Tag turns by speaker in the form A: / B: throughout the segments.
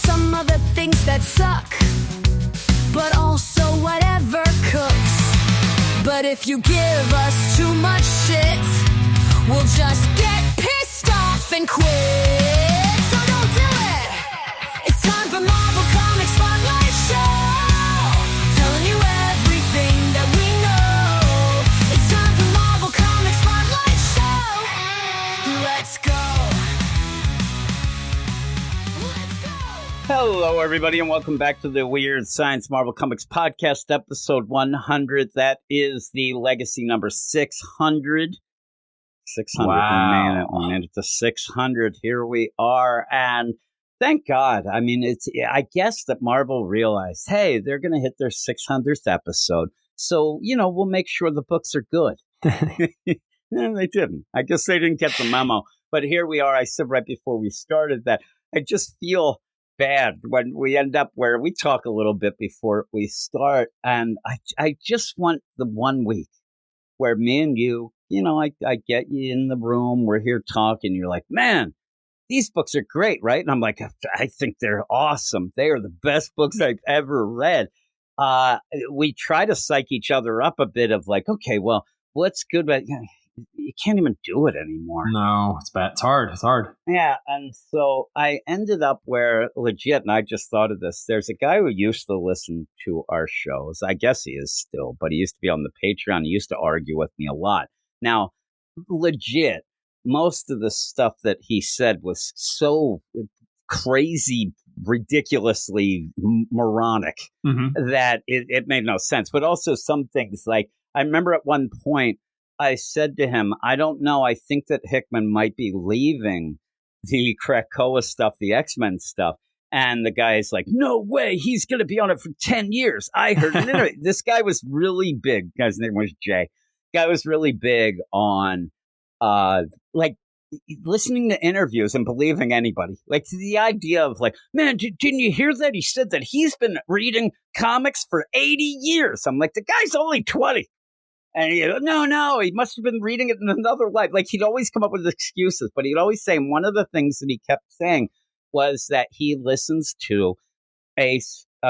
A: some of the things that suck, but also whatever cooks. But if you give us too much shit, we'll just get pissed off and quit. So don't do it. It's time for Marvel Comics Spotlight Show, telling you everything that we know. It's time for Marvel Comics Spotlight Show. Let's go.
B: Hello, everybody, and welcome back to the Weird Science Marvel Comics Podcast, episode 100. That is the legacy number 600. 600.
C: Wow.
B: We made it to 600. Here we are, and thank God. I mean, I guess that Marvel realized, hey, they're going to hit their 600th episode, so, we'll make sure the books are good. And they didn't. I guess they didn't get the memo. But here we are. I said right before we started that I just feel bad when we end up where we talk a little bit before we start, and I just want the 1 week where me and you, I get you in the room, we're here talking, you're like, man, these books are great, right? And I'm like, I think they're awesome. They are the best books I've ever read. We try to psych each other up a bit of like, okay, well, what's good, but you can't even do it anymore.
C: No, it's bad. It's hard.
B: Yeah, and so I ended up where legit, and I just thought of this, there's a guy who used to listen to our shows. I guess he is still, but he used to be on the Patreon. He used to argue with me a lot. Now, legit, most of the stuff that he said was so crazy, ridiculously moronic that it made no sense. But also some things like, I remember at one point, I said to him, I don't know, I think that Hickman might be leaving the Krakoa stuff, the X-Men stuff. And the guy's like, no way, he's going to be on it for 10 years. I heard an interview. This guy was really big. The guy's name was Jay. Guy was really big on, listening to interviews and believing anybody. Like the idea of like, man, didn't you hear that? He said that he's been reading comics for 80 years. I'm like, the guy's only 20. And he no, he must have been reading it in another life. Like, he'd always come up with excuses, but he'd always say, one of the things that he kept saying was that he listens to a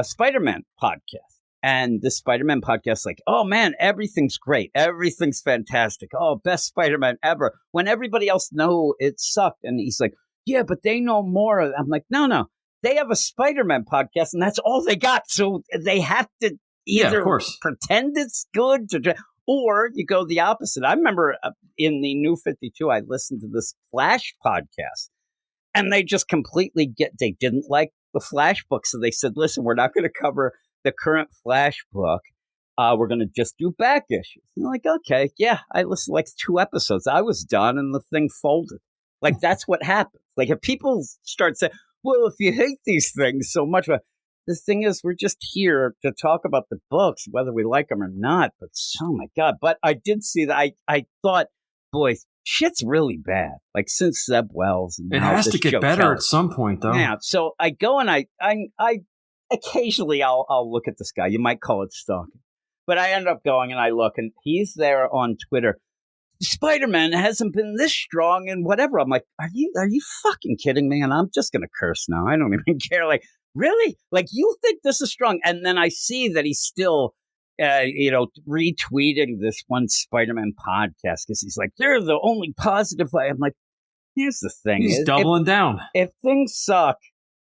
B: Spider-Man podcast. And the Spider-Man podcast, like, oh, man, everything's great. Everything's fantastic. Oh, best Spider-Man ever. When everybody else know it sucked. And he's like, yeah, but they know more. I'm like, no. They have a Spider-Man podcast, and that's all they got. So they have to either pretend it's good or you go the opposite. I remember in the New 52, I listened to this Flash podcast, and they just completely they didn't like the Flash book. So they said, listen, we're not going to cover the current Flash book. We're going to just do back issues. And I'm like, okay, yeah, I listened to like 2 episodes. I was done, and the thing folded. Like, that's what happens. Like, if people start saying, well, if you hate these things so much, the thing is, we're just here to talk about the books, whether we like them or not. But, oh, my God. But I did see that. I thought, boy, shit's really bad. Like, since Zeb Wells. And
C: it has to get better at some point, though.
B: Yeah. So I go and I occasionally I'll look at this guy. You might call it stalking. But I end up going and I look, and he's there on Twitter. Spider-Man hasn't been this strong and whatever. I'm like, are you fucking kidding me? And I'm just going to curse now. I don't even care. Like, really? Like, you think this is strong? And then I see that he's still, retweeting this one Spider-Man podcast because he's like, they're the only positive. I'm like, here's the thing.
C: He's doubling down.
B: If things suck,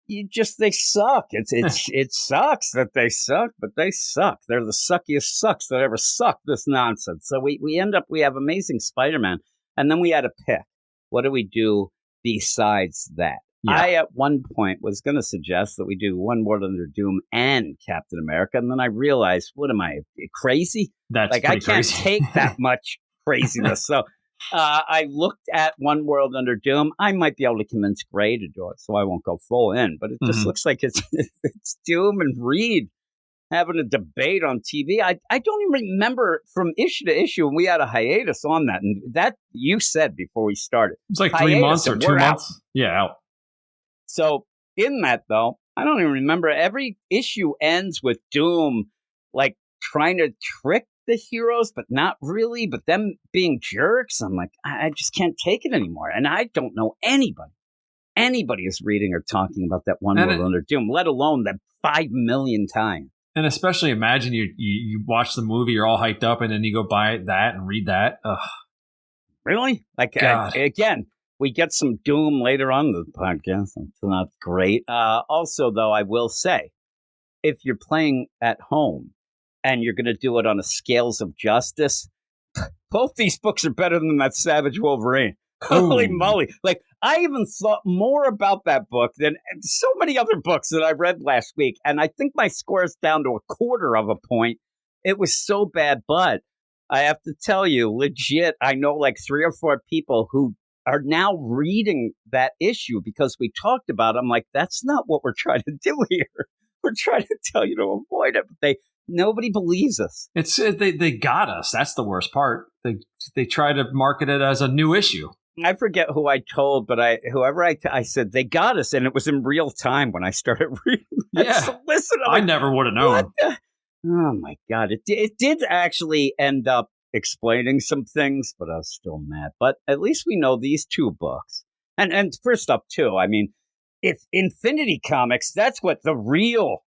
B: they suck. It sucks that they suck, but they suck. They're the suckiest sucks that ever sucked this nonsense. So we have Amazing Spider-Man, and then we had a pick. What do we do besides that? Yeah. I, at one point, was going to suggest that we do One World Under Doom and Captain America, and then I realized, what am I, crazy?
C: That's
B: like, I can't take that much craziness. So I looked at One World Under Doom. I might be able to convince Gray to do it, so I won't go full in, but it just looks like it's Doom and Reed having a debate on TV. I don't even remember from issue to issue, and we had a hiatus on that, and that you said before we started.
C: It's like 3 months or 2 months.
B: Out.
C: Yeah, out.
B: So in that, though, I don't even remember. Every issue ends with Doom, like, trying to trick the heroes, but not really, but them being jerks. I'm like, I just can't take it anymore. And I don't know anybody anybody is reading or talking about that one world under doom, let alone that 5 million times.
C: And especially imagine you watch the movie, you're all hyped up, and then you go buy that and read that. Ugh.
B: Really? Like, again, we get some doom later on in the podcast. It's not great. Also, though, I will say, if you're playing at home and you're going to do it on a Scales of Justice, both these books are better than that Savage Wolverine. Holy moly. Like, I even thought more about that book than so many other books that I read last week. And I think my score is down to 1/4 of a point. It was so bad. But I have to tell you, legit, I know like 3 or 4 people who are now reading that issue because we talked about it. I'm like, that's not what we're trying to do here. We're trying to tell you to avoid it. But nobody believes us.
C: They got us. That's the worst part. They try to market it as a new issue.
B: I forget who I told, but I said they got us, and it was in real time when I started reading.
C: Yeah,
B: so listen,
C: I never would have known.
B: Oh my God, it did actually end up explaining some things, but I was still mad. But at least we know these 2 books, and first up too. I mean, if Infinity Comics, that's what the real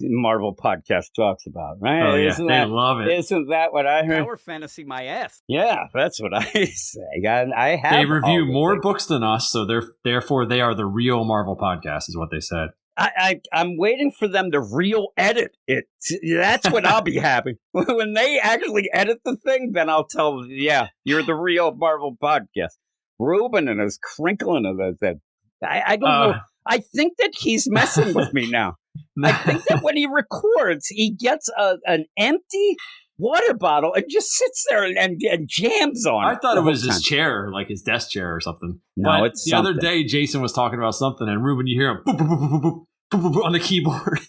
B: Marvel podcast talks about, right?
C: Oh yeah, they love it.
B: Isn't that what I heard?
D: Power fantasy my ass.
B: Yeah, that's what I say. I have.
C: They review more books than us, so therefore they are the real Marvel podcast, is what they said.
B: I'm waiting for them to real edit it. That's when I'll be happy. When they actually edit the thing, then I'll tell them, yeah, you're the real Marvel podcast. Ruben and his crinkling of that. I don't know. I think that he's messing with me now. I think that when he records, he gets an empty water bottle and just sits there and jams on it.
C: I thought it was his chair, like his desk chair or something.
B: No,
C: but
B: it's
C: the
B: something.
C: other day, Jason was talking about something, and Ruben, you hear him boop, boop, boop, boop, boop, boop, boop, on the keyboard.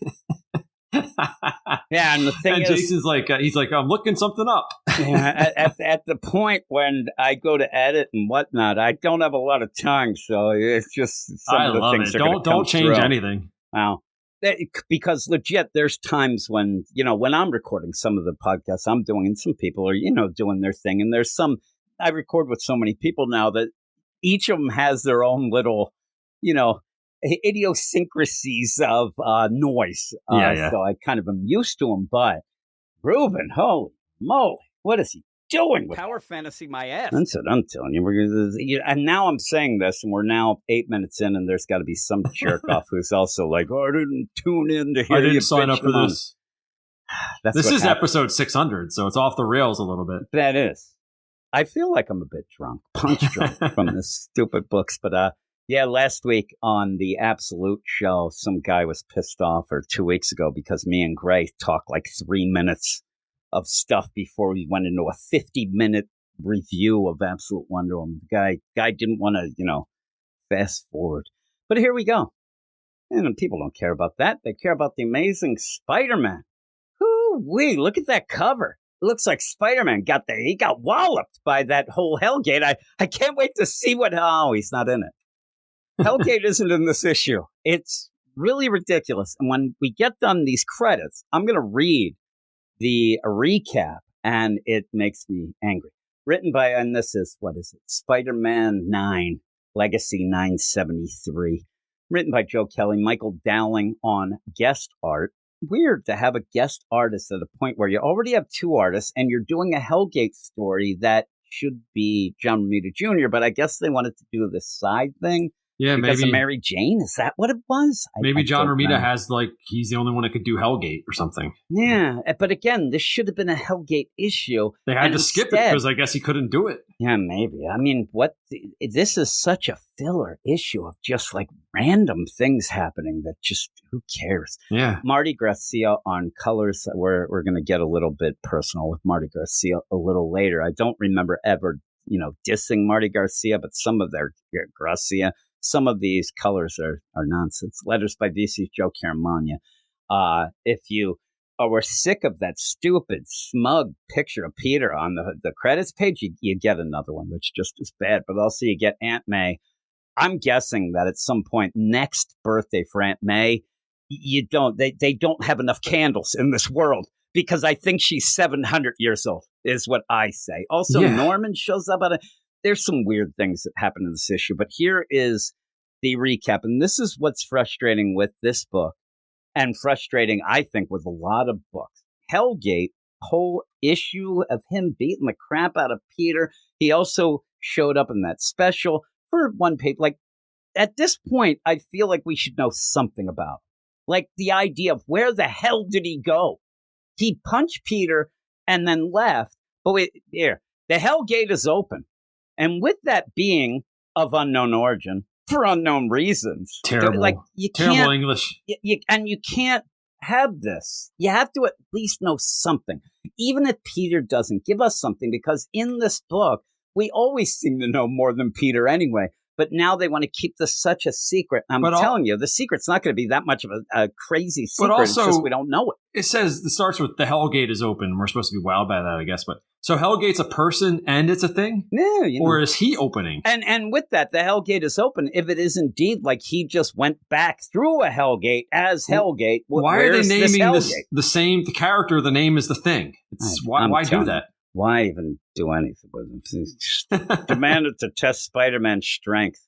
B: Yeah, and the thing
C: and
B: is,
C: Jason's like, he's like, I'm looking something up.
B: at the point when I go to edit and whatnot, I don't have a lot of time, so it's just some of the things.
C: Don't change anything.
B: Wow. Because legit, there's times when, when I'm recording some of the podcasts I'm doing, and some people are, doing their thing. And there's I record with so many people now that each of them has their own little, idiosyncrasies of noise.
C: Yeah.
B: So I kind of am used to them. But Ruben, holy moly, what is he doing with
D: Power fantasy my ass?
B: That's what I'm telling you. And now I'm saying this, and we're now 8 minutes in, and there's got to be some jerk off who's also like, "Oh, I didn't tune in to hear you."
C: I didn't sign up for this. This is
B: happens.
C: episode 600, so it's off the rails a little bit.
B: That is. I feel like I'm a bit drunk, punch drunk from this stupid books. But yeah, last week on the Absolute show, some guy was pissed off, or 2 weeks ago, because me and Gray talked like 3 minutes of stuff before we went into a 50-minute review of Absolute Wonder Woman. The guy didn't want to, fast forward. But here we go. And people don't care about that. They care about the Amazing Spider-Man. Hoo-wee, look at that cover. It looks like Spider-Man he got walloped by that whole Hellgate. I can't wait to see he's not in it. Hellgate isn't in this issue. It's really ridiculous. And when we get done these credits, I'm going to read the recap, and it makes me angry. Written by, and this is, Spider-Man 9, Legacy 973. Written by Joe Kelly, Michael Dowling on guest art. Weird to have a guest artist at a point where you already have 2 artists, and you're doing a Hellgate story that should be John Romita Jr., but I guess they wanted to do this side thing.
C: Yeah,
B: because
C: maybe
B: of Mary Jane. Is that what it was?
C: Maybe John Romita has he's the only one that could do Hellgate or something.
B: Yeah, but again, this should have been a Hellgate issue.
C: They had to skip it because I guess he couldn't do it.
B: Yeah, maybe. I mean, this is such a filler issue of just like random things happening that just, who cares?
C: Yeah.
B: Marty Garcia on colors. We're going to get a little bit personal with Marty Garcia a little later. I don't remember ever, dissing Marty Garcia, but some of some of these colors are nonsense. Letters by VC's Joe Caramagna. If you were sick of that stupid, smug picture of Peter on the credits page, you get another one that's just as bad. But also you get Aunt May. I'm guessing that at some point next birthday for Aunt May, they don't have enough candles in this world, because I think she's 700 years old, is what I say. Also, Norman shows up there's some weird things that happen in this issue, but here is the recap. And this is what's frustrating with this book, and frustrating, I think, with a lot of books. Hellgate, whole issue of him beating the crap out of Peter. He also showed up in that special for one page. Like, at this point, I feel like we should know something about him. Like, the idea of where the hell did he go? He punched Peter and then left. But wait, here, the Hellgate is open. And with that being of unknown origin, for unknown reasons.
C: Terrible.
B: Like, you
C: Terrible
B: can't,
C: English.
B: and you can't have this. You have to at least know something. Even if Peter doesn't give us something, because in this book, we always seem to know more than Peter anyway. But now they want to keep this such a secret. I'm telling you, the secret's not going to be that much of a crazy secret.
C: But also,
B: it's just we don't know it.
C: It says, it starts with the Hellgate is open. We're supposed to be wowed by that, I guess. But so Hellgate's a person and it's a thing?
B: Yeah.
C: Or is he opening?
B: And with that, the Hellgate is open. If it is indeed like he just went back through a Hellgate as Hellgate,
C: why are they naming this the same, the character, the name is the thing? Why do that?
B: Why even do anything with him? Demanded to test Spider-Man's strength.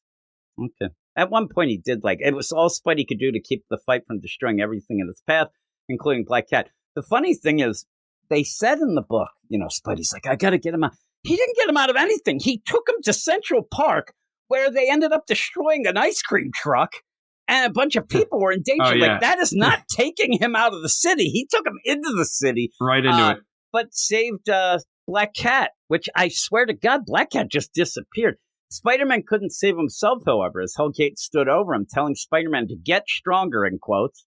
B: Okay. At one point, he did it was all Spidey could do to keep the fight from destroying everything in its path, including Black Cat. The funny thing is, they said in the book, Spidey's like, I got to get him out. He didn't get him out of anything. He took him to Central Park, where they ended up destroying an ice cream truck, and a bunch of people were in danger.
C: Oh, yeah.
B: Like, that is not taking him out of the city. He took him into the city.
C: Right into it.
B: But saved Black Cat, which I swear to God, Black Cat just disappeared. Spider-Man couldn't save himself, however, as Hellgate stood over him, telling Spider-Man to get stronger, in quotes,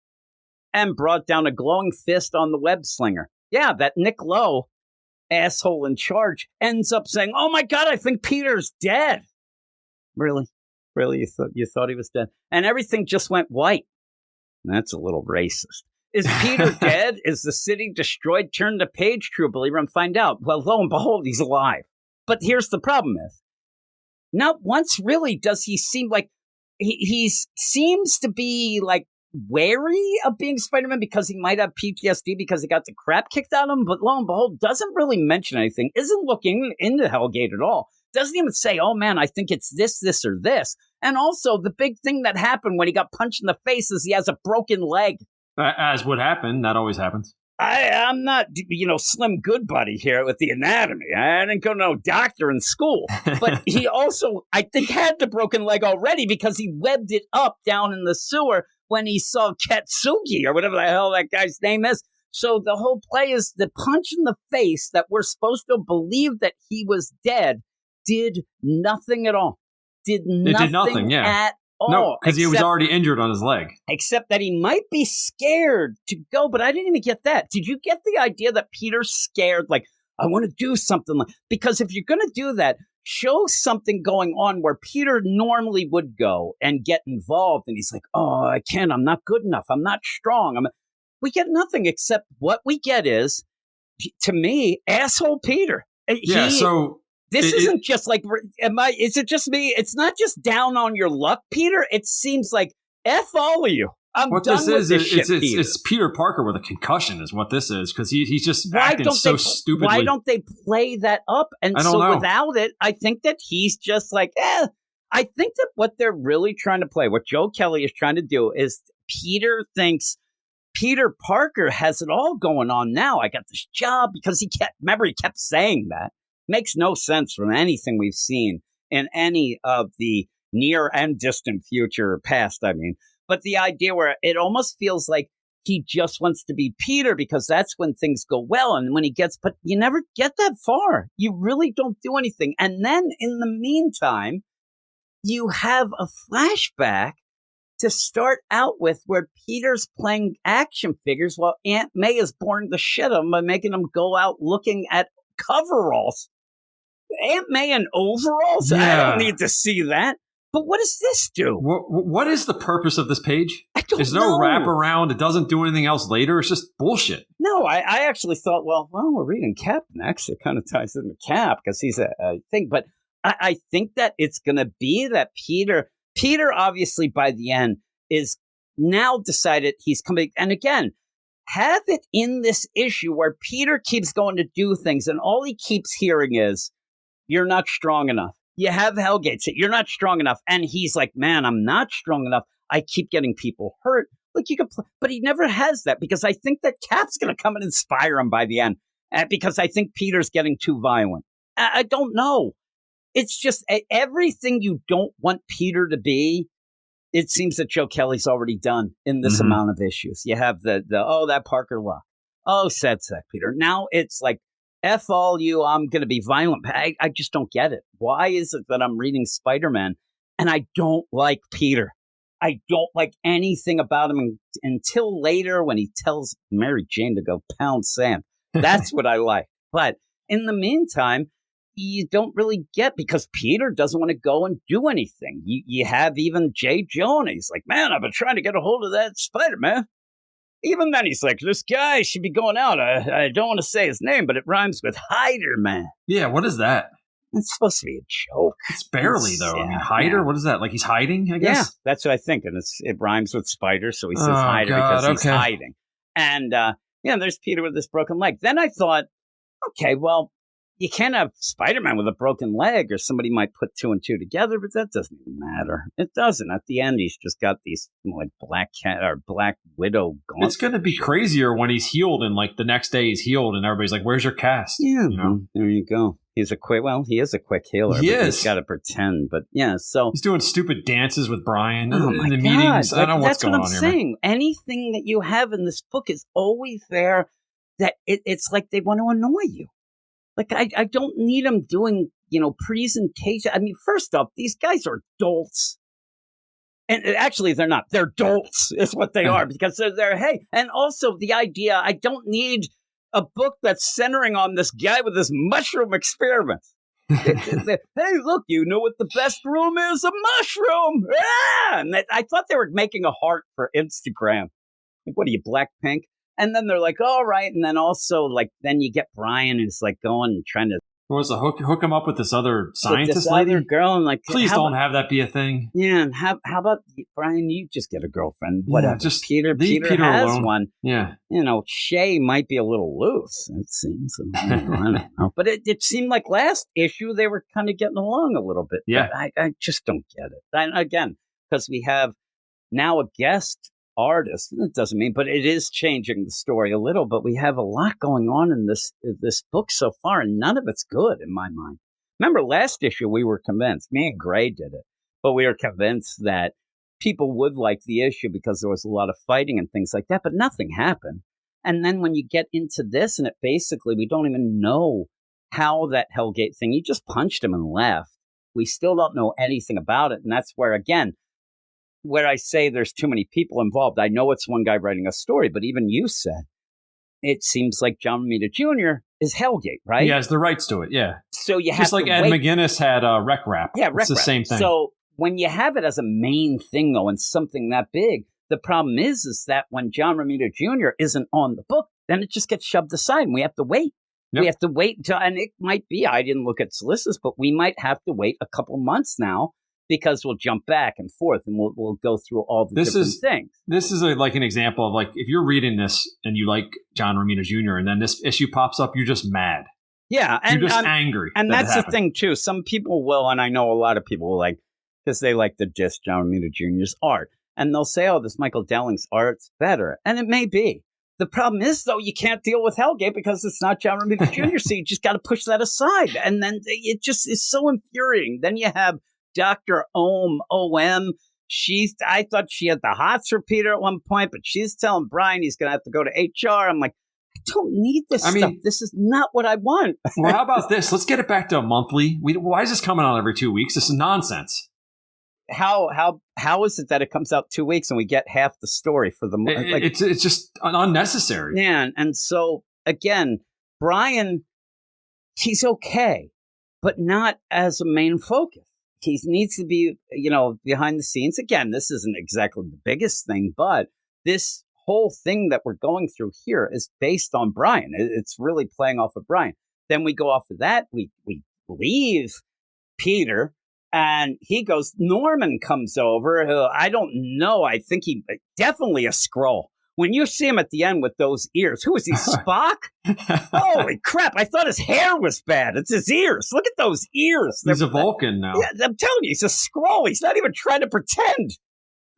B: and brought down a glowing fist on the web slinger. Yeah, that Nick Lowe, asshole in charge, ends up saying, oh my God, I think Peter's dead. Really? Really? You thought he was dead? And everything just went white. That's a little racist. Is Peter dead? Is the city destroyed? Turn the page, true believer, and find out. Well, lo and behold, he's alive. But here's the problem is, not once really does he seem like, he seems to be like wary of being Spider-Man because he might have PTSD because he got the crap kicked out of him, but lo and behold, doesn't really mention anything, isn't looking into Hellgate at all. Doesn't even say, oh man, I think it's this, or this. And also, the big thing that happened when he got punched in the face is he has a broken leg.
C: As would happen, that always happens.
B: I'm not, Slim Goodbuddy here with the anatomy. I didn't go to no doctor in school. But he also, I think, had the broken leg already because he webbed it up down in the sewer when he saw Katsugi or whatever the hell that guy's name is. So the whole play is the punch in the face that we're supposed to believe that he was dead did nothing at all. It did nothing, yeah. At all.
C: No, because he was already injured on his leg.
B: Except that he might be scared to go, but I didn't even get that. Did you get the idea that Peter's scared? Like, I want to do something. Because if you're going to do that, show something going on where Peter normally would go and get involved. And he's like, oh, I can't. I'm not good enough. I'm not strong. We get nothing except what we get is, to me, asshole Peter.
C: Yeah, so...
B: This isn't just like, is it just me? It's not just down on your luck, Peter. It seems like, F all of you. I'm
C: what
B: done
C: this
B: with
C: is,
B: this shit, Peter.
C: It's Peter Parker with a concussion is what this is, because he's just acting so stupidly.
B: Why don't they play that up? And
C: I don't know.
B: Without it, I think that he's just like, I think that what they're really trying to play, what Joe Kelly is trying to do is Peter thinks Peter Parker has it all going on now. I got this job because he kept saying that. Makes no sense from anything we've seen in any of the near and distant future past, But the idea where it almost feels like he just wants to be Peter because that's when things go well. And when but you never get that far. You really don't do anything. And then in the meantime, you have a flashback to start out with where Peter's playing action figures while Aunt May is boring the shit out of him by making him go out looking at coveralls. Aunt May in overalls? Yeah. I don't need to see that. But what does this do?
C: What is the purpose of this page?
B: I don't know.
C: There's no wraparound. It doesn't do anything else later. It's just bullshit.
B: No, I actually thought, well, we're reading Cap next. It kind of ties into Cap because he's a thing. But I think that it's going to be that Peter obviously by the end is now decided he's coming. And again, have it in this issue where Peter keeps going to do things and all he keeps hearing is, you're not strong enough. You have Hellgate say, you're not strong enough. And he's like, man, I'm not strong enough. I keep getting people hurt. Like you could play, but he never has that because I think that Cap's going to come and inspire him by the end. Because I think Peter's getting too violent. I don't know. It's just everything you don't want Peter to be. It seems that Joe Kelly's already done in this amount of issues. You have that Parker Luck. Oh, said Peter. Now it's like, F all you, I'm going to be violent. I just don't get it. Why is it that I'm reading Spider-Man and I don't like Peter? I don't like anything about him until later when he tells Mary Jane to go pound sand. That's what I like. But in the meantime, you don't really get because Peter doesn't want to go and do anything. You have even Jay Jonah. He's like, man, I've been trying to get a hold of that Spider-Man. Even then, he's like, this guy should be going out. I don't want to say his name, but it rhymes with Hider Man.
C: Yeah, what is that?
B: It's supposed to be a joke.
C: It's barely, though. I mean, Hider? What is that? Like he's hiding, I guess?
B: Yeah, that's what I think. And it rhymes with spider, so he says Hider because he's hiding. And, there's Peter with this broken leg. Then I thought, okay, well, you can't have Spider-Man with a broken leg, or somebody might put two and two together, but that doesn't even matter. It doesn't. At the end, he's just got these like Black Widow gauntlets.
C: It's going to be crazier when he's healed, and like the next day he's healed, and everybody's like, "Where's your cast?"
B: Yeah,
C: you know?
B: There you go. He is a quick healer. He's got to pretend, but yeah. So
C: he's doing stupid dances with Brian
B: in
C: the meetings. I don't know what's going on here.
B: That's what I'm saying. Anything that you have in this book is always there. That it's like they want to annoy you. Like, I don't need them doing, presentation. I mean, first off, these guys are dolts. And actually, they're not. They're dolts is what they are because they're, hey. And also the idea, I don't need a book that's centering on this guy with this mushroom experiment. Hey, look, you know what the best room is? A mushroom. Ah! And I thought they were making a heart for Instagram. Like, what are you, Blackpink? And then they're like, all right. And then also, like, then you get Brian who's like going and trying to.
C: What was the hook him up with this other scientist lady?
B: Other girl, and like,
C: please don't have that be a thing.
B: Yeah. And how about Brian? You just get a girlfriend. Whatever. Yeah, just Peter has
C: alone.
B: One.
C: Yeah.
B: Shay might be a little loose, it seems. I don't know. But it seemed like last issue they were kind of getting along a little bit.
C: Yeah.
B: But I just don't get it. And again, because we have now a guest artist. It doesn't mean, but it is changing the story a little. But we have a lot going on in this book so far, and none of it's good in my mind. Remember last issue, we were convinced. Me and Gray did it, but we were convinced that people would like the issue because there was a lot of fighting and things like that. But nothing happened. And then when you get into this, and it basically we don't even know how that Hellgate thing. He just punched him and left. We still don't know anything about it, and that's where again. Where I say there's too many people involved. I know it's one guy writing a story, but even you said it seems like John Romita Jr. is Hellgate, right?
C: He has the rights to it, yeah.
B: So you have
C: just like Ed McGuinness had Rec Rap.
B: Yeah,
C: it's the same thing.
B: So when you have it as a main thing, though, and something that big, the problem is that when John Romita Jr. isn't on the book, then it just gets shoved aside, and we have to wait. Yep. We have to wait until, and it might be, I didn't look at solicits, but we might have to wait a couple months now. Because we'll jump back and forth and we'll go through all the different things.
C: This is like an example of like if you're reading this and you like John Romita Jr. and then this issue pops up, you're just mad.
B: Yeah.
C: And you're just angry.
B: And that's the thing, too. Some people will, and I know a lot of people will like, because they like to diss John Romita Jr.'s art. And they'll say, oh, this Michael Delling's art's better. And it may be. The problem is, though, you can't deal with Hellgate because it's not John Romita Jr. So you just got to push that aside. And then it just is so infuriating. Then you have Dr. O.M. I thought she had the hots for Peter at one point, but she's telling Brian he's going to have to go to HR. I'm like, I don't need this stuff. This is not what I want.
C: Well, how about this? Let's get it back to a monthly. Why is this coming out every 2 weeks? This is nonsense.
B: How is it that it comes out 2 weeks and we get half the story for the month?
C: It's just unnecessary.
B: Yeah, and so again, Brian, he's okay, but not as a main focus. He needs to be, behind the scenes. Again, this isn't exactly the biggest thing, but this whole thing that we're going through here is based on Brian. It's really playing off of Brian. Then we go off of that. We leave Peter, and he goes. Norman comes over. Who I don't know. I think he definitely a Skrull. when you see him at the end with those ears, who is he, Spock? Holy crap, I thought his hair was bad. It's his ears. Look at those ears.
C: He's a Vulcan now.
B: Yeah, I'm telling you, he's a Skrull. He's not even trying to pretend.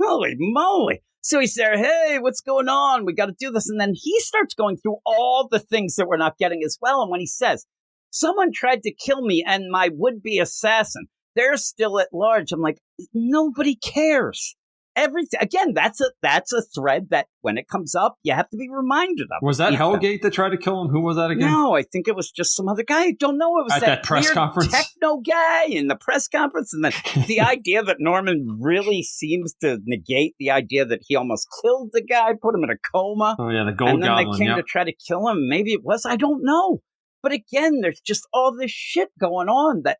B: Holy moly. So he's there, hey, what's going on? We got to do this. And then he starts going through all the things that we're not getting as well. And when he says, someone tried to kill me and my would-be assassin, they're still at large. I'm like, nobody cares. Everything again. That's a thread that when it comes up, you have to be reminded of.
C: Was that Hellgate that tried to kill him? Who was that again?
B: No, I think it was just some other guy. I don't know. It was
C: at that press
B: weird
C: conference,
B: techno guy in the press conference, and then the idea that Norman really seems to negate the idea that he almost killed the guy, put him in a coma.
C: Oh yeah, the Gold
B: and then
C: Goblin.
B: they came to try to kill him. Maybe it was. I don't know. But again, there's just all this shit going on that.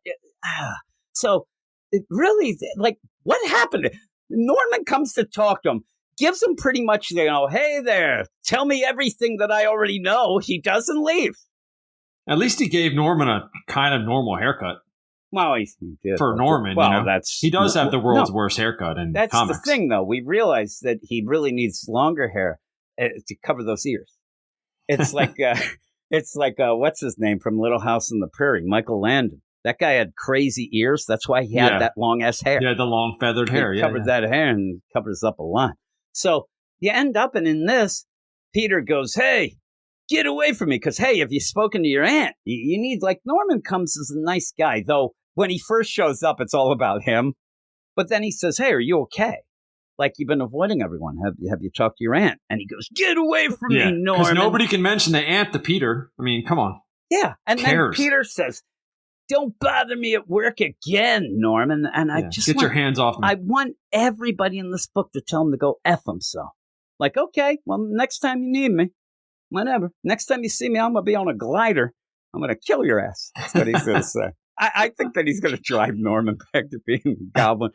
B: So it really, like, what happened? Norman comes to talk to him, gives him pretty much, hey there, tell me everything that I already know. He doesn't leave.
C: At least he gave Norman a kind of normal haircut.
B: Well, he did.
C: For Norman,
B: well,
C: he does have the world's worst haircut in
B: that's
C: comics.
B: The thing, though. We realize that he really needs longer hair to cover those ears. It's like, what's his name from Little House on the Prairie, Michael Landon. That guy had crazy ears. That's why he had that long-ass hair.
C: Yeah, the long feathered hair.
B: He covered that hair and covers up a lot. So you end up, and in this, Peter goes, hey, get away from me. Because, hey, have you spoken to your aunt? You need, like, Norman comes as a nice guy. Though, when he first shows up, it's all about him. But then he says, hey, are you okay? Like, you've been avoiding everyone. Have you talked to your aunt? And he goes, get away from me, Norman.
C: Because nobody can mention the aunt to Peter. I mean, come on.
B: Yeah. And then Peter says, don't bother me at work again, Norman. And I just
C: get your hands off me.
B: I want everybody in this book to tell him to go F himself. Like, okay, well, next time you need me, whatever. Next time you see me, I'm going to be on a glider. I'm going to kill your ass. That's what he's going to say. I think that he's going to drive Norman back to being a goblin.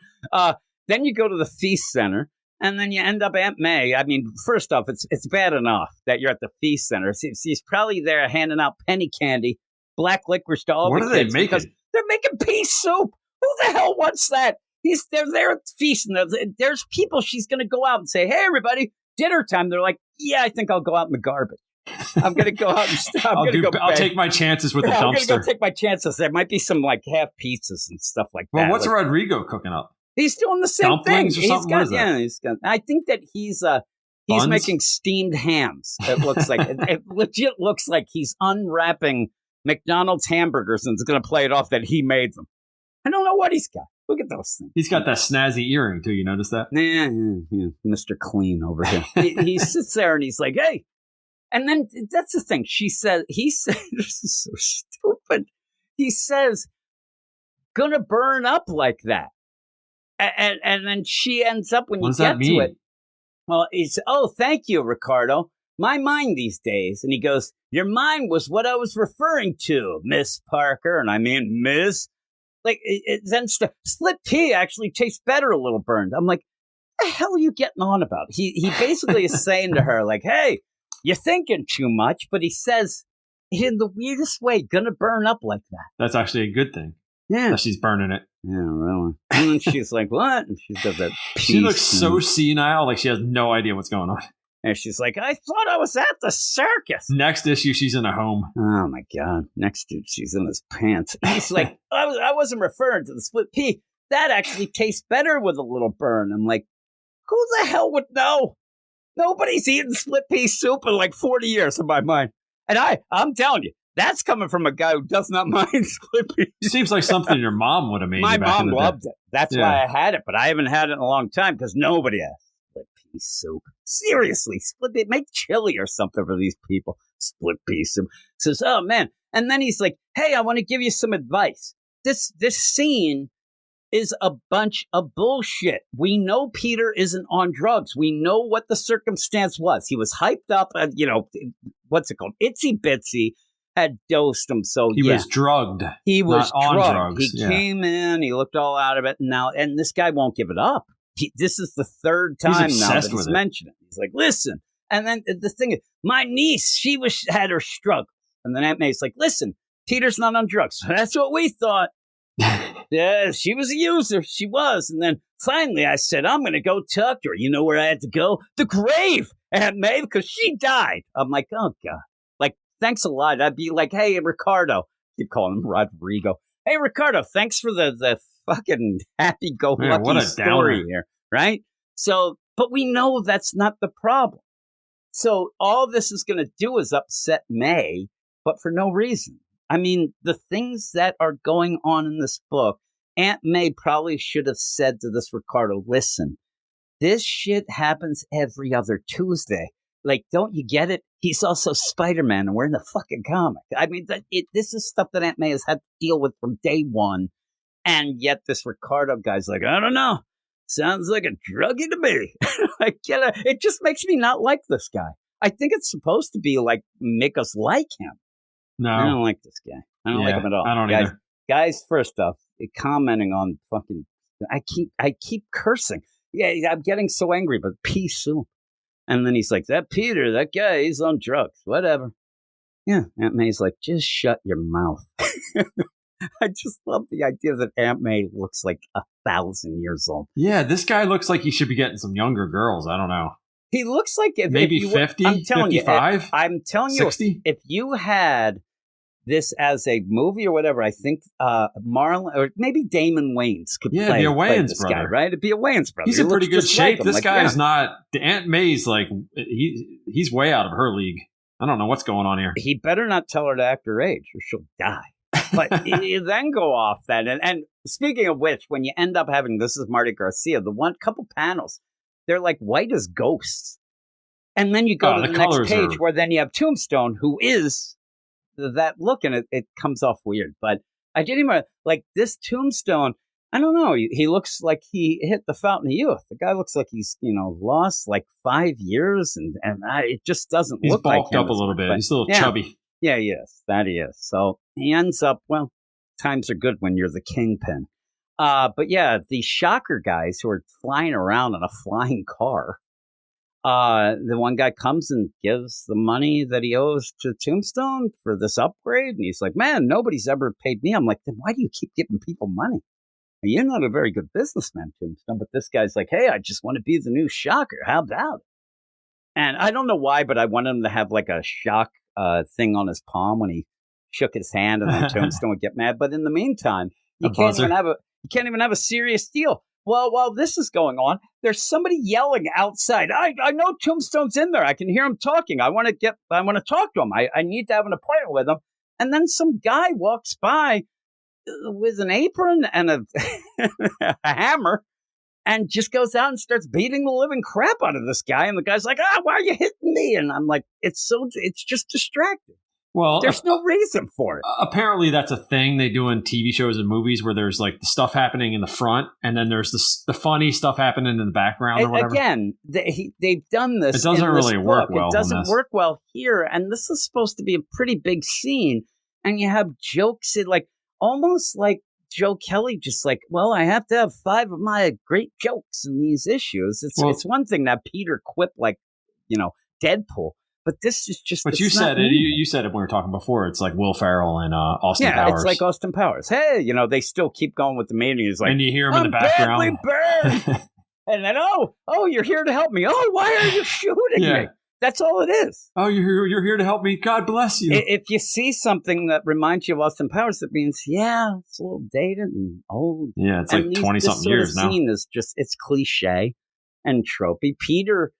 B: Then you go to the Feast Center, and then you end up Aunt May. I mean, first off, it's bad enough that you're at the Feast Center. She's probably there handing out penny candy, black licorice to all the kids.
C: What are they making?
B: Because they're making pea soup. Who the hell wants that? They're there at the feast, and there's people. She's going to go out and say, hey, everybody, dinner time. They're like, yeah, I think I'll go out in the garbage. I'm going to go out and stop.
C: I'll take my chances with the dumpster.
B: I'm going to go take my chances. There might be some like half pizzas and stuff like that.
C: Well, what's Rodrigo cooking up?
B: He's doing the same
C: Dumplings
B: thing.
C: Or something?
B: He's got. I think that he's making steamed hams. It looks like it legit looks like he's unwrapping McDonald's hamburgers and is going to play it off that he made them. I don't know what he's got. Look at those things.
C: He's got that snazzy earring too. You notice that?
B: Yeah, Mr. Clean over here. he sits there and he's like, hey. And then that's the thing. He says, this is so stupid. He says, gonna burn up like that. And then she ends up when you get to it. Well, he's, oh, thank you, Ricardo. My mind these days. And he goes, your mind was what I was referring to, Miss Parker. And I mean, Miss. Like, then split pea actually tastes better a little burned. I'm like, what the hell are you getting on about? He basically is saying to her, like, hey, you're thinking too much. But he says, in the weirdest way, gonna burn up like that.
C: That's actually a good thing.
B: Yeah.
C: That she's burning it.
B: Yeah, really. And then she's like, what? And she does that piece.
C: She looks so senile, like she has no idea what's going on.
B: And she's like, I thought I was at the circus.
C: Next issue, she's in a home.
B: Oh, my God. Next issue, she's in his pants. He's like, I wasn't referring to the split pea. That actually tastes better with a little burn. I'm like, who the hell would know? Nobody's eaten split pea soup in like 40 years in my mind. And I'm telling you, that's coming from a guy who does not mind split pea.
C: Seems like something your mom would have made.
B: My
C: back
B: mom
C: in the
B: loved
C: day.
B: it. That's why I had it, but I haven't had it in a long time because nobody has split pea soup. Seriously, split pea. Make chili or something for these people. Split pea soup. Says, oh, man. And then he's like, hey, I want to give you some advice. This scene is a bunch of bullshit. We know Peter isn't on drugs. We know what the circumstance was. He was hyped up, what's it called? Itsy Bitsy had dosed him. So
C: he was drugged.
B: He was
C: on
B: drugged.
C: drugs.
B: He came in, he looked all out of it. And this guy won't give it up. This is the third time now that he's mentioned it. He's like, listen. And then the thing is, my niece, she had her struggle. And then Aunt May's like, listen, Peter's not on drugs. That's what we thought. Yeah, she was a user. She was. And then finally I said, I'm going to go talk to her. You know where I had to go? The grave. Aunt May because she died. I'm like, oh God. Like, thanks a lot. I'd be like, hey, Ricardo. Keep calling him Rodrigo. Hey, Ricardo, thanks for the fucking happy-go-lucky
C: what a
B: story
C: downer.
B: here, right? So, but we know that's not the problem. So all this is going to do is upset May, but for no reason. I mean, the things that are going on in this book, Aunt May probably should have said to this Ricardo, listen, this shit happens every other Tuesday. Like, don't you get it? He's also Spider-Man, and we're in the fucking comic. I mean, this is stuff that Aunt May has had to deal with from day one. And yet this Ricardo guy's like, I don't know. Sounds like a druggie to me. Like, it just makes me not like this guy. I think it's supposed to be like, make us like him.
C: No.
B: I don't like this guy. I don't like him at all.
C: I don't
B: guys,
C: either.
B: Guys, first off, commenting on fucking, I keep cursing. Yeah, I'm getting so angry, but pea soup. And then he's like, that Peter, that guy, he's on drugs. Whatever. Yeah, Aunt May's like, just shut your mouth. I just love the idea that Aunt May looks like 1,000 years old.
C: Yeah, this guy looks like he should be getting some younger girls. I don't know.
B: He looks like
C: maybe 50,
B: I'm telling
C: 55,
B: I'm telling
C: 60?
B: you, if you had this as a movie or whatever, I think Marlon or maybe Damon Wayans could play,
C: it'd be a
B: play
C: Wayans
B: this
C: brother.
B: guy, right? It'd be a Wayans brother.
C: He's in pretty good shape.
B: Like
C: this
B: like,
C: guy's
B: yeah.
C: not. Aunt May's like he's way out of her league. I don't know what's going on here.
B: He better not tell her to act her age or she'll die. But you then go off that. And speaking of which, when you end up having, this is Marty Garcia, the one couple panels, they're like white as ghosts. And then you go to the next page where then you have Tombstone, who is that look, and it comes off weird. But I didn't even, like this Tombstone, I don't know. He looks like he hit the fountain of youth. The guy looks like he's, lost like 5 years. And it just doesn't look like him.
C: He's bulked up a little bit. He's a little chubby.
B: Yeah, he is. That he is. So he ends up, well, times are good when you're the kingpin. But yeah, the Shocker guys who are flying around in a flying car. The one guy comes and gives the money that he owes to Tombstone for this upgrade. And he's like, man, nobody's ever paid me. I'm like, then why do you keep giving people money? You're not a very good businessman, Tombstone. But this guy's like, hey, I just want to be the new Shocker. How about it? And I don't know why, but I want him to have like a shock thing on his palm when he shook his hand, and then Tombstone would get mad. But in the meantime, you can't even have a serious deal. Well, while this is going on, there's somebody yelling outside. I know Tombstone's in there. I can hear him talking. I want to talk to him. I need to have an appointment with him. And then some guy walks by with an apron and a hammer, and just goes out and starts beating the living crap out of this guy. And the guy's like, why are you hitting me? And I'm like, it's just distracting.
C: Well,
B: there's no reason for it.
C: Apparently, that's a thing they do in TV shows and movies where there's like the stuff happening in the front, and then there's the funny stuff happening in the background or whatever.
B: Again, they've done this.
C: It doesn't really work well.
B: It doesn't work well here, and this is supposed to be a pretty big scene, and you have jokes like almost like Joe Kelly, just like, well, I have to have 5 of my great jokes in these issues. It's one thing that Peter quipped like, Deadpool. But this is just.
C: But you said it. You said it when we were talking before. It's like Will Ferrell and Austin Powers.
B: Yeah, it's like Austin Powers. Hey, they still keep going with the meaning. He's like,
C: and you hear him in the background.
B: Badly burned. And then, oh, you're here to help me. Oh, why are you shooting me? That's all it is.
C: Oh, you're here to help me. God bless you.
B: If you see something that reminds you of Austin Powers, that means it's a little dated and old.
C: Yeah, it's like 20-something years now.
B: This scene is just it's cliche and tropey. Peter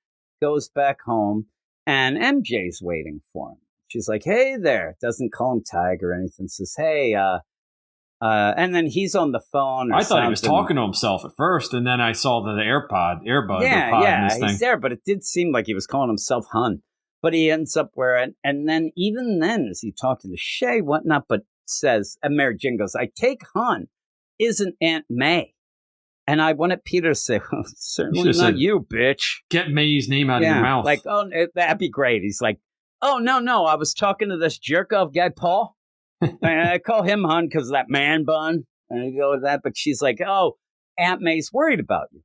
B: goes back home. And MJ's waiting for him. She's like, hey there. Doesn't call him Tiger or anything. Says, hey, and then he's on the phone.
C: I thought he was talking to himself at first, and then I saw the earbud.
B: He's there, but it did seem like he was calling himself Hun. But he ends up and then even then, as he talking to Shay, whatnot, but says, and Mary Jane goes, I take Hun isn't Aunt May. And I wanted Peter to say, well, certainly not you, bitch.
C: Get May's name out of your mouth.
B: Like, that'd be great. He's like, oh, no, I was talking to this jerk-off guy, Paul. And I call him Hun because of that man bun. And I go with that. But she's like, oh, Aunt May's worried about you.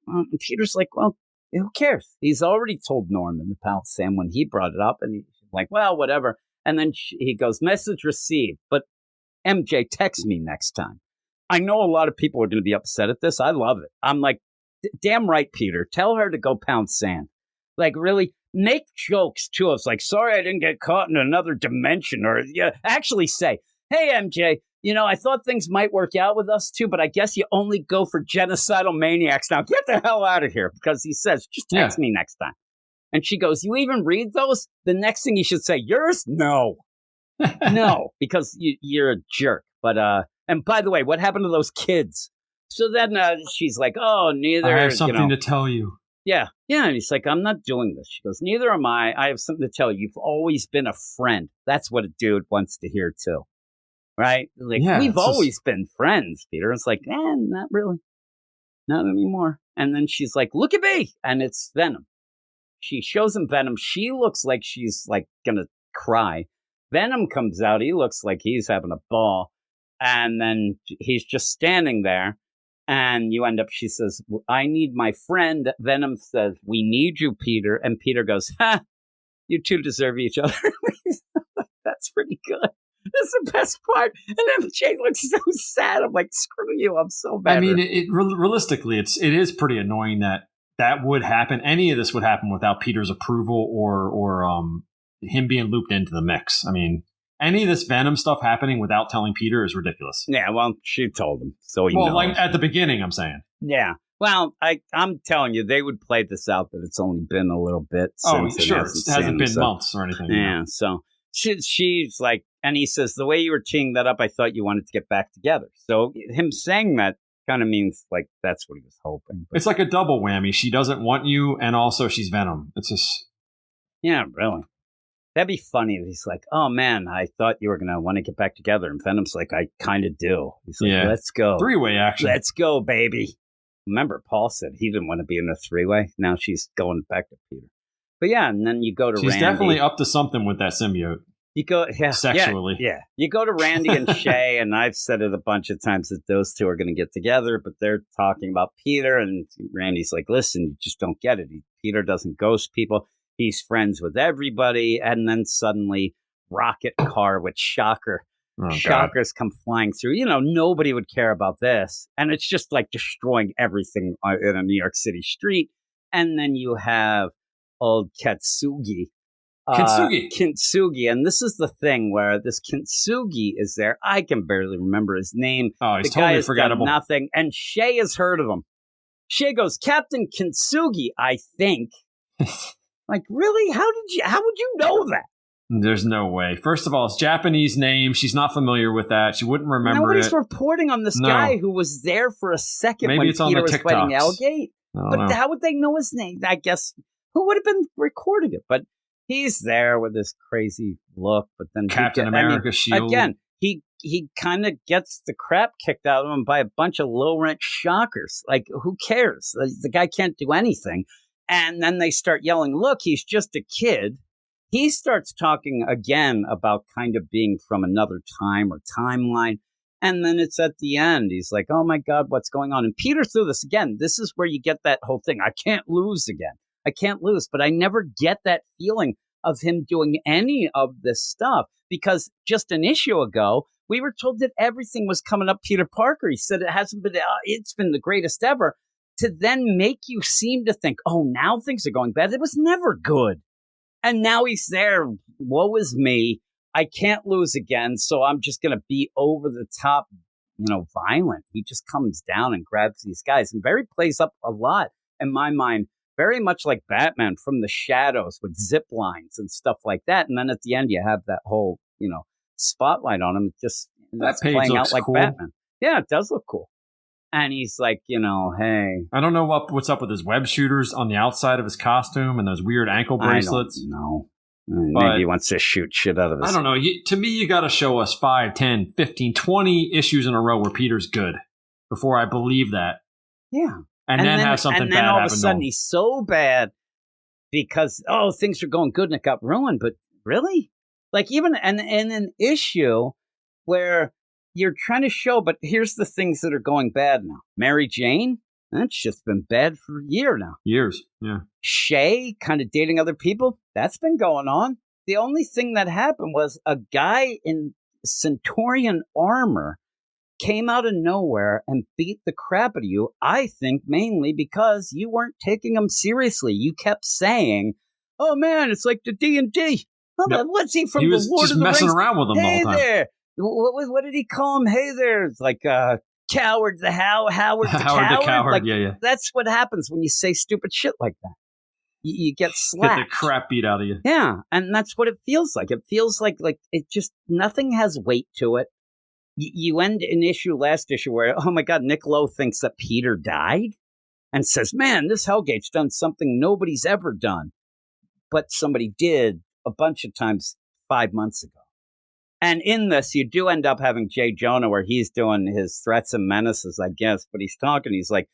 B: And Peter's like, well, who cares? He's already told Norman, the pal Sam, when he brought it up. And he's like, well, whatever. And then he goes, message received. But MJ, text me next time. I know a lot of people are going to be upset at this. I love it. I'm like, damn right, Peter. Tell her to go pound sand. Like, really make jokes to us. Like, sorry I didn't get caught in another dimension. Or actually say, hey, MJ, I thought things might work out with us too, but I guess you only go for genocidal maniacs now. Get the hell out of here. Because he says, just text me next time. And she goes, you even read those? The next thing you should say, yours? No. No, because you're a jerk. But, and by the way, what happened to those kids? So then she's like, oh, neither.
C: I have something to tell you.
B: Yeah. Yeah. And he's like, I'm not doing this. She goes, neither am I. I have something to tell you. You've always been a friend. That's what a dude wants to hear too. Right? Like, we've always been friends, Peter. It's like, not really. Not anymore. And then she's like, look at me. And it's Venom. She shows him Venom. She looks like she's like going to cry. Venom comes out. He looks like he's having a ball. And then he's just standing there. And you end up, she says, I need my friend. Venom says, we need you, Peter. And Peter goes, you two deserve each other. That's pretty good. That's the best part. And then Jay looks so sad. I'm like, screw you. I'm so bad.
C: I mean, realistically, it is pretty annoying that would happen. Any of this would happen without Peter's approval or him being looped into the mix. I mean, any of this Venom stuff happening without telling Peter is ridiculous.
B: Yeah, well, she told him, so he knows.
C: Like at the beginning, I'm saying.
B: Yeah. Well, I'm telling you, they would play this out that it's only been a little bit since
C: it hasn't been months or anything.
B: Yeah, so she's like, and he says, the way you were teeing that up, I thought you wanted to get back together. So him saying that kind of means like that's what he was hoping. But,
C: it's like a double whammy. She doesn't want you, and also she's Venom. It's just...
B: Yeah, really. That'd be funny if he's like, oh, man, I thought you were going to want to get back together. And Venom's like, I kind of do. He's like, let's go.
C: Three-way action.
B: Let's go, baby. Remember, Paul said he didn't want to be in a three-way. Now she's going back to Peter. But yeah, and then you go to Randy.
C: She's definitely up to something with that symbiote.
B: You go,
C: sexually.
B: Yeah. You go to Randy and Shay, and I've said it a bunch of times that those two are going to get together, but they're talking about Peter, and Randy's like, listen, you just don't get it. Peter doesn't ghost people. He's friends with everybody. And then suddenly, rocket car with Shocker.
C: Oh,
B: Shockers come flying through. Nobody would care about this. And it's just like destroying everything in a New York City street. And then you have old Kintsugi. Kintsugi. And this is the thing where this Kintsugi is there. I can barely remember his name.
C: Oh, he's
B: the guy
C: totally forgettable.
B: Nothing. And Shay has heard of him. Shay goes, Captain Kintsugi, I think. Like, really? How would you know that?
C: There's no way. First of all, it's Japanese name. She's not familiar with that. She wouldn't remember
B: Nobody's reporting on this guy who was there for a second when Peter was fighting Elgate. But how would they know his name? I guess, who would have been recording it? But he's there with this crazy look. But then
C: Captain America shield.
B: Again, he kind of gets the crap kicked out of him by a bunch of low-rent shockers. Like, who cares? The guy can't do anything. And then they start yelling, look, he's just a kid. He starts talking again about kind of being from another time or timeline. And then it's at the end. He's like, oh, my God, what's going on? And Peter threw this again. This is where you get that whole thing. I can't lose again. I can't lose. But I never get that feeling of him doing any of this stuff, because just an issue ago, we were told that everything was coming up Peter Parker. He said it's been the greatest ever. To then make you seem to think, oh, now things are going bad. It was never good. And now he's there. Woe is me. I can't lose again. So I'm just going to be over the top, violent. He just comes down and grabs these guys. And Barry plays up a lot, in my mind, very much like Batman from the shadows with zip lines and stuff like that. And then at the end, you have that whole, spotlight on him. That's playing out like cool. Batman. Yeah, it does look cool. And he's like, hey.
C: I don't know what's up with his web shooters on the outside of his costume and those weird ankle bracelets.
B: I don't know. Maybe he wants to shoot shit out of his...
C: I don't know. To me, you got to show us 5, 10, 15, 20 issues in a row where Peter's good before I believe that.
B: Yeah.
C: And then have something bad happen. And then
B: all of a sudden he's so bad because, things are going good and it got ruined. But really? Like even in an issue where... you're trying to show, but here's the things that are going bad now. Mary Jane, that's just been bad for a year now.
C: Years, yeah.
B: Shay, kind of dating other people, that's been going on. The only thing that happened was a guy in Centaurian armor came out of nowhere and beat the crap out of you, I think mainly because you weren't taking him seriously. You kept saying, oh man, it's like the D&D. What's he from
C: he was
B: the Lord
C: just
B: of the
C: messing
B: Rings?
C: around with them
B: Hey
C: the whole time.
B: there. What did he call him? Hey there. It's like Coward the Howard the
C: Howard
B: Coward.
C: the Coward,
B: Like,
C: yeah.
B: that's what happens when you say stupid shit like that. You get
C: Get
B: slapped.
C: the crap beat out of you.
B: Yeah, and that's what it feels like. It feels like it just, nothing has weight to it. You end an last issue where, oh my God, Nick Lowe thinks that Peter died and says, man, this Hellgate's done something nobody's ever done. But somebody did a bunch of times 5 months ago. And in this, you do end up having Jay Jonah where he's doing his threats and menaces, I guess. But he's like,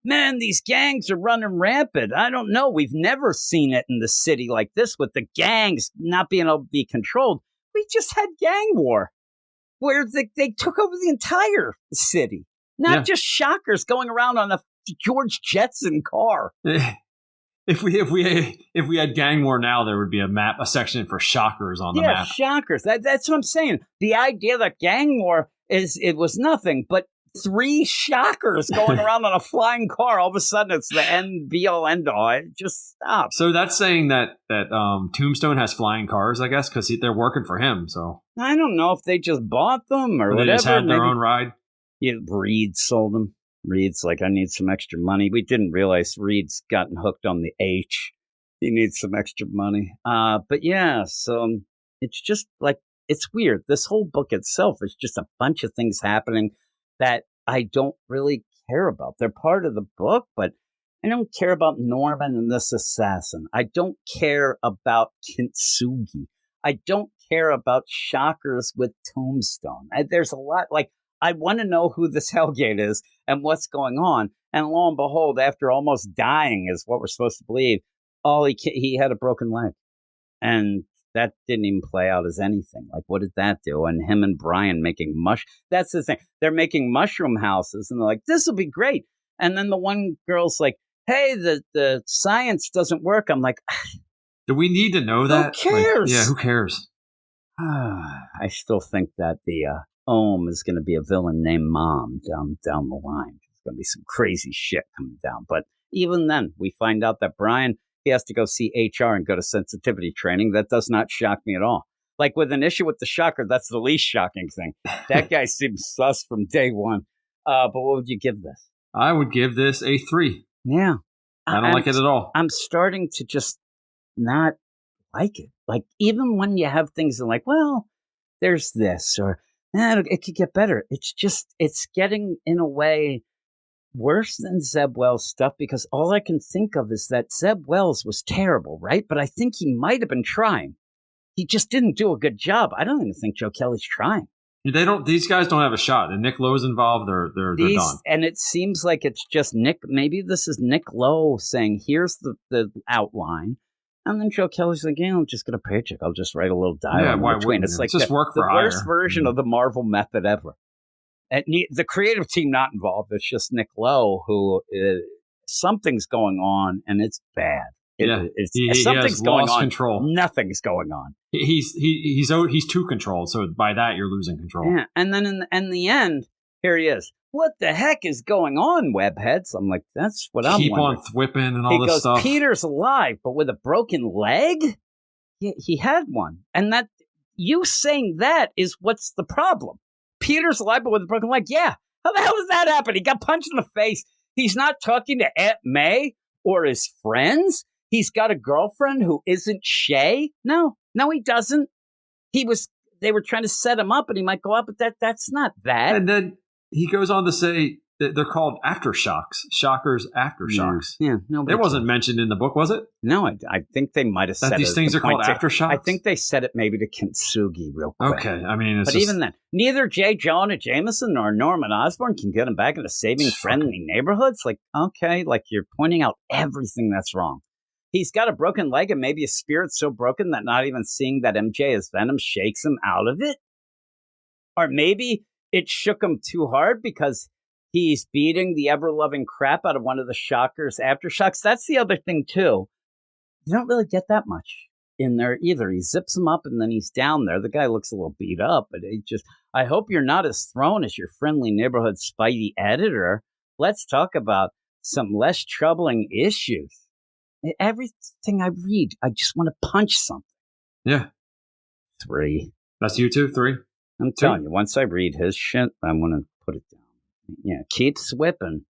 B: man, these gangs are running rampant. I don't know. We've never seen it in the city like this with the gangs not being able to be controlled. We just had gang war where they took over the entire city. Not just shockers going around on a George Jetson car.
C: If we had gang war now, there would be a section for shockers on the map.
B: Yeah, shockers. That's what I'm saying. The idea that gang war it was nothing but 3 shockers going around on a flying car. All of a sudden, it's the end be all end all. It just stops.
C: So that's saying that Tombstone has flying cars, I guess, because they're working for him. So
B: I don't know if they just bought them or whatever.
C: They just had their own ride.
B: Yeah, Reed sold them. Reed's like, I need some extra money. We didn't realize Reed's gotten hooked on the H. He needs some extra money. But yeah, so it's just like, it's weird. This whole book itself is just a bunch of things happening that I don't really care about. They're part of the book, but I don't care about Norman and this assassin. I don't care about Kintsugi. I don't care about shockers with Tombstone. There's a lot, like, I want to know who this Hellgate is and what's going on. And lo and behold, after almost dying is what we're supposed to believe, he had a broken leg. And that didn't even play out as anything. Like, what did that do? And him and Brian making that's the thing. They're making mushroom houses and they're like, this will be great. And then the one girl's like, hey, the science doesn't work. I'm like,
C: do we need to know that?
B: Who cares?
C: Like, yeah, who cares?
B: I still think that the Ohm is going to be a villain named Mom down the line. There's going to be some crazy shit coming down. But even then, we find out that Brian, he has to go see HR and go to sensitivity training. That does not shock me at all. Like with an issue with the shocker, that's the least shocking thing. That guy seems sus from day one. But what would you give this?
C: I would give this a 3.
B: Yeah.
C: I don't like it at all.
B: I'm starting to just not like it. Like, even when you have things that like, well, there's this, or it could get better. It's getting, in a way, worse than Zeb Wells stuff, because all I can think of is that Zeb Wells was terrible, right? But I think he might have been trying. He just didn't do a good job. I don't even think Joe Kelly's trying.
C: These guys don't have a shot. And Nick Lowe's involved, they're done. And
B: it seems like it's just Nick. Maybe this is Nick Lowe saying, here's the outline. And then Joe Kelly's like, yeah, I'll just get a paycheck. I'll just write a little dialogue in between. It's like
C: just work for
B: the
C: hire.
B: worst version of the Marvel method ever. And the creative team not involved. It's just Nick Lowe who something's going on, and it's bad. Something's going on.
C: Control.
B: Nothing's going on.
C: He's too controlled. So by that, you're losing control.
B: Yeah, and then in the end, here he is. What the heck is going on, webheads? I'm like, that's what I'm wondering.
C: Keep on whipping and all this stuff.
B: Peter's alive, but with a broken leg? He had one. And that, you saying that is what's the problem. Peter's alive, but with a broken leg. Yeah. How the hell does that happen? He got punched in the face. He's not talking to Aunt May or his friends. He's got a girlfriend who isn't Shay. No, he doesn't. They were trying to set him up and he might go up, but that's not that.
C: And then he goes on to say that they're called aftershocks. Shockers, aftershocks.
B: Yeah.
C: It wasn't mentioned in the book, was it?
B: No, I think they might have said
C: that these things are called aftershocks?
B: I think they said it maybe to Kintsugi real quick.
C: Okay, I mean,
B: but even then, neither J. Jonah Jameson nor Norman Osborn can get him back into saving friendly neighborhoods. Like, okay, like you're pointing out everything that's wrong. He's got a broken leg and maybe a spirit so broken that not even seeing that MJ is Venom shakes him out of it. Or maybe it shook him too hard because he's beating the ever-loving crap out of one of the Shockers aftershocks. That's the other thing, too. You don't really get that much. in there either. He zips him up and then he's down there. The guy looks a little beat up, but I hope you're not as thrown as your friendly neighborhood Spidey editor. Let's talk about some less troubling issues. Everything I read, I just want to punch something.
C: Yeah.
B: 3.
C: That's you too? 3?
B: I'm telling you, once I read his shit, I'm going to put it down. Yeah, keep swipping.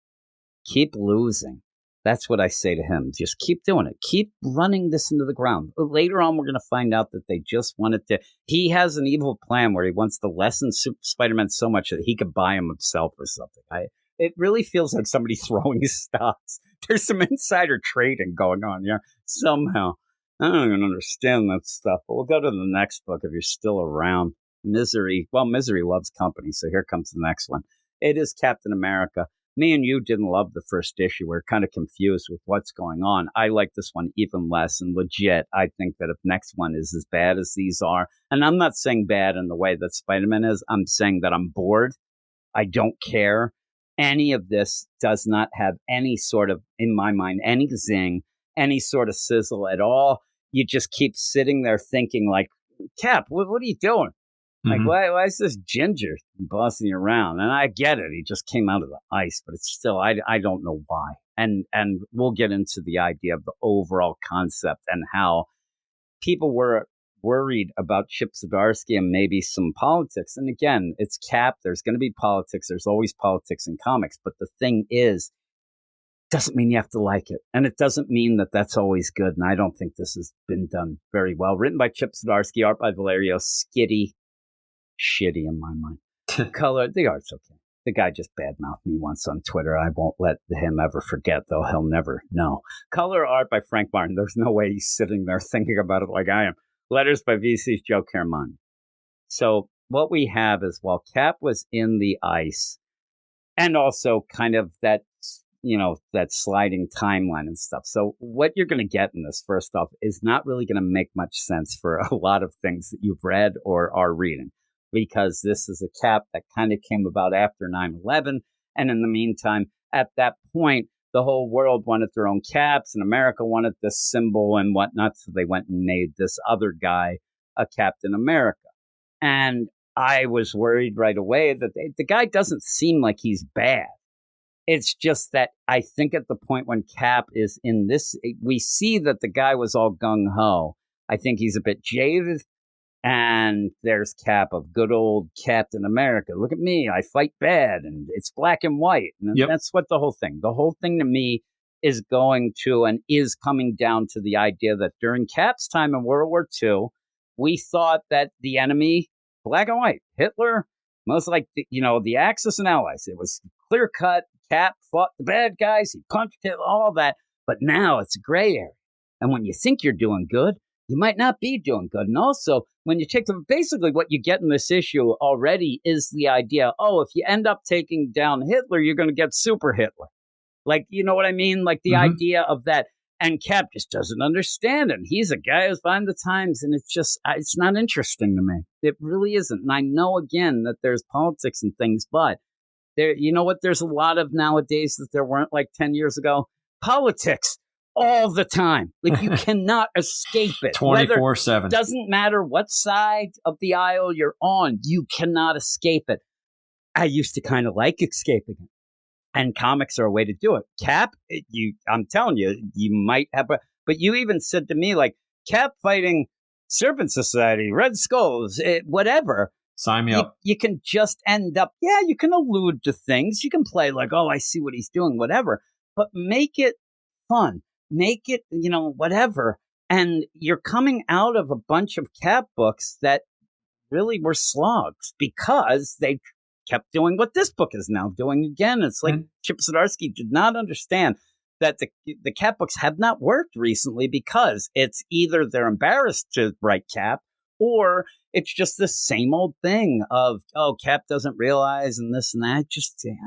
B: Keep losing. That's what I say to him. Just keep doing it. Keep running this into the ground. Later on, we're going to find out that they just wanted to... He has an evil plan where he wants to lessen Spider-Man so much that he could buy him himself or something. It really feels like somebody throwing his stocks. There's some insider trading going on, yeah, somehow. I don't even understand that stuff. But we'll go to the next book if you're still around. Misery. Well, Misery loves company, so here comes the next one. It is Captain America. Me and you didn't love the first issue. We're kind of confused with what's going on. I like this one even less, and legit, I think that if next one is as bad as these are, and I'm not saying bad in the way that Spider-Man is, I'm saying that I'm bored. I don't care. Any of this does not have any sort of, in my mind, any zing, any sort of sizzle at all. You just keep sitting there thinking like, Cap, what are you doing? Like, why is this ginger bossing you around? And I get it. He just came out of the ice, but it's still, I don't know why. And we'll get into the idea of the overall concept and how people were worried about Chip Zdarsky and maybe some politics. And again, it's Cap. There's going to be politics. There's always politics in comics. But the thing is, doesn't mean you have to like it. And it doesn't mean that that's always good. And I don't think this has been done very well. Written by Chip Zdarsky, art by Valerio Schiti. Shitty in my mind. Color, the art's okay. The guy just badmouthed me once on Twitter. I won't let him ever forget, though he'll never know. Color art by Frank Martin. There's no way he's sitting there thinking about it like I am. Letters by VC's Joe Caramani. So what we have is while Cap was in the ice, and also kind of that, that sliding timeline and stuff. So what you're going to get in this, first off, is not really going to make much sense for a lot of things that you've read or are reading. Because this is a Cap that kind of came about after 9/11. And in the meantime, at that point, the whole world wanted their own caps and America wanted this symbol and whatnot. So they went and made this other guy a Captain America. And I was worried right away that the guy doesn't seem like he's bad. It's just that I think at the point when Cap is in this, we see that the guy was all gung-ho. I think he's a bit jaded. And there's Cap of good old Captain America. Look at me. I fight bad and it's black and white. And that's what the whole thing to me is going to and is coming down to the idea that during Cap's time in World War II, we thought that the enemy, black and white, Hitler, most like, the Axis and Allies. It was clear cut. Cap fought the bad guys. He punched Hitler, all that. But now it's a gray area. And when you think you're doing good, you might not be doing good. And also, when you take basically what you get in this issue already is the idea, if you end up taking down Hitler, you're going to get super Hitler. Like, you know what I mean? Like the idea of that. And Cap just doesn't understand it. He's a guy who's behind the times. And it's not interesting to me. It really isn't. And I know, again, that there's politics and things, but there, you know what? There's a lot of nowadays that there weren't like 10 years ago. Politics. All the time. Like, you cannot escape it.
C: 24/7.
B: Doesn't matter what side of the aisle you're on, you cannot escape it. I used to kind of like escaping it. And comics are a way to do it. Cap, I'm telling you, you might have, but you even said to me, like, Cap fighting Serpent Society, Red Skulls, whatever.
C: Sign me up.
B: You can just end up, you can allude to things. You can play like, I see what he's doing, whatever. But make it fun. Make it, whatever. And you're coming out of a bunch of Cap books that really were slogs because they kept doing what this book is now doing again. It's like Chip Zdarsky did not understand that the Cap books have not worked recently because it's either they're embarrassed to write Cap or it's just the same old thing of, Cap doesn't realize and this and that.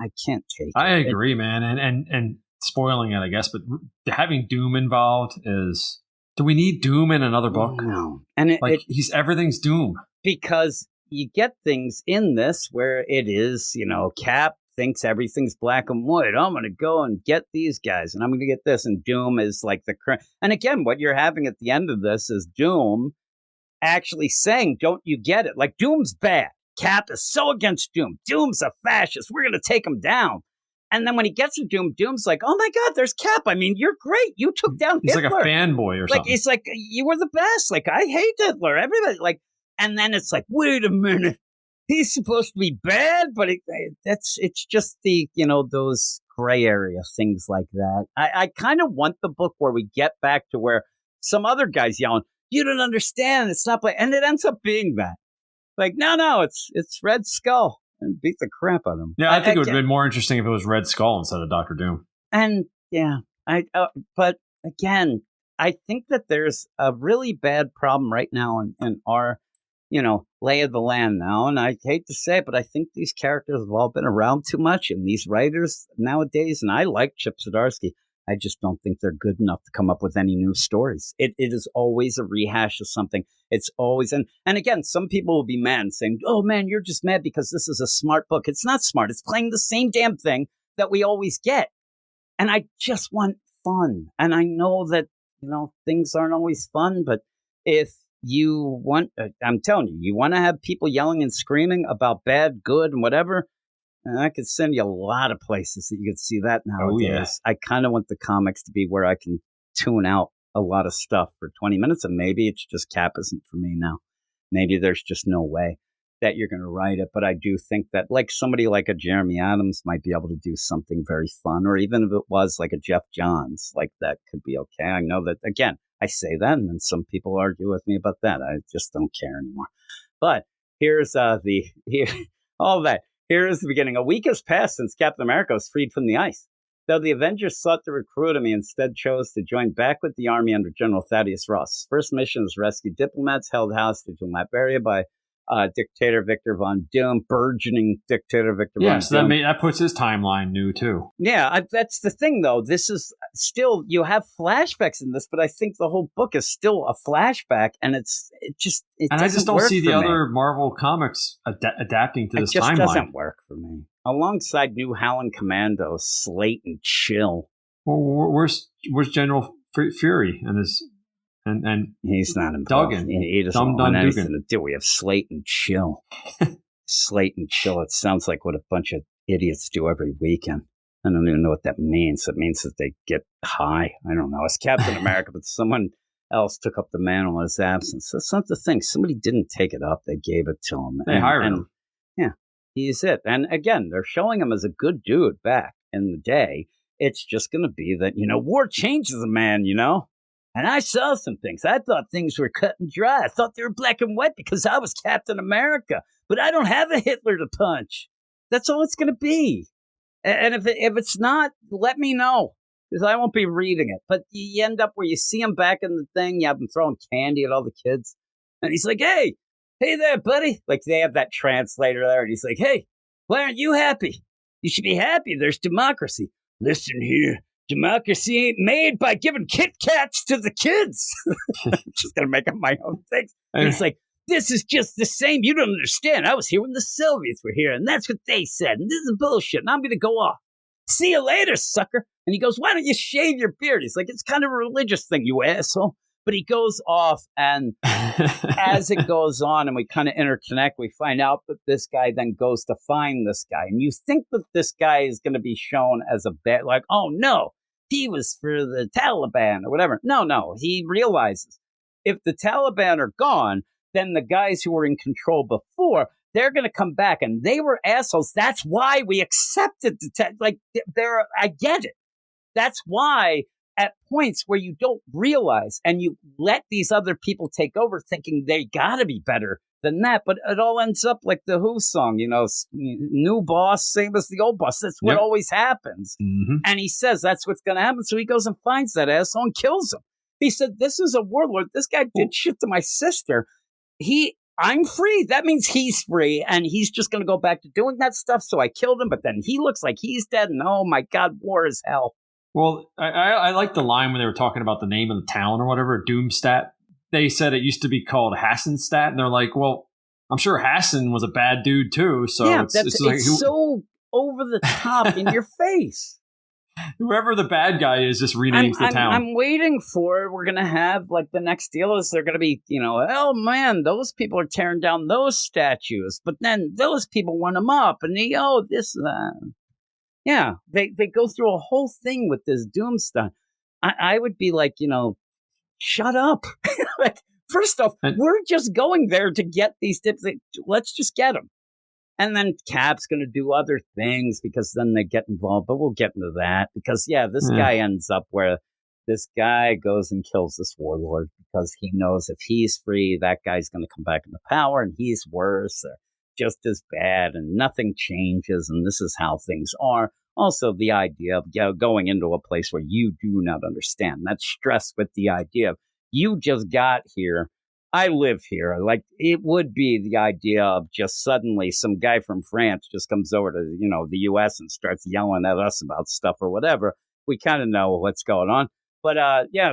B: I can't take it.
C: I agree, man. And spoiling it, I guess, but having Doom involved is... Do we need Doom in another book?
B: No. And
C: everything's Doom.
B: Because you get things in this where it is, Cap thinks everything's black and white. I'm going to go and get these guys, and I'm going to get this. And Doom is like the current. And again, what you're having at the end of this is Doom actually saying, "Don't you get it? Like Doom's bad. Cap is so against Doom. Doom's a fascist. We're going to take him down." And then when he gets to Doom, Doom's like, "Oh my God, there's Cap. I mean, you're great. You took down
C: He's
B: Hitler."
C: like a fanboy or something.
B: It's like, you were the best. Like, I hate Hitler. Everybody, like, and then it's like, wait a minute. He's supposed to be bad, but it's just the, those gray area things like that. I kind of want the book where we get back to where some other guy's yelling, "You don't understand. It's not like," and it ends up being that. Like, no, it's Red Skull, and beat the crap out of him.
C: Yeah, I think it would have been more interesting if it was Red Skull instead of Dr. Doom.
B: And yeah, but again, I think that there's a really bad problem right now in our, lay of the land now. And I hate to say it, but I think these characters have all been around too much, and these writers nowadays, and I like Chip Zdarsky, I just don't think they're good enough to come up with any new stories. It is always a rehash of something. It's always, and again, some people will be mad saying, "Oh man, you're just mad because this is a smart book." It's not smart. It's playing the same damn thing that we always get. And I just want fun. And I know that, things aren't always fun, but if you want, I'm telling you, you want to have people yelling and screaming about bad, good, and whatever, and I could send you a lot of places that you could see that nowadays.
C: Oh, yeah.
B: I kind of want the comics to be where I can tune out a lot of stuff for 20 minutes, and maybe it's just Cap isn't for me now. Maybe there's just no way that you're going to write it, but I do think that like somebody like a Jeremy Adams might be able to do something very fun, or even if it was like a Jeff Johns, like that could be okay. I know that, again, I say that, and then some people argue with me about that. I just don't care anymore. But here's all that. Here is the beginning. A week has passed since Captain America was freed from the ice. Though the Avengers sought to recruit him, he instead chose to join back with the army under General Thaddeus Ross. His first mission was to rescue diplomats held hostage in Latveria by dictator Victor von Doom, burgeoning dictator Victor von Doom.
C: So that puts his timeline new, too.
B: Yeah, that's the thing, though. This is still, you have flashbacks in this, but I think the whole book is still a flashback, and I just
C: don't see the other Marvel comics adapting to this timeline. It just
B: doesn't work for me. Alongside New Howling Commando, Slate and Chill.
C: Well, where's General Fury and his... And
B: he's not involved.
C: Duggan.
B: He doesn't want anything to do. We have Slate and Chill. Slate and Chill. It sounds like what a bunch of idiots do every weekend. I don't even know what that means. It means that they get high. I don't know. It's Captain America, but someone else took up the mantle in his absence. That's not the thing. Somebody didn't take it up. They gave it to him.
C: They hired him.
B: Yeah, he's it. And again, they're showing him as a good dude back in the day. It's just going to be that, war changes a man, And I saw some things. I thought things were cut and dry. I thought they were black and white because I was Captain America. But I don't have a Hitler to punch. That's all it's going to be. And if it's not, let me know, because I won't be reading it. But you end up where you see him back in the thing. You have him throwing candy at all the kids. And he's like, hey there, buddy. Like they have that translator there. And he's like, hey, why aren't you happy? You should be happy. There's democracy. Listen here. Democracy ain't made by giving Kit Kats to the kids. I'm just going to make up my own things. And he's like, this is just the same. You don't understand. I was here when the Soviets were here, and that's what they said. And this is bullshit, and I'm going to go off. See you later, sucker. And he goes, why don't you shave your beard? He's like, it's kind of a religious thing, you asshole. But he goes off, and as it goes on and we kind of interconnect, we find out that this guy then goes to find this guy. And you think that this guy is going to be shown as a bad, like, oh, no, he was for the Taliban or whatever. No, he realizes if the Taliban are gone, then the guys who were in control before, they're going to come back, and they were assholes. That's why we accepted I get it. That's why at points where you don't realize and you let these other people take over thinking they got to be better than that. But it all ends up like the Who song, new boss, same as the old boss. That's what always happens.
C: Mm-hmm.
B: And he says that's what's going to happen. So he goes and finds that asshole and kills him. He said, this is a warlord. This guy did shit to my sister. I'm free. That means he's free. And he's just going to go back to doing that stuff. So I killed him. But then he looks like he's dead. And oh my God, war is hell.
C: Well, I like the line when they were talking about the name of the town or whatever, Doomstat. They said it used to be called Hassenstadt, and they're like, well, I'm sure Hassan was a bad dude too. So
B: yeah, it's so over the top in your face.
C: Whoever the bad guy is just renames the town.
B: I'm waiting for it. We're going to have, like, the next deal is they're going to be, oh, man, those people are tearing down those statues. But then those people want them up. And this. Yeah, they go through a whole thing with this doom stuff. I would be like, shut up. Like, first off, we're just going there to get these tips. Let's just get them. And then Cap's going to do other things because then they get involved. But we'll get into that because, this guy ends up where this guy goes and kills this warlord because he knows if he's free, that guy's going to come back into power and he's worse or just as bad and nothing changes. And this is how things are. Also, the idea of going into a place where you do not understand. That's stressed with the idea of you just got here. I live here. Like, it would be the idea of just suddenly some guy from France just comes over to, the U.S. and starts yelling at us about stuff or whatever. We kind of know what's going on. But,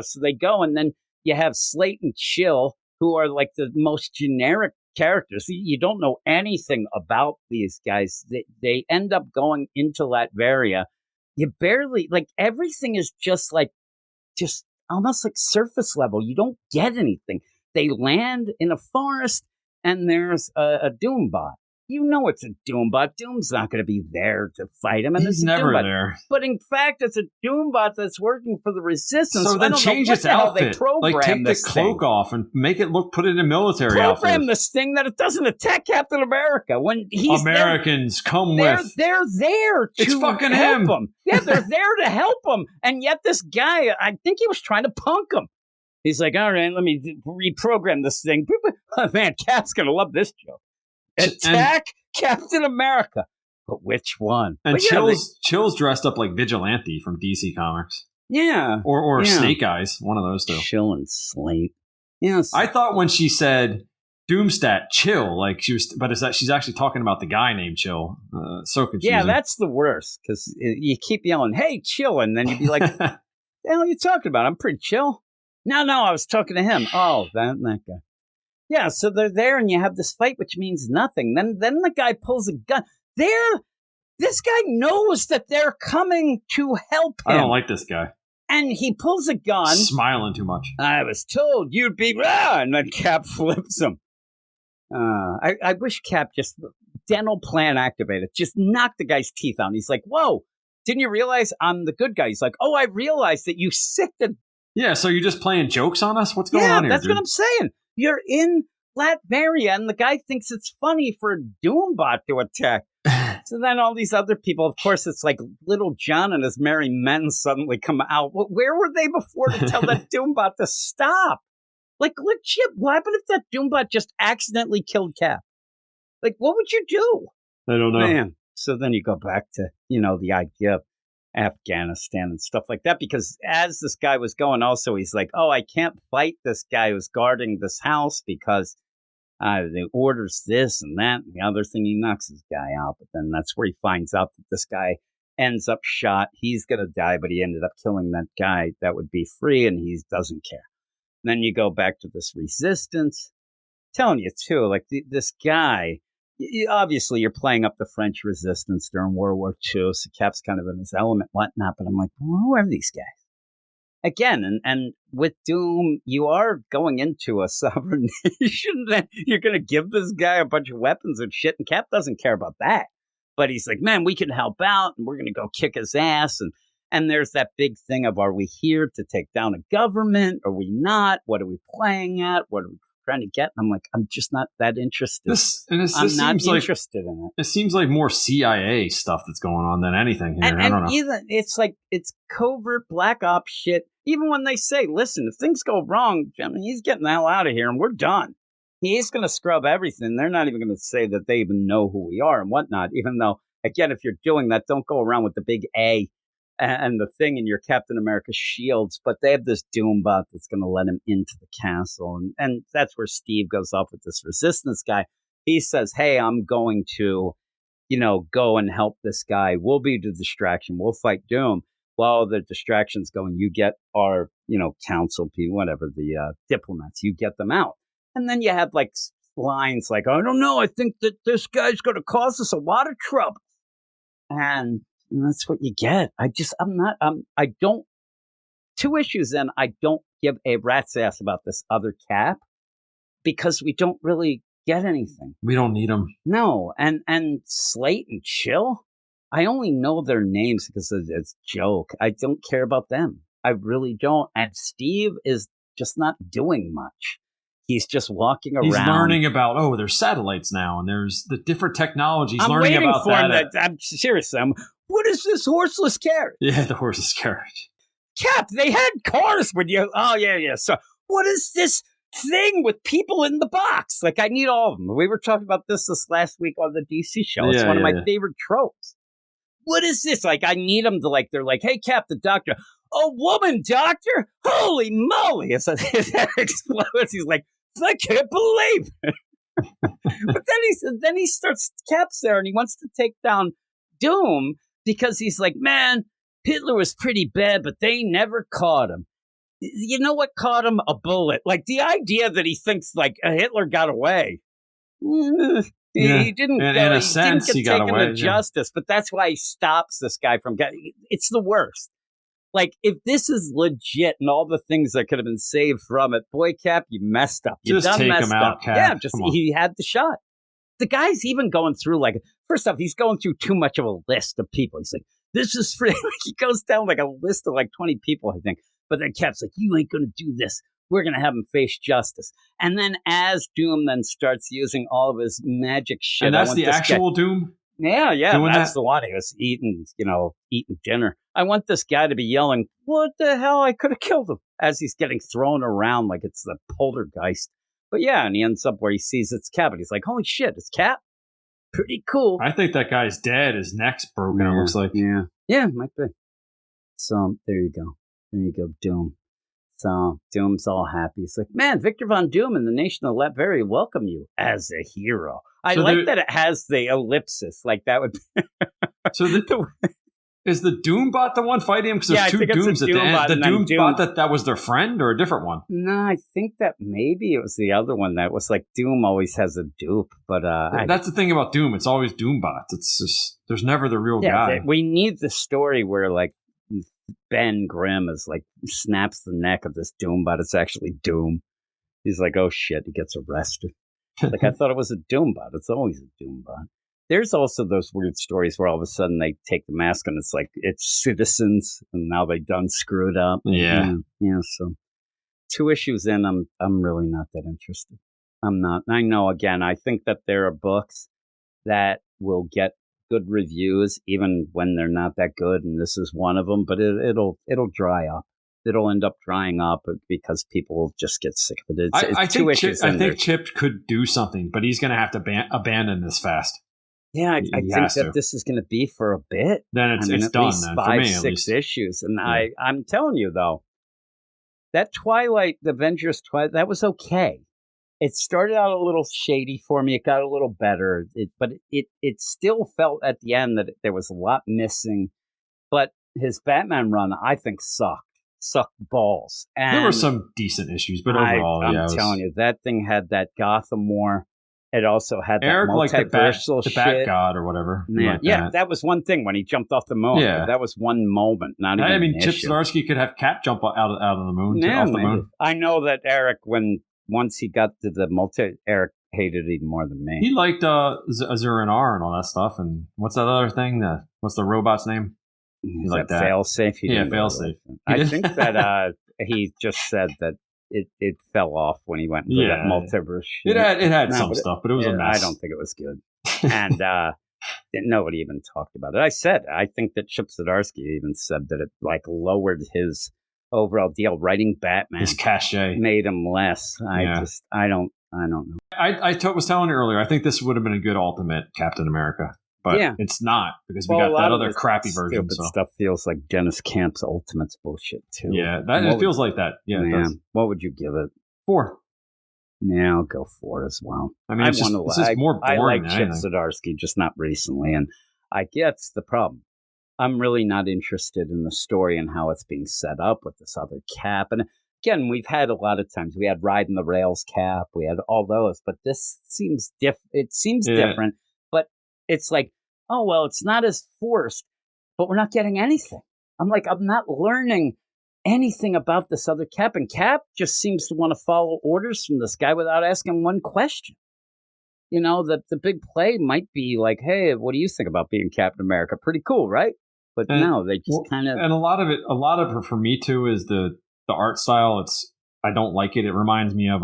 B: so they go, and then you have Slate and Chill, who are like the most generic characters. You don't know anything about these guys. They end up going into Latveria. You barely, like, everything is just almost like surface level. You don't get anything. They land in a forest, and there's a Doombot. You know it's a Doombot. Doom's not going to be there to fight him. And
C: he's never there.
B: But in fact, it's a Doombot that's working for the Resistance.
C: So then change its outfit. Like, take the cloak off and make it put it in a military outfit.
B: Program this thing that it doesn't attack Captain America. When he's
C: Americans, come with.
B: They're there to
C: it's fucking
B: help
C: him.
B: him. Yeah, they're there to help him. And yet this guy, I think he was trying to punk him. He's like, all right, let me reprogram this thing. Oh, man, Cap's going to love this joke. Attack Captain America. But which one?
C: And Chill's dressed up like Vigilante from DC Comics.
B: Yeah.
C: Or Snake Eyes, one of those two.
B: Chill and Slate. Yes.
C: I thought when she said Doomstat Chill, like but is that she's actually talking about the guy named Chill. So confusing.
B: Yeah, that's the worst because you keep yelling, hey, Chill, and then you'd be like, the hell are you talking about? I'm pretty chill. No, I was talking to him. Oh, that guy. Yeah, so they're there, and you have this fight, which means nothing. Then the guy pulls a gun. This guy knows that they're coming to help him.
C: I don't like this guy.
B: And he pulls a gun.
C: Smiling too much.
B: I was told you'd be... and then Cap flips him. I wish Cap just... dental plan activated. Just knock the guy's teeth out. And he's like, whoa, didn't you realize I'm the good guy? He's like, oh, I realized that you sicked the...
C: Yeah, so you're just playing jokes on us? What's going on here,
B: that's
C: dude?
B: what I'm saying. You're in Latveria, and the guy thinks it's funny for a Doombot to attack. So then all these other people, of course, it's like Little John and his merry men suddenly come out. Where were they before to tell that Doombot to stop? Like, legit, what happened if that Doombot just accidentally killed Cap? Like, what would you do?
C: I don't know.
B: Man. So then you go back to, the idea of Afghanistan and stuff like that, because as this guy was going, also he's like, oh, I can't fight this guy who's guarding this house because the orders this and that and the other thing. He knocks this guy out, but then that's where he finds out that this guy ends up shot. He's gonna die, but he ended up killing that guy that would be free, and he doesn't care. And then you go back to this resistance. I'm telling you too, like this guy. Obviously, you're playing up the French resistance during World War II, so Cap's kind of in his element, whatnot. But I'm like, well, who are these guys? Again, and with Doom, you are going into a sovereign nation that you're going to give this guy a bunch of weapons and shit, and Cap doesn't care about that. But he's like, man, we can help out, and we're going to go kick his ass. And there's that big thing of, are we here to take down a government? Are we not? What are we playing at? What are we trying to get? And I'm like, I'm just not that interested. I'm not interested in it.
C: It seems like more CIA stuff that's going on than anything here. I don't know.
B: Even it's like it's covert black ops shit. Even when they say, listen, if things go wrong, he's getting the hell out of here and we're done. He's going to scrub everything. They're not even going to say that they even know who we are and whatnot. Even though, again, if you're doing that, don't go around with the big A and the thing in your Captain America shields, but they have this Doombot that's going to let him into the castle. And that's where Steve goes off with this resistance guy. He says, hey, I'm going to, go and help this guy. We'll be the distraction. We'll fight Doom. While the distraction's going, you get our, council people, whatever, the diplomats, you get them out. And then you have like lines like, I don't know, I think that this guy's going to cause us a lot of trouble. And that's what you get. I don't, 2 issues in, I don't give a rat's ass about this other Cap because we don't really get anything.
C: We don't need them.
B: No. And Slate and Chill, I only know their names because it's a joke. I don't care about them. I really don't. And Steve is just not doing much. He's just walking around.
C: He's learning about, there's satellites now, and there's the different technologies.
B: I'm
C: learning
B: waiting
C: about
B: for
C: that.
B: him. I'm serious. What is this horseless carriage?
C: Yeah, the horseless carriage.
B: Cap, they had cars when you. Oh, yeah. So, what is this thing with people in the box? Like, I need all of them. We were talking about this last week on the DC show. It's one of my favorite tropes. What is this? Like, I need them to, they're like, hey, Cap, the doctor. A woman doctor? Holy moly. It's that explodes. He's like, I can't believe it. But then he starts, Cap's there, and he wants to take down Doom because he's like, man, Hitler was pretty bad, but they never caught him. You know what caught him? A bullet. Like, the idea that he thinks, Hitler got away. He didn't.
C: In a sense, he got away.
B: To justice, but that's why he stops this guy from getting. It's the worst. Like, if this is legit and all the things that could have been saved from it, boy, Cap, you messed up. You
C: just
B: done
C: take
B: messed
C: him out,
B: up.
C: Cap.
B: Yeah, he had the shot. The guy's even going through, first off, he's going through too much of a list of people. He's like, this is free. He goes down a list of 20 people, I think. But then Cap's like, you ain't going to do this. We're going to have him face justice. And then as Doom then starts using all of his magic shit.
C: And that's the actual Doom?
B: Yeah,
C: Doing
B: that's
C: that?
B: the one. He was eating dinner. I want this guy to be yelling, what the hell? I could have killed him as he's getting thrown around like it's the poltergeist. But yeah, and he ends up where he sees it's Cap, and he's like, holy shit, it's Cap? Pretty cool.
C: I think that guy's dead. His neck's broken, it looks like.
B: Yeah. Yeah, might be. So there you go. There you go, Doom. So Doom's all happy. He's like, man, Victor Von Doom and the Nation of Let very welcome you as a hero. I like that it has the ellipsis. Like that would be.
C: So is the Doombot the one fighting him? Because there's two Dooms at the end. The Doombot that was their friend or a different one?
B: No, I think that maybe it was the other one that was Doom always has a dupe. But
C: that's the thing about Doom. It's always Doombots. It's just, there's never the real guy.
B: We need the story where Ben Grimm is snaps the neck of this Doombot. It's actually Doom. He's like, oh shit, he gets arrested. I thought it was a Doombot. It's always a Doombot. There's also those weird stories where all of a sudden they take the mask and it's citizens and now they done screwed up.
C: Yeah.
B: Yeah. So 2 issues in, I'm really not that interested. I'm not. I know, again, I think that there are books that will get good reviews even when they're not that good, and this is one of them, but it'll dry up. It'll end up drying up because people will just get sick of it.
C: I think Chip could do something, but he's going to have to abandon this fast.
B: Yeah, I think that this is going to be for a bit.
C: Then it's
B: at
C: done.
B: Least
C: then,
B: 5,
C: for me,
B: 6 issues, and yeah. I'm telling you though, that Twilight, the Avengers Twilight, that was okay. It started out a little shady for me. It got a little better, but it still felt at the end that there was a lot missing. But his Batman run, I think, sucked balls. And
C: there were some decent issues, but overall,
B: I'm telling you, that thing had that Gotham War. It also had that multiversal
C: the Bat God or whatever.
B: Yeah, that was one thing when he jumped off the moon.
C: Yeah.
B: That was one moment.
C: Chip Zdarsky could have Cap jump out of the moon, off the moon.
B: I know that Eric, once he got to the Eric hated it even more than me.
C: He liked Azur and R and all that stuff. And what's that other thing? What's the robot's name? He liked that.
B: Failsafe.
C: Yeah, Failsafe.
B: I think that he just said that it fell off when he went into that multiverse.
C: It had some stuff, but it was a mess.
B: I don't think it was good. And nobody even talked about it. I think that Chip Zdarsky even said that it lowered his overall deal. Writing Batman,
C: his cachet
B: made him less. I don't know.
C: I was telling you earlier, I think this would have been a good Ultimate Captain America. But it's not, because we got that other crappy version.
B: But stuff feels like Dennis Camp's Ultimate's bullshit too.
C: Yeah, it feels like that. Yeah, it does.
B: What would you give it?
C: 4.
B: Yeah, I'll go 4 as well.
C: I mean, it's just more boring.
B: I like Chip Zdarsky, just not recently, and I guess the problem. I'm really not interested in the story and how it's being set up with this other Cap. And again, we've had a lot of times. We had Riding the Rails Cap. We had all those, but this seems different. It seems different. It's like, oh, well, it's not as forced, but we're not getting anything. I'm like, I'm not learning anything about this other Cap. And Cap just seems to want to follow orders from this guy without asking one question. You know, the big play might be like, hey, what do you think about being Captain America? Pretty cool, right? But no, they just kind of...
C: And a lot of it for me, too, is the art style. I don't like it. It reminds me of,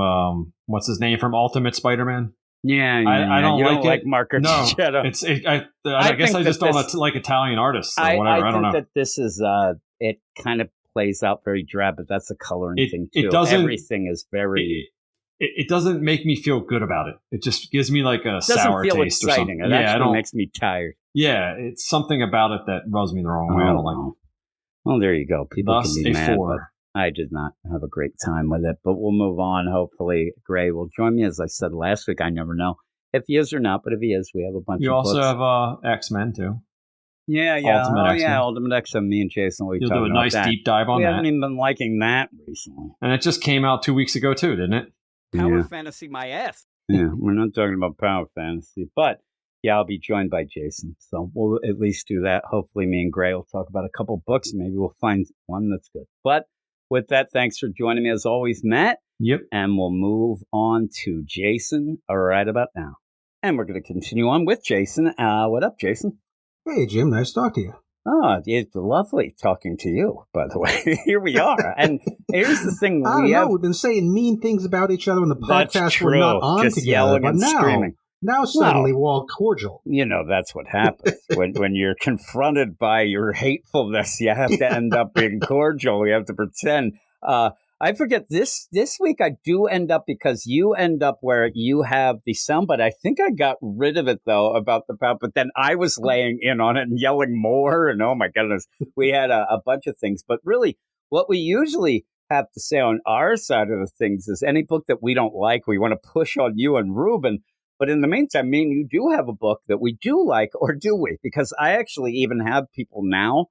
C: what's his name from Ultimate Spider-Man?
B: Yeah,
C: I don't
B: you
C: like
B: don't
C: it.
B: like Marco Cicchetto.
C: I guess I just don't like Italian artists or whatever. I don't know.
B: I think that this is, it kind of plays out very drab, but that's a coloring thing, too.
C: It doesn't...
B: Everything is very...
C: It doesn't make me feel good about it. It just gives me like a sour
B: feel
C: taste
B: exciting.
C: or something.
B: It actually makes me tired.
C: Yeah, it's something about it that rubs me the wrong way. I don't like it.
B: Well, there you go. People
C: Thus,
B: can be mad,
C: 4.
B: but I did not have a great time with it. But we'll move on. Hopefully, Gray will join me. As I said last week, I never know if he is or not, but if he is, we have a bunch
C: You
B: of
C: also
B: books.
C: have X-Men, too.
B: Yeah.
C: Ultimate X-Men.
B: Ultimate X-Men. Me and Jason will be
C: You'll
B: talking
C: do a
B: about
C: nice
B: that.
C: deep dive on
B: we
C: that.
B: haven't even been liking that recently.
C: And it just came out 2 weeks ago, too, didn't it?
D: Power fantasy my ass.
B: Yeah, we're not talking about Power Fantasy, but yeah, I'll be joined by Jason. So we'll at least do that. Hopefully me and Gray will talk about a couple books. Maybe we'll find one that's good. But with that, thanks for joining me as always, Matt.
C: Yep.
B: And we'll move on to Jason right about now. And we're going to continue on with Jason. What up, Jason?
E: Hey, Jim. Nice to talk to you.
B: Oh, it's lovely talking to you, by the way. Here we are. And here's the thing.
E: I don't know. We've been saying mean things about each other in the podcast. We're not on
B: just
E: together.
B: Yelling
E: but
B: and screaming.
E: Now suddenly we're all cordial.
B: You know, that's what happens. when you're confronted by your hatefulness, you have to end up being cordial. You have to pretend. I forget this week I do end up because you end up where you have the sound, but I think I got rid of it though about the pound, but then I was laying in on it and yelling more and oh my goodness, we had a bunch of things. But really what we usually have to say on our side of the things is any book that we don't like, we want to push on you and Ruben. But in the meantime, me and you do have a book that we do like, or do we? Because I actually even have people now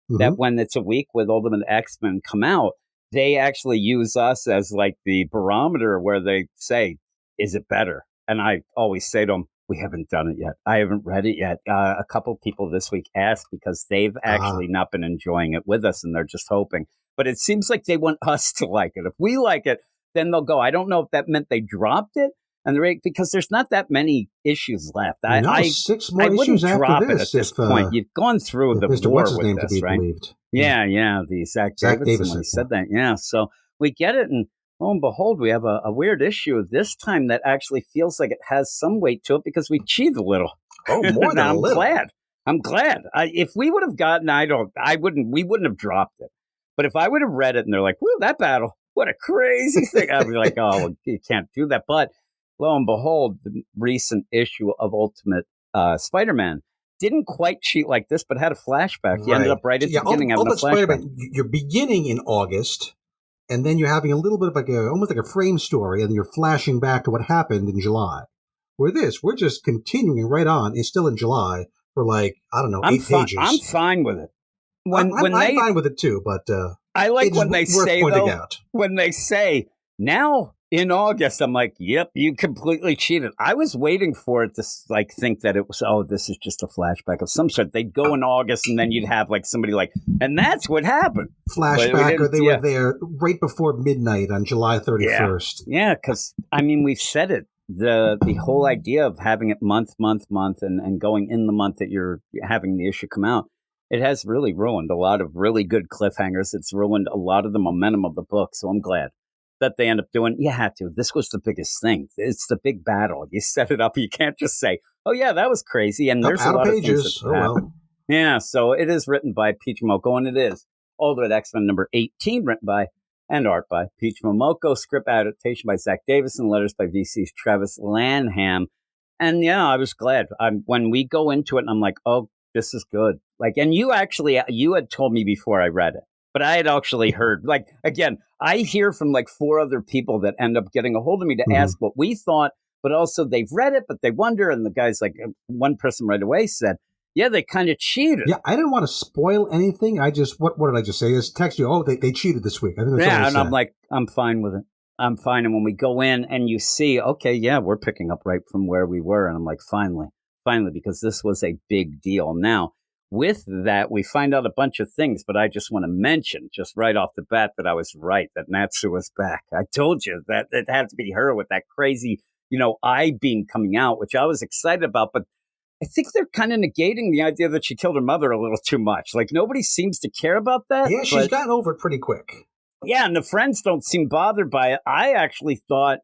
B: that when it's a week with Ultimate X-Men come out, they actually use us as like the barometer where they say, is it better? And I always say to them, we haven't done it yet. I haven't read it yet. A couple people this week asked because they've actually not been enjoying it with us and they're just hoping. But it seems like they want us to like it. If we like it, then they'll go. I don't know if that meant they dropped it. And because there's not that many issues left.
E: No, 6 more
B: wouldn't
E: issues
B: drop
E: after
B: it at this point. You've gone through the
E: Mr.
B: war
E: What's his
B: with
E: name
B: this,
E: to be
B: right?
E: believed.
B: Yeah, the Zach Davidson when he said that. Yeah, so we get it, and lo and behold, we have a weird issue this time that actually feels like it has some weight to it because we cheated a little.
E: Oh, more than a little.
B: I'm glad. If we would have gotten, we wouldn't have dropped it. But if I would have read it and they're like, "Woo, that battle, what a crazy thing," I'd be like, "Oh, well, you can't do that." But lo and behold, the recent issue of Ultimate Spider-Man didn't quite cheat like this, but had a flashback. He ended up right at the beginning having a flashback.
E: Spider-Man, you're beginning in August, and then you're having a little bit of almost like a frame story, and then you're flashing back to what happened in July. With this, we're just continuing right on. It's still in July for 8 pages.
B: I'm fine with it.
E: I'm fine with it too, but
B: I like when they say
E: out.
B: When they say now in August, I'm like, yep, you completely cheated. I was waiting for it to think that it was, this is just a flashback of some sort. They'd go in August and then you'd have somebody and that's what happened.
E: Flashback, or they were there right before midnight on July 31st.
B: Yeah, because, we've said it. The whole idea of having it month, and going in the month that you're having the issue come out, it has really ruined a lot of really good cliffhangers. It's ruined a lot of the momentum of the book, so I'm glad that they end up doing. You had to. This was the biggest thing. It's the big battle. You set it up. You can't just say, "Oh yeah, that was crazy." And there's a lot of things that happen. Yeah. So it is written by Peach Momoko, and it is Ultimate X-Men number 18, written by and art by Peach Momoko, script adaptation by Zach Davison, letters by VC's Travis Lanham. And yeah, I was glad. When we go into it, and I'm like, "Oh, this is good." And you had told me before I read it. But I had actually heard, again, I hear from 4 other people that end up getting a hold of me to ask what we thought, but also they've read it, but they wonder. And the guy's one person right away said, yeah, they kind of cheated.
E: Yeah, I didn't want to spoil anything. I just, what did I just say? I just text you, they cheated this week. I think that's all I said.
B: I'm like, I'm fine with it. I'm fine. And when we go in and you see, okay, yeah, we're picking up right from where we were. And I'm like, finally, finally, because this was a big deal. Now, with that, we find out a bunch of things, but I just want to mention, just right off the bat, that I was right, that Natsu was back. I told you that it had to be her with that crazy, eye beam coming out, which I was excited about, but I think they're kind of negating the idea that she killed her mother a little too much. Like, nobody seems to care about that.
E: Yeah, she's gotten over it pretty quick.
B: Yeah, and the friends don't seem bothered by it. I actually thought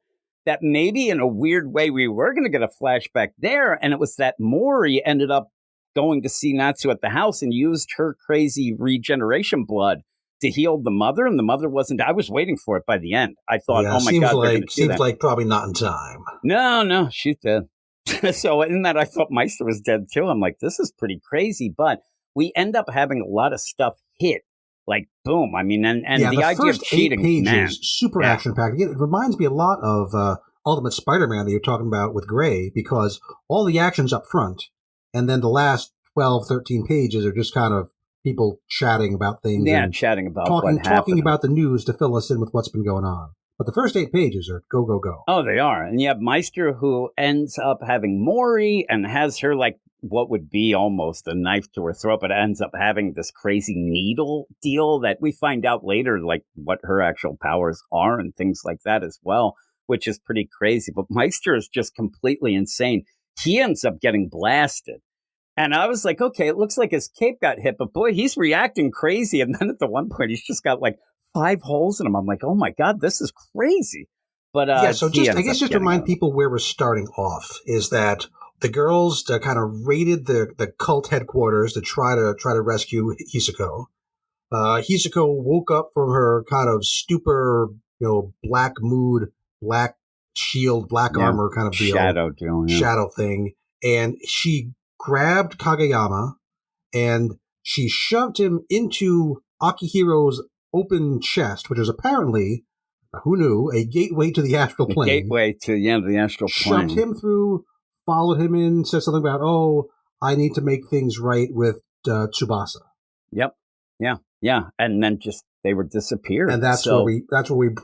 B: that maybe in a weird way we were going to get a flashback there, and it was that Mori ended up going to see Natsu at the house and used her crazy regeneration blood to heal the mother, and the mother wasn't. I was waiting for it by the end. I thought, oh my God,
E: seems like probably not in time.
B: No, she's dead. So in that, I thought Meister was dead too. I'm like, this is pretty crazy, but we end up having a lot of stuff hit. Like, boom. I mean, and the idea of cheating,
E: 8 pages,
B: man.
E: super action-packed. It reminds me a lot of Ultimate Spider-Man that you're talking about with Gray, because all the action's up front, and then the last 12, 13 pages are just kind of people chatting about things.
B: Yeah, chatting about
E: talking about the news to fill us in with what's been going on. But the first 8 pages are go, go, go.
B: Oh, they are. And you have Meister, who ends up having Mori and has her, like, what would be almost a knife to her throat, but ends up having this crazy needle deal that we find out later, like, what her actual powers are and things like that as well, which is pretty crazy. But Meister is just completely insane. He ends up getting blasted. And I was like, okay, it looks like his cape got hit, but boy, he's reacting crazy. And then at the one point, he's just got like 5 holes in him. I'm like, oh my God, this is crazy. But
E: so just to remind people where we're starting off is that the girls kind of raided the cult headquarters to try to rescue Hisako. Hisako woke up from her kind of stupor, black mood, black shield, black armor kind of deal, shadow thing, and she grabbed Kageyama and she shoved him into Akihiro's open chest, which is apparently, who knew, a gateway to the astral plane.
B: Gateway to the astral plane.
E: Shoved him through, followed him in, said something about, I need to make things right with Tsubasa.
B: Yep. Yeah. And then just they were disappeared.
E: And that's where we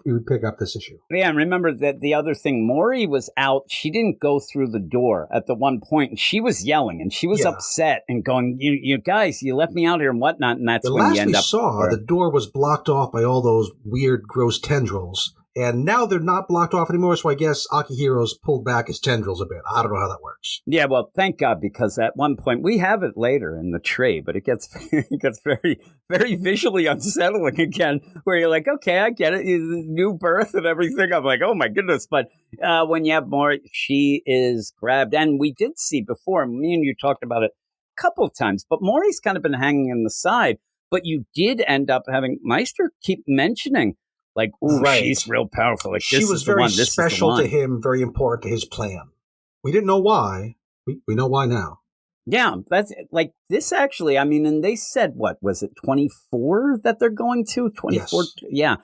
E: would pick up this issue.
B: Yeah, and remember that the other thing, Mori was out. She didn't go through the door at the one point, and she was yelling, and she was upset and going, you guys, you left me out here and whatnot, and that's when you end up.
E: The door was blocked off by all those weird, gross tendrils. And now they're not blocked off anymore, so I guess Akihiro's pulled back his tendrils a bit. I don't know how that works.
B: Yeah, well, thank God, because at one point, we have it later in the trade, but it gets very, very visually unsettling again, where you're like, okay, I get it, new birth and everything. I'm like, oh my goodness. But when you have more, she is grabbed. And we did see before, me and you talked about it a couple of times, but Maury's kind of been hanging on the side. But you did end up having Meister keep mentioning, like, ooh, she's real powerful. Like,
E: she was very special to him, very important to his plan. We didn't know why. We know why now.
B: Yeah, that's like this actually. I mean, and they said, what was it, 24 that they're going to? 24?
E: Yes.
B: Yeah.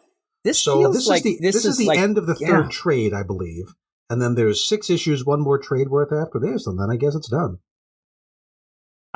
B: This is
E: the end of the third trade, I believe. And then there's 6 issues, one more trade worth after this, and then I guess it's done.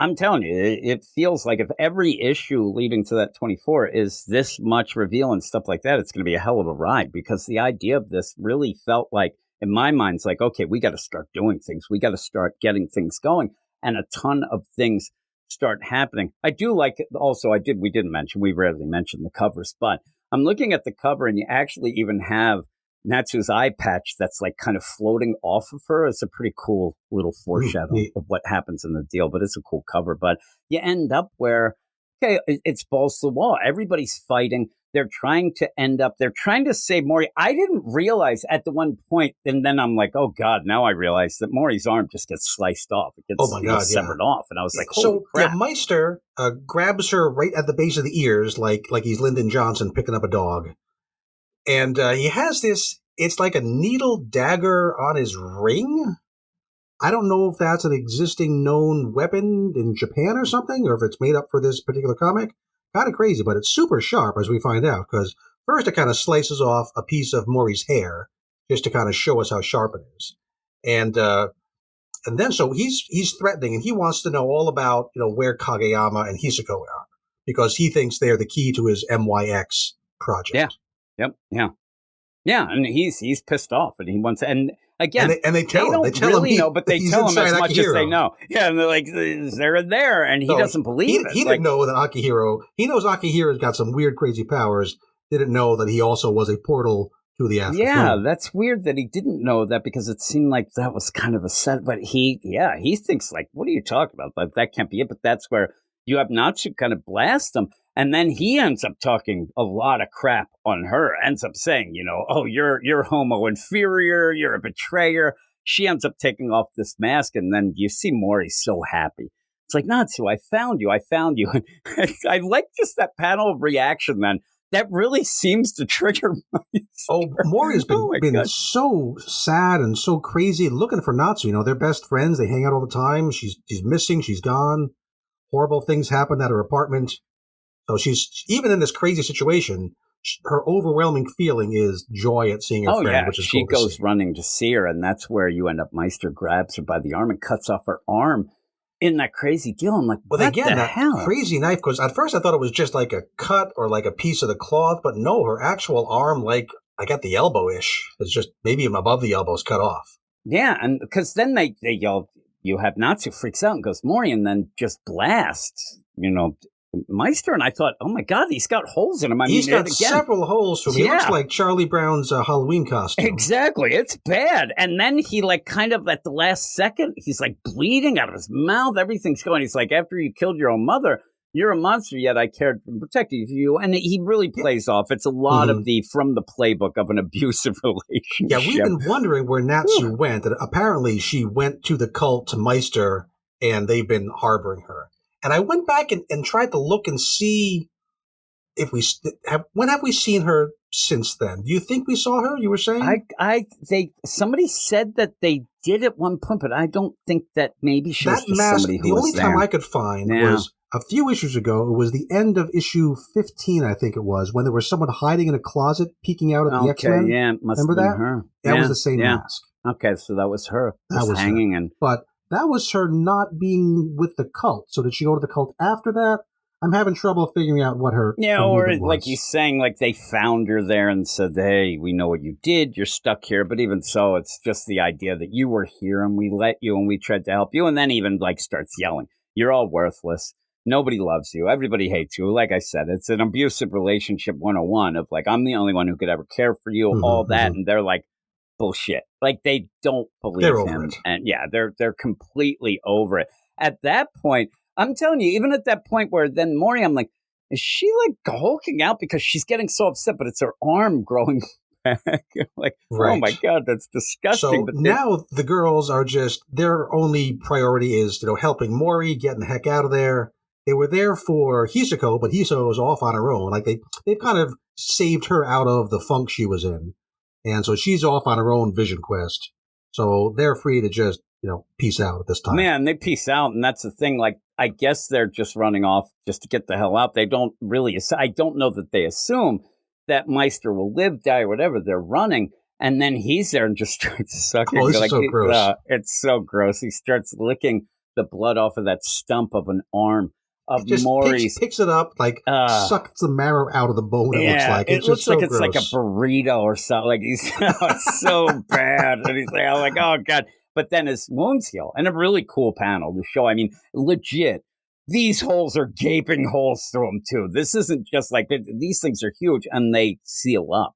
B: I'm telling you, it feels like if every issue leading to that 24 is this much reveal and stuff like that, it's going to be a hell of a ride, because the idea of this really felt like, in my mind, it's like, okay, we got to start doing things. We got to start getting things going, and a ton of things start happening. I do like it. Also, we didn't mention, we rarely mention the covers, but I'm looking at the cover and you actually even have Natsu's eye patch that's like kind of floating off of her. It's a pretty cool little foreshadow of what happens in the deal, but it's a cool cover. But you end up where, okay, it's balls to the wall. Everybody's fighting. They're trying to save Mori. I didn't realize at the one point, and then I'm like, oh God, now I realize that Mori's arm just gets sliced off. It gets severed off. And I was like, holy crap.
E: Yeah, Meister grabs her right at the base of the ears, like he's Lyndon Johnson picking up a dog. And he has this, it's like a needle dagger on his ring. I don't know if that's an existing known weapon in Japan or something, or if it's made up for this particular comic. Kind of crazy, but it's super sharp, as we find out, because first it kind of slices off a piece of Mori's hair, just to kind of show us how sharp it is. And then so he's threatening, and he wants to know all about, where Kageyama and Hisako are, because he thinks they're the key to his MYX project.
B: Yeah. Yep. Yeah. Yeah. And he's pissed off, and he wants, and again,
E: and they tell him.
B: don't
E: They tell
B: really
E: him
B: know, but they
E: he's
B: tell him as
E: inside
B: much as they
E: Akihiro.
B: know. Yeah, and they're like, they're in there, and he
E: So
B: doesn't believe it.
E: He didn't know that Akihiro. He knows Akihiro's got some weird, crazy powers. Didn't know that he also was a portal to the astral
B: Yeah,
E: plane.
B: that's weird that he didn't know that because it seemed like that was kind of a set. But he thinks like, what are you talking about? Like, that can't be it. But that's where you have Natsu kind of blast him. And then he ends up talking a lot of crap on her, ends up saying, oh, you're homo inferior, you're a betrayer. She ends up taking off this mask, and then you see Mori's so happy. It's like, Natsu, I found you. I like just that panel of reaction then. That really seems to trigger my
E: Mori's been
B: God.
E: so sad and so crazy looking for Natsu. They're best friends. They hang out all the time. She's missing. She's gone. Horrible things happen at her apartment. So she's, even in this crazy situation, her overwhelming feeling is joy at seeing her friend,
B: yeah.
E: which is
B: She
E: cool to
B: goes
E: see.
B: running to see her, and that's where you end up. Meister grabs her by the arm and cuts off her arm in that crazy deal. I'm like,
E: But
B: what
E: again,
B: the
E: that
B: hell?
E: crazy knife, because at first I thought it was just like a cut or like a piece of the cloth, but no, her actual arm, like at the elbow-ish, is just maybe above the elbow is cut off.
B: Yeah, and because then they yell, you have Natsu freaks out and goes, Mori, and then just blasts, Meister. And I thought, oh my God, he's got holes in him.
E: He's got several holes from him. He looks like Charlie Brown's Halloween costume.
B: Exactly. It's bad. And then he kind of at the last second, he's like bleeding out of his mouth. Everything's going. He's like, after you killed your own mother, you're a monster, yet I cared and protected you. And he really plays off. It's a lot of from the playbook of an abusive relationship.
E: Yeah, we've been wondering where Natsu went. And apparently she went to the cult to Meister, and they've been harboring her. And I went back and tried to look and see if when have we seen her since then? Do you think we saw her? You were saying
B: somebody said that they did at one point, but I don't think that maybe she was
E: that
B: just
E: mask.
B: somebody who
E: The
B: was
E: only time
B: there.
E: I could find was a few issues ago. It was the end of issue 15, I think it was, when there was someone hiding in a closet, peeking out at the X-Men.
B: Yeah, must
E: remember
B: have
E: that?
B: been her.
E: That was the same mask.
B: Okay, so that was her.
E: That was
B: hanging
E: her.
B: and.
E: But that was her not being with the cult. So did she go to the cult after that? I'm having trouble figuring out what her
B: or
E: movement
B: like
E: was.
B: he's saying, like they found her there and said, hey, we know what you did. You're stuck here. But even so, it's just the idea that you were here and we let you and we tried to help you. And then even like starts yelling, you're all worthless. Nobody loves you. Everybody hates you. Like I said, it's an abusive relationship 101 of like, I'm the only one who could ever care for you, all that. And they're like, bullshit. Like they don't believe
E: They're over
B: him.
E: it.
B: And yeah, they're completely over it. At that point, I'm telling you, even at that point where then Mori, I'm like, is she like hulking out because she's getting so upset, but it's her arm growing back? Like,
E: Right.
B: Oh my God, that's disgusting.
E: So
B: but
E: now the girls are just, their only priority is, helping Mori, getting the heck out of there. They were there for Hisako, but Hisako was off on her own. Like they've kind of saved her out of the funk she was in. And so she's off on her own vision quest. So they're free to just, peace out at this time.
B: Man, they peace out. And that's the thing. Like, I guess they're just running off just to get the hell out. They don't really, I don't know that they assume that Meister will live, die, or whatever. They're running. And then he's there and just starts sucking.
E: Oh, this is so gross.
B: It's so gross. He starts licking the blood off of that stump of an arm of
E: just
B: Maury's.
E: Picks it up, sucks the marrow out of the bone, it looks like.
B: It looks like it's
E: gross.
B: like a burrito or something. Like it's so bad. And he's like, I'm like, oh God. But then his wounds heal. And a really cool panel to show, I mean, legit, these holes are gaping holes through them too. This isn't just like, these things are huge and they seal up.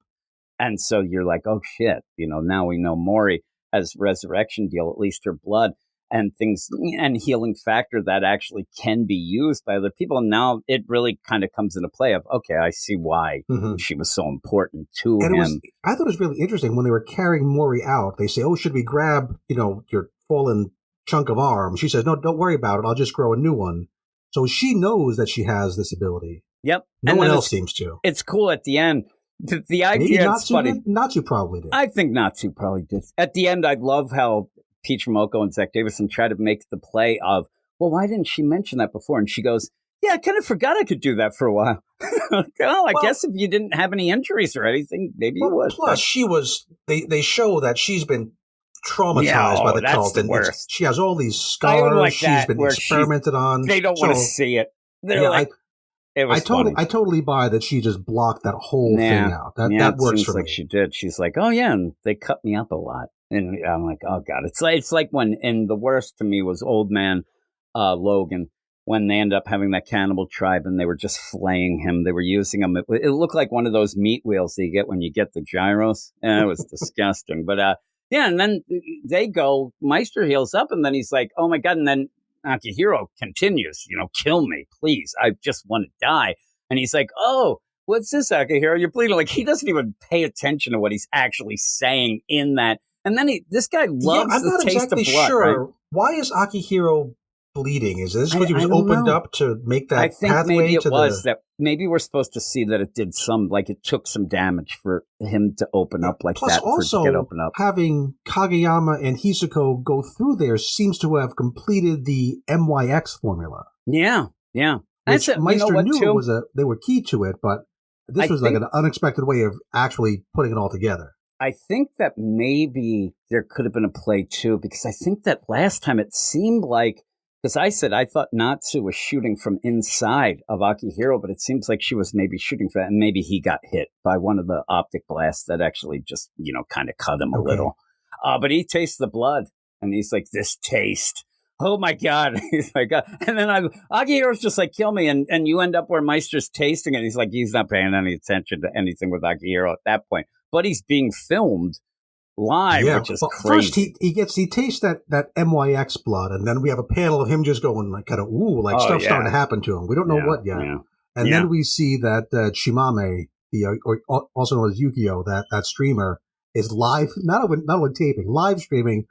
B: And so you're like, oh shit, now we know Maury has resurrection deal, at least her blood and things and healing factor that actually can be used by other people. And now it really kind of comes into play of, okay, I see why she was so important to him.
E: I thought it was really interesting when they were carrying Maury out. They say, oh, should we grab, your fallen chunk of arm? She says, no, don't worry about it. I'll just grow a new one. So she knows that she has this ability.
B: Yep.
E: No one else seems to.
B: It's cool at the end. The idea
E: Maybe
B: is
E: Natsu
B: funny.
E: did? Natsu probably did.
B: I think Natsu probably did. At the end, I love how Peach Momoko and Zach Davison try to make the play of, well, why didn't she mention that before? And she goes, yeah, I kind of forgot I could do that for a while. I guess if you didn't have any injuries or anything, maybe you would.
E: Plus, she was, they show that she's been traumatized by the cult.
B: The worst.
E: She has all these scars.
B: Like
E: she's been experimented on.
B: They don't want to see it. They're It was funny.
E: I totally buy that she just blocked that whole thing out. That works
B: seems
E: for
B: like
E: me.
B: she did. She's like, oh yeah, and they cut me up a lot, and I'm like, oh god, it's like when, and the worst to me was Old Man Logan, when they end up having that cannibal tribe and they were just flaying him. They were using him. It looked like one of those meat wheels that you get when you get the gyros. And it was disgusting. But yeah, and then they go, Meister heals up, and then he's like, oh my God. And then Akihiro continues, kill me, please. I just want to die. And he's like, oh, what's this, Akihiro? You're bleeding. Like, he doesn't even pay attention to what he's actually saying in that. And then this guy loves the taste of blood.
E: Sure.
B: Right?
E: Why is Akihiro bleeding? Is this because he was opened up to make that pathway? I think
B: maybe it was that maybe we're supposed to see that it did it took some damage for him to open up like
E: Plus
B: that.
E: Also,
B: to get open up.
E: Having Kageyama and Hisako go through there seems to have completed the MYX formula.
B: Yeah.
E: Which Meister knew they were key to it, but this was like an unexpected way of actually putting it all together.
B: I think that maybe there could have been a play too, because I think that last time it seemed like, because I thought Natsu was shooting from inside of Akihiro, but it seems like she was maybe shooting for that, and maybe he got hit by one of the optic blasts that actually just, kind of cut him a little. But he tastes the blood, and he's like, this taste. Oh my God. He's like, and then Akihiro's just like, kill me. And you end up where Meister's tasting it. He's like, he's not paying any attention to anything with Akihiro at that point. But he's being filmed live, which is crazy.
E: First, he tastes that MYX blood, and then we have a panel of him just going like kind of stuff's starting to happen to him. We don't know what yet, and then we see that Chimame, also known as Yukio, that streamer, is live, not only taping, live streaming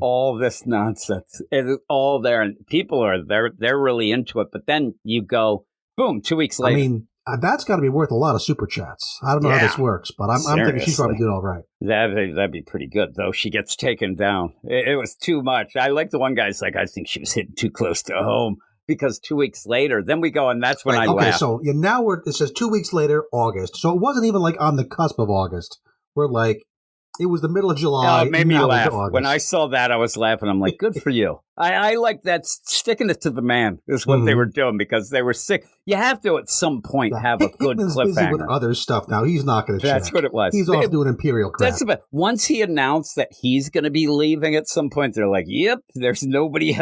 B: all this nonsense. It's all there, and people they're really into it. But then you go, boom, 2 weeks later.
E: I mean, that's got to be worth a lot of super chats. I don't know how this works, but I'm thinking she's probably doing all right.
B: That'd be pretty good, though. She gets taken down. It was too much. I like the one guy's like, I think she was hitting too close to home, because 2 weeks later, then we go, and that's when I laugh.
E: Okay, so now it says 2 weeks later, August. So it wasn't even like on the cusp of August. We're like, it was the middle of July.
B: It made me laugh. When I saw that, I was laughing. I'm like, good for you. I like that. Sticking it to the man is what they were doing, because they were sick. You have to, at some point, have a good cliffhanger. Busy with
E: other stuff now. He's not going to check.
B: That's what it was.
E: He's off doing Imperial crap.
B: That's about. Once he announced that he's going to be leaving at some point, they're like, yep, there's nobody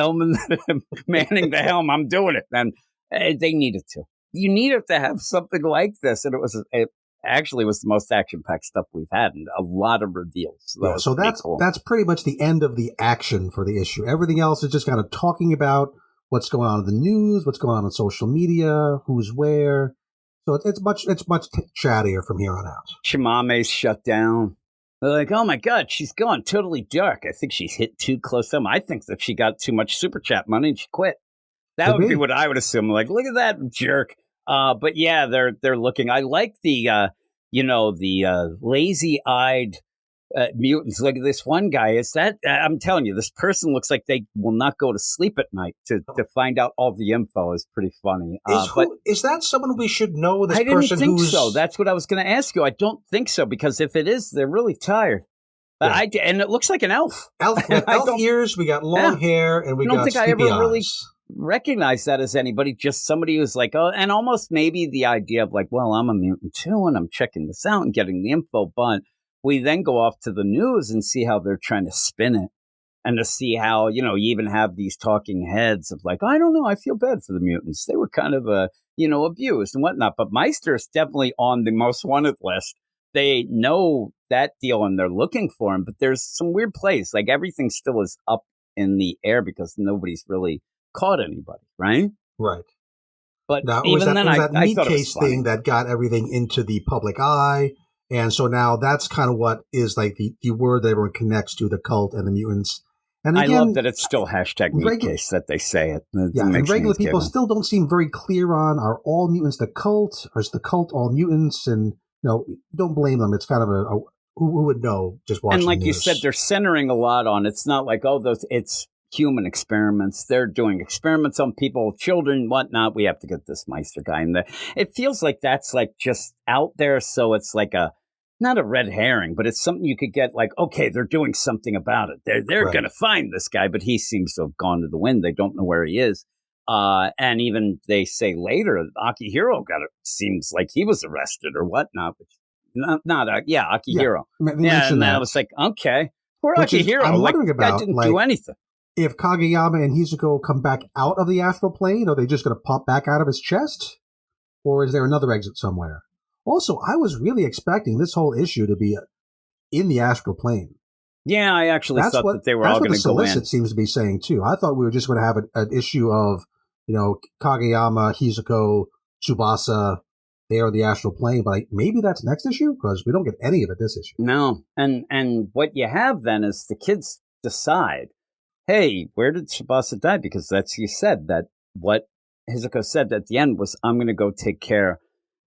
B: manning the helm. I'm doing it. And they needed to. You needed to have something like this. And it actually was the most action-packed stuff we've had, and a lot of reveals.
E: So that's pretty much the end of the action for the issue. Everything else is just kind of talking about what's going on in the news, what's going on social media, who's where. So it's much chattier from here on out.
B: Chimame's shut down. They're like, oh my God, she's gone totally dark. I think she's hit too close to him. I think that she got too much super chat money and she quit. That would be what I would assume. Like, look at that jerk. But yeah, they're looking. I like the lazy-eyed mutants. Look at this one guy. I'm telling you, this person looks like they will not go to sleep at night to find out all the info. Is pretty funny.
E: Is that someone we should know?
B: I didn't think so. That's what I was going to ask you. I don't think so, because if it is, they're really tired. And it looks like an elf.
E: Elf ears. We got long hair, and we got sleepy eyes. I don't think I ever really
B: recognize that as anybody, just somebody who's like, oh, and almost maybe the idea of like, well, I'm a mutant too, and I'm checking this out and getting the info, but we then go off to the news and see how they're trying to spin it, and to see how, you even have these talking heads of like, I don't know, I feel bad for the mutants. They were kind of, abused and whatnot, but Meister is definitely on the most wanted list. They know that deal and they're looking for him, but there's some weird place. Like, everything still is up in the air because nobody's really caught anybody, right?
E: Right.
B: But
E: now,
B: even then, I
E: meat
B: thought
E: case thing that got everything into the public eye, and so now that's kind of what is like the word that everyone connects to, the cult and the mutants. And again,
B: I love that it's still hashtag meat case that they say it.
E: And regular people still don't seem very clear on, are all mutants the cult, or is the cult all mutants? And don't blame them. It's kind of who would know just watching.
B: And like
E: news.
B: you said, they're centering a lot on. It's not like it's human experiments. They're doing experiments on people, children, whatnot. We have to get this Meister guy in there. It feels like that's like just out there. So it's like not a red herring, but it's something you could get like, okay, they're doing something about it. They're going to find this guy, but he seems to have gone to the wind. They don't know where he is. And even they say later, Akihiro seems like he was arrested or whatnot. Akihiro.
E: They
B: Yeah,
E: mentioned
B: and
E: that.
B: I was like, okay, poor
E: Which is-
B: Akihiro.
E: I'm
B: Like,
E: wondering
B: guy
E: about,
B: didn't
E: like,
B: do anything.
E: If Kageyama and Hizuko come back out of the astral plane, are they just going to pop back out of his chest? Or is there another exit somewhere? Also, I was really expecting this whole issue to be in the astral plane.
B: Yeah, I actually thought that they were all going to go in.
E: That's what the solicit seems to be saying, too. I thought we were just going to have an issue of, Kageyama, Hizuko, Tsubasa, they are the astral plane. But maybe that's next issue, because we don't get any of it this issue.
B: No, and what you have then is the kids decide, hey, where did Tsubasa die? Because you said that what Hizuko said at the end was, I'm going to go take care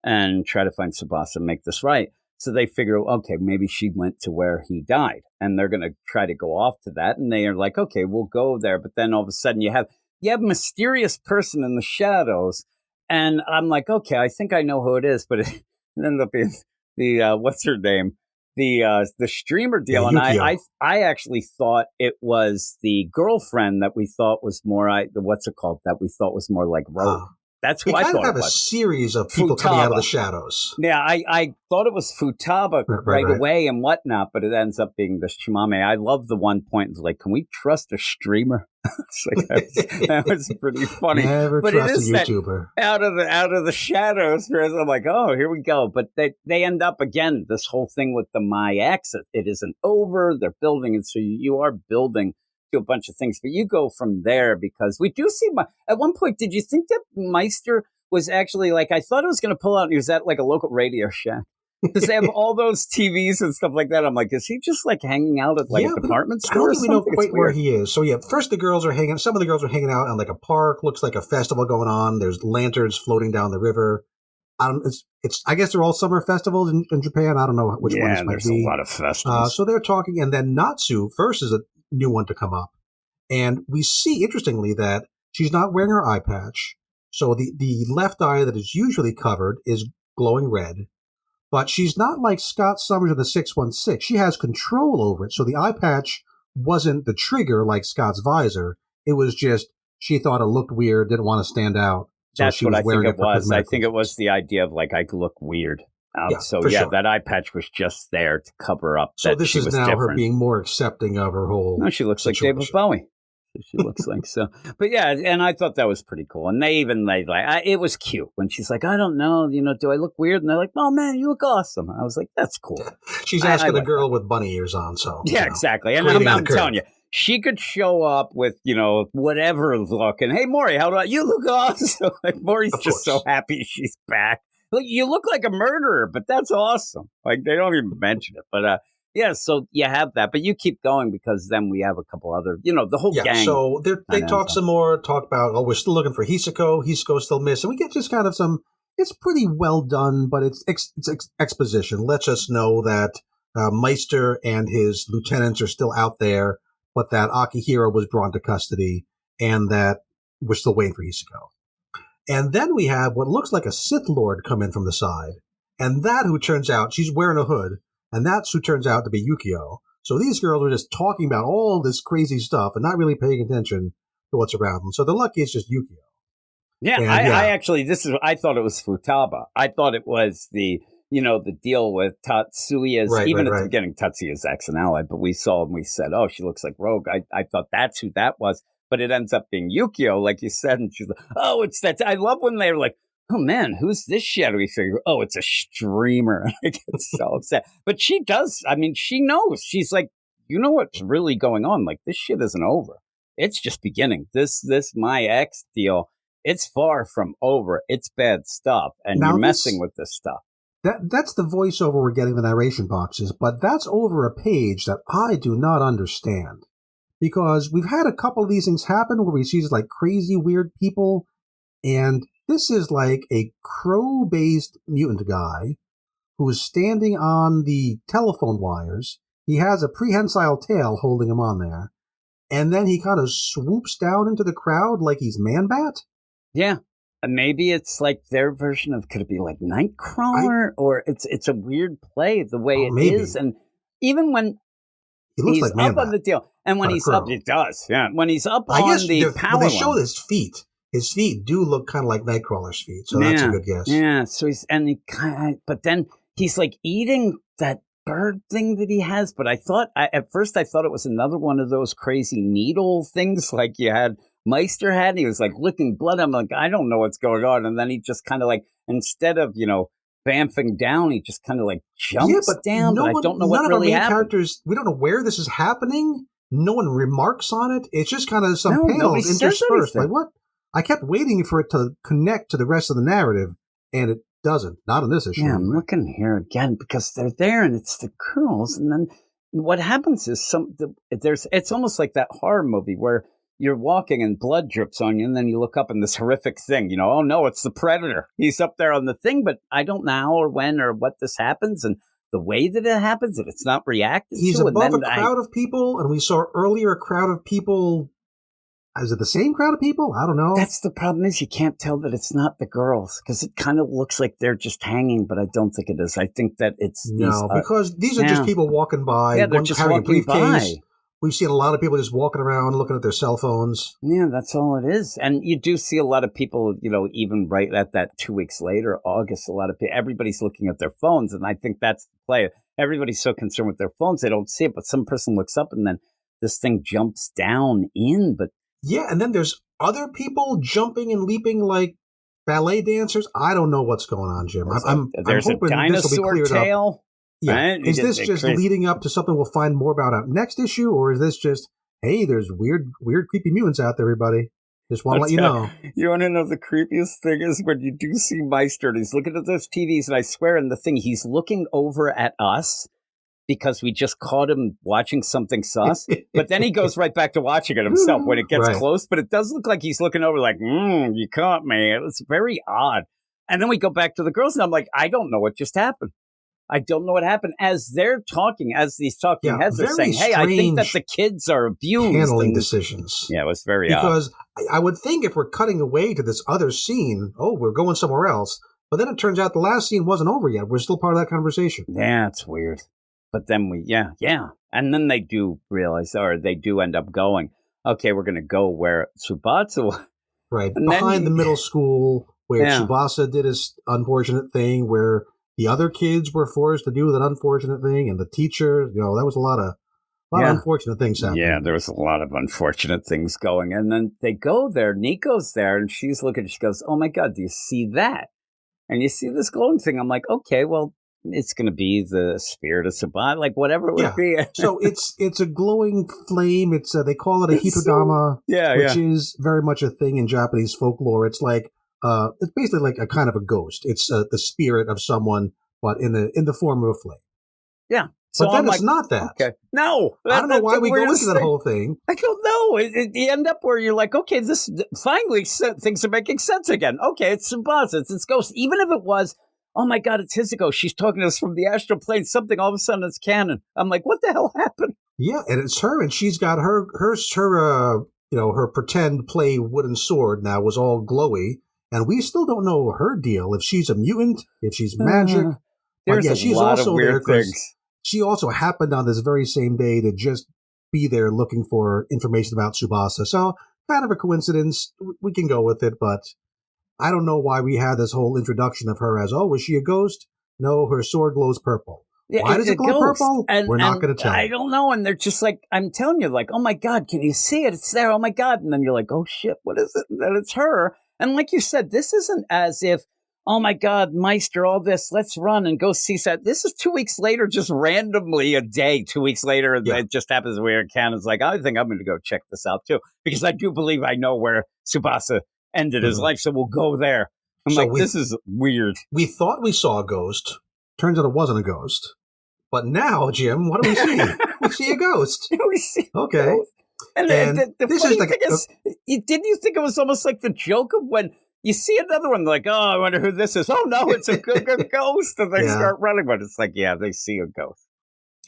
B: and try to find Tsubasa and make this right. So they figure, okay, maybe she went to where he died, and they're going to try to go off to that. And they are like, okay, we'll go there. But then all of a sudden you have a mysterious person in the shadows. And I'm like, okay, I think I know who it is, but it ended up being the, what's her name? The streamer deal. And I actually thought it was the girlfriend that we thought was more, that we thought was more like Rogue. That's who I thought it was. They kind of have a
E: series of people coming out of the shadows.
B: Yeah, I thought it was Futaba right away and whatnot, but it ends up being this Chimame. I love the one point. It's like, can we trust a streamer? That was pretty funny.
E: Never
B: but
E: trust
B: it is
E: a YouTuber.
B: Out of the shadows. Whereas I'm like, oh, here we go. But they end up again. This whole thing with the My Ex, it isn't over. They're building it, so you are building to a bunch of things, but you go from there because we do see. At one point, did you think that Meister was actually like? I thought it was going to pull out. And he was at like a local Radio Shack because they have all those TVs and stuff like that. I'm like, is he just like hanging out at like a department store?
E: I don't think we know quite where he is. So first the girls are hanging. Some of the girls are hanging out on like a park. Looks like a festival going on. There's lanterns floating down the river. I guess they're all summer festivals in Japan. I don't know which one this might be.
B: There's a lot of festivals.
E: So they're talking, and then Natsu first is a new one to come up. And we see, interestingly, that she's not wearing her eye patch. So the left eye that is usually covered is glowing red. But she's not like Scott Summers of the 616. She has control over it. So the eye patch wasn't the trigger like Scott's visor. It was just she thought it looked weird, didn't want to stand out. So
B: that's what I think it was. I think it was the idea of like I could look weird. That eye patch was just there to cover up.
E: So this is now her being more accepting of her whole.
B: No, she looks situation. Like David Bowie. She looks like so. But yeah, and I thought that was pretty cool. And it was cute when she's like, I don't know, do I look weird? And they're like, oh man, you look awesome. I was like, that's cool.
E: She's asking a girl with bunny ears on, so
B: exactly. And I'm telling you, she could show up with, whatever look, and hey, Maury, how about you? Look awesome. Like Maury's just so happy she's back. Look, you look like a murderer, but that's awesome. Like they don't even mention it, but so you have that, but you keep going because then we have a couple other, the whole gang.
E: So they talk some more, talk about, we're still looking for Hisako. Hisiko's still missing. We get just kind of it's pretty well done, but it's exposition. Lets us know that Meister and his lieutenants are still out there, but that Akihiro was brought to custody and that we're still waiting for Hisako. And then we have what looks like a Sith Lord come in from the side. And that who turns out, she's wearing a hood, and that's who turns out to be Yukio. So these girls are just talking about all this crazy stuff and not really paying attention to what's around them. So they're lucky it's just Yukio.
B: Yeah, I thought it was Futaba. I thought it was the deal with Tatsuya's, at the beginning, Tatsuya's ex and ally, but we saw and we said, oh, she looks like Rogue. I thought that's who that was. But it ends up being Yukio, like you said, and she's like, oh, it's that. I love when they're like, oh man, who's this shadowy figure? Oh, it's a streamer. I get so upset. But she does. I mean, she knows. She's like, you know what's really going on? Like, this shit isn't over. It's just beginning. This My Ex deal, it's far from over. It's bad stuff. And now you're messing with this stuff.
E: That's the voiceover we're getting, the narration boxes. But that's over a page that I do not understand. Because we've had a couple of these things happen where we see like crazy, weird people. And this is like a crow-based mutant guy who is standing on the telephone wires. He has a prehensile tail holding him on there. And then he kind of swoops down into the crowd like he's Man-Bat.
B: Yeah. Maybe it's like their version of, could it be like Nightcrawler? Or it's a weird play the way it is. And even when he's
E: like
B: up on the deal, and when he's up, it does. Yeah. When he's up on the power
E: they show his feet. His feet do look kind of like Nightcrawler's feet, so that's a good guess.
B: Yeah, so but then he's like eating that bird thing that he has, but at first I thought it was another one of those crazy needle things like you had Meister had. He was like licking blood. I'm like, I don't know what's going on. And then he just kind of like, instead of, bamfing down, he just kind of like jumps down, but I don't know what really happened.
E: Characters, we don't know where this is happening. No one remarks on it. It's just kind of some panels interspersed. Like, what? I kept waiting for it to connect to the rest of the narrative, and it doesn't. Not in this issue.
B: Yeah, I'm looking here again because they're there, and it's the girls. And then what happens is it's almost like that horror movie where you're walking and blood drips on you, and then you look up and this horrific thing, oh no, it's the Predator. He's up there on the thing, but I don't know how or when or what this happens, and the way that it happens, that it's not reacted to.
E: He's above a crowd of people, and we saw earlier a crowd of people. Is it the same crowd of people? I don't know.
B: That's the problem, is you can't tell that it's not the girls, because it kind of looks like they're just hanging, but I don't think it is. I think that it's...
E: because these are just people walking by.
B: Yeah, they're just walking by.
E: We've seen a lot of people just walking around, looking at their cell phones.
B: Yeah, that's all it is. And you do see a lot of people, even right at that 2 weeks later, August, a lot of people, everybody's looking at their phones. And I think that's the play. Everybody's so concerned with their phones, they don't see it. But some person looks up and then this thing jumps down in. But
E: yeah, and then there's other people jumping and leaping like ballet dancers. I don't know what's going on, Jim.
B: There's
E: I'm hoping
B: a dinosaur
E: this will be
B: tail.
E: Up. Yeah.
B: Right?
E: Is this just leading up to something we'll find more about out next issue, or is this just, hey, there's weird, creepy mutants out there, everybody? Just want to let you know.
B: You want to know the creepiest thing is when you do see Meister and he's looking at those TVs, and I swear in the thing, he's looking over at us because we just caught him watching something sus. But then he goes right back to watching it himself when it gets close. But it does look like he's looking over like, you caught me. It's very odd. And then we go back to the girls, and I'm like, I don't know what just happened. I don't know what happened. As they're talking, as these talking heads are saying, hey, I think that the kids are abused.
E: Handling decisions.
B: Yeah, it was very odd.
E: Because I would think if we're cutting away to this other scene, we're going somewhere else. But then it turns out the last scene wasn't over yet. We're still part of that conversation.
B: Yeah, it's weird. But then and then they do realize, or they do end up going, okay, we're going to go where Tsubasa.
E: Right, behind the middle school where Tsubasa did his unfortunate thing, where the other kids were forced to do that unfortunate thing, and the teacher, that was a lot of unfortunate things happening.
B: Yeah, there was a lot of unfortunate things going. And then they go there, Nico's there, and she's looking, she goes, oh my God, do you see that? And you see this glowing thing. I'm like, okay, well, it's going to be the spirit of Sabat, like whatever it would be.
E: So it's a glowing flame. It's they call it a hitodama, which is very much a thing in Japanese folklore. It's like, it's basically like a kind of a ghost. It's the spirit of someone, but in the form of a flame.
B: Yeah.
E: So but then it's not that.
B: Okay. No.
E: I don't know why we go into that whole thing.
B: I don't know. You end up where you're like, okay, this finally things are making sense again. Okay, it's Tsubasa, it's ghost. Even if it was, oh my God, it's his ghost. She's talking to us from the astral plane. Something, all of a sudden it's canon. I'm like, what the hell happened?
E: Yeah, and it's her, and she's got her her pretend play wooden sword now was all glowy. And we still don't know her deal, if she's a mutant, if she's magic.
B: She's
E: also
B: of weird
E: there
B: things.
E: She also happened on this very same day to just be there looking for information about Tsubasa. So kind of a coincidence. We can go with it, but I don't know why we had this whole introduction of her as, is she a ghost? No, her sword glows purple.
B: Yeah,
E: why does it glow purple? We're not going to tell.
B: I don't know. And they're just like, I'm telling you, like, oh my God, can you see it? It's there. Oh my God. And then you're like, oh shit, what is it? And then it's her. And like you said, this isn't as if, oh my God, Meister, all this, let's run and go see that. This is 2 weeks later, just randomly a day, 2 weeks later, it just happens where Canon's like, I think I'm going to go check this out too. Because I do believe I know where Tsubasa ended his life, so we'll go there. I'm like, this is weird.
E: We thought we saw a ghost. Turns out it wasn't a ghost. But now, Jim, what do we see? We see a ghost.
B: We see
E: okay.
B: A ghost. And the
E: this
B: funny
E: is like
B: thing is, didn't you think it was almost like the joke of when you see another one, like, oh, I wonder who this is. Oh, no, it's a ghost. And they start running, but it's like, yeah, they see a ghost.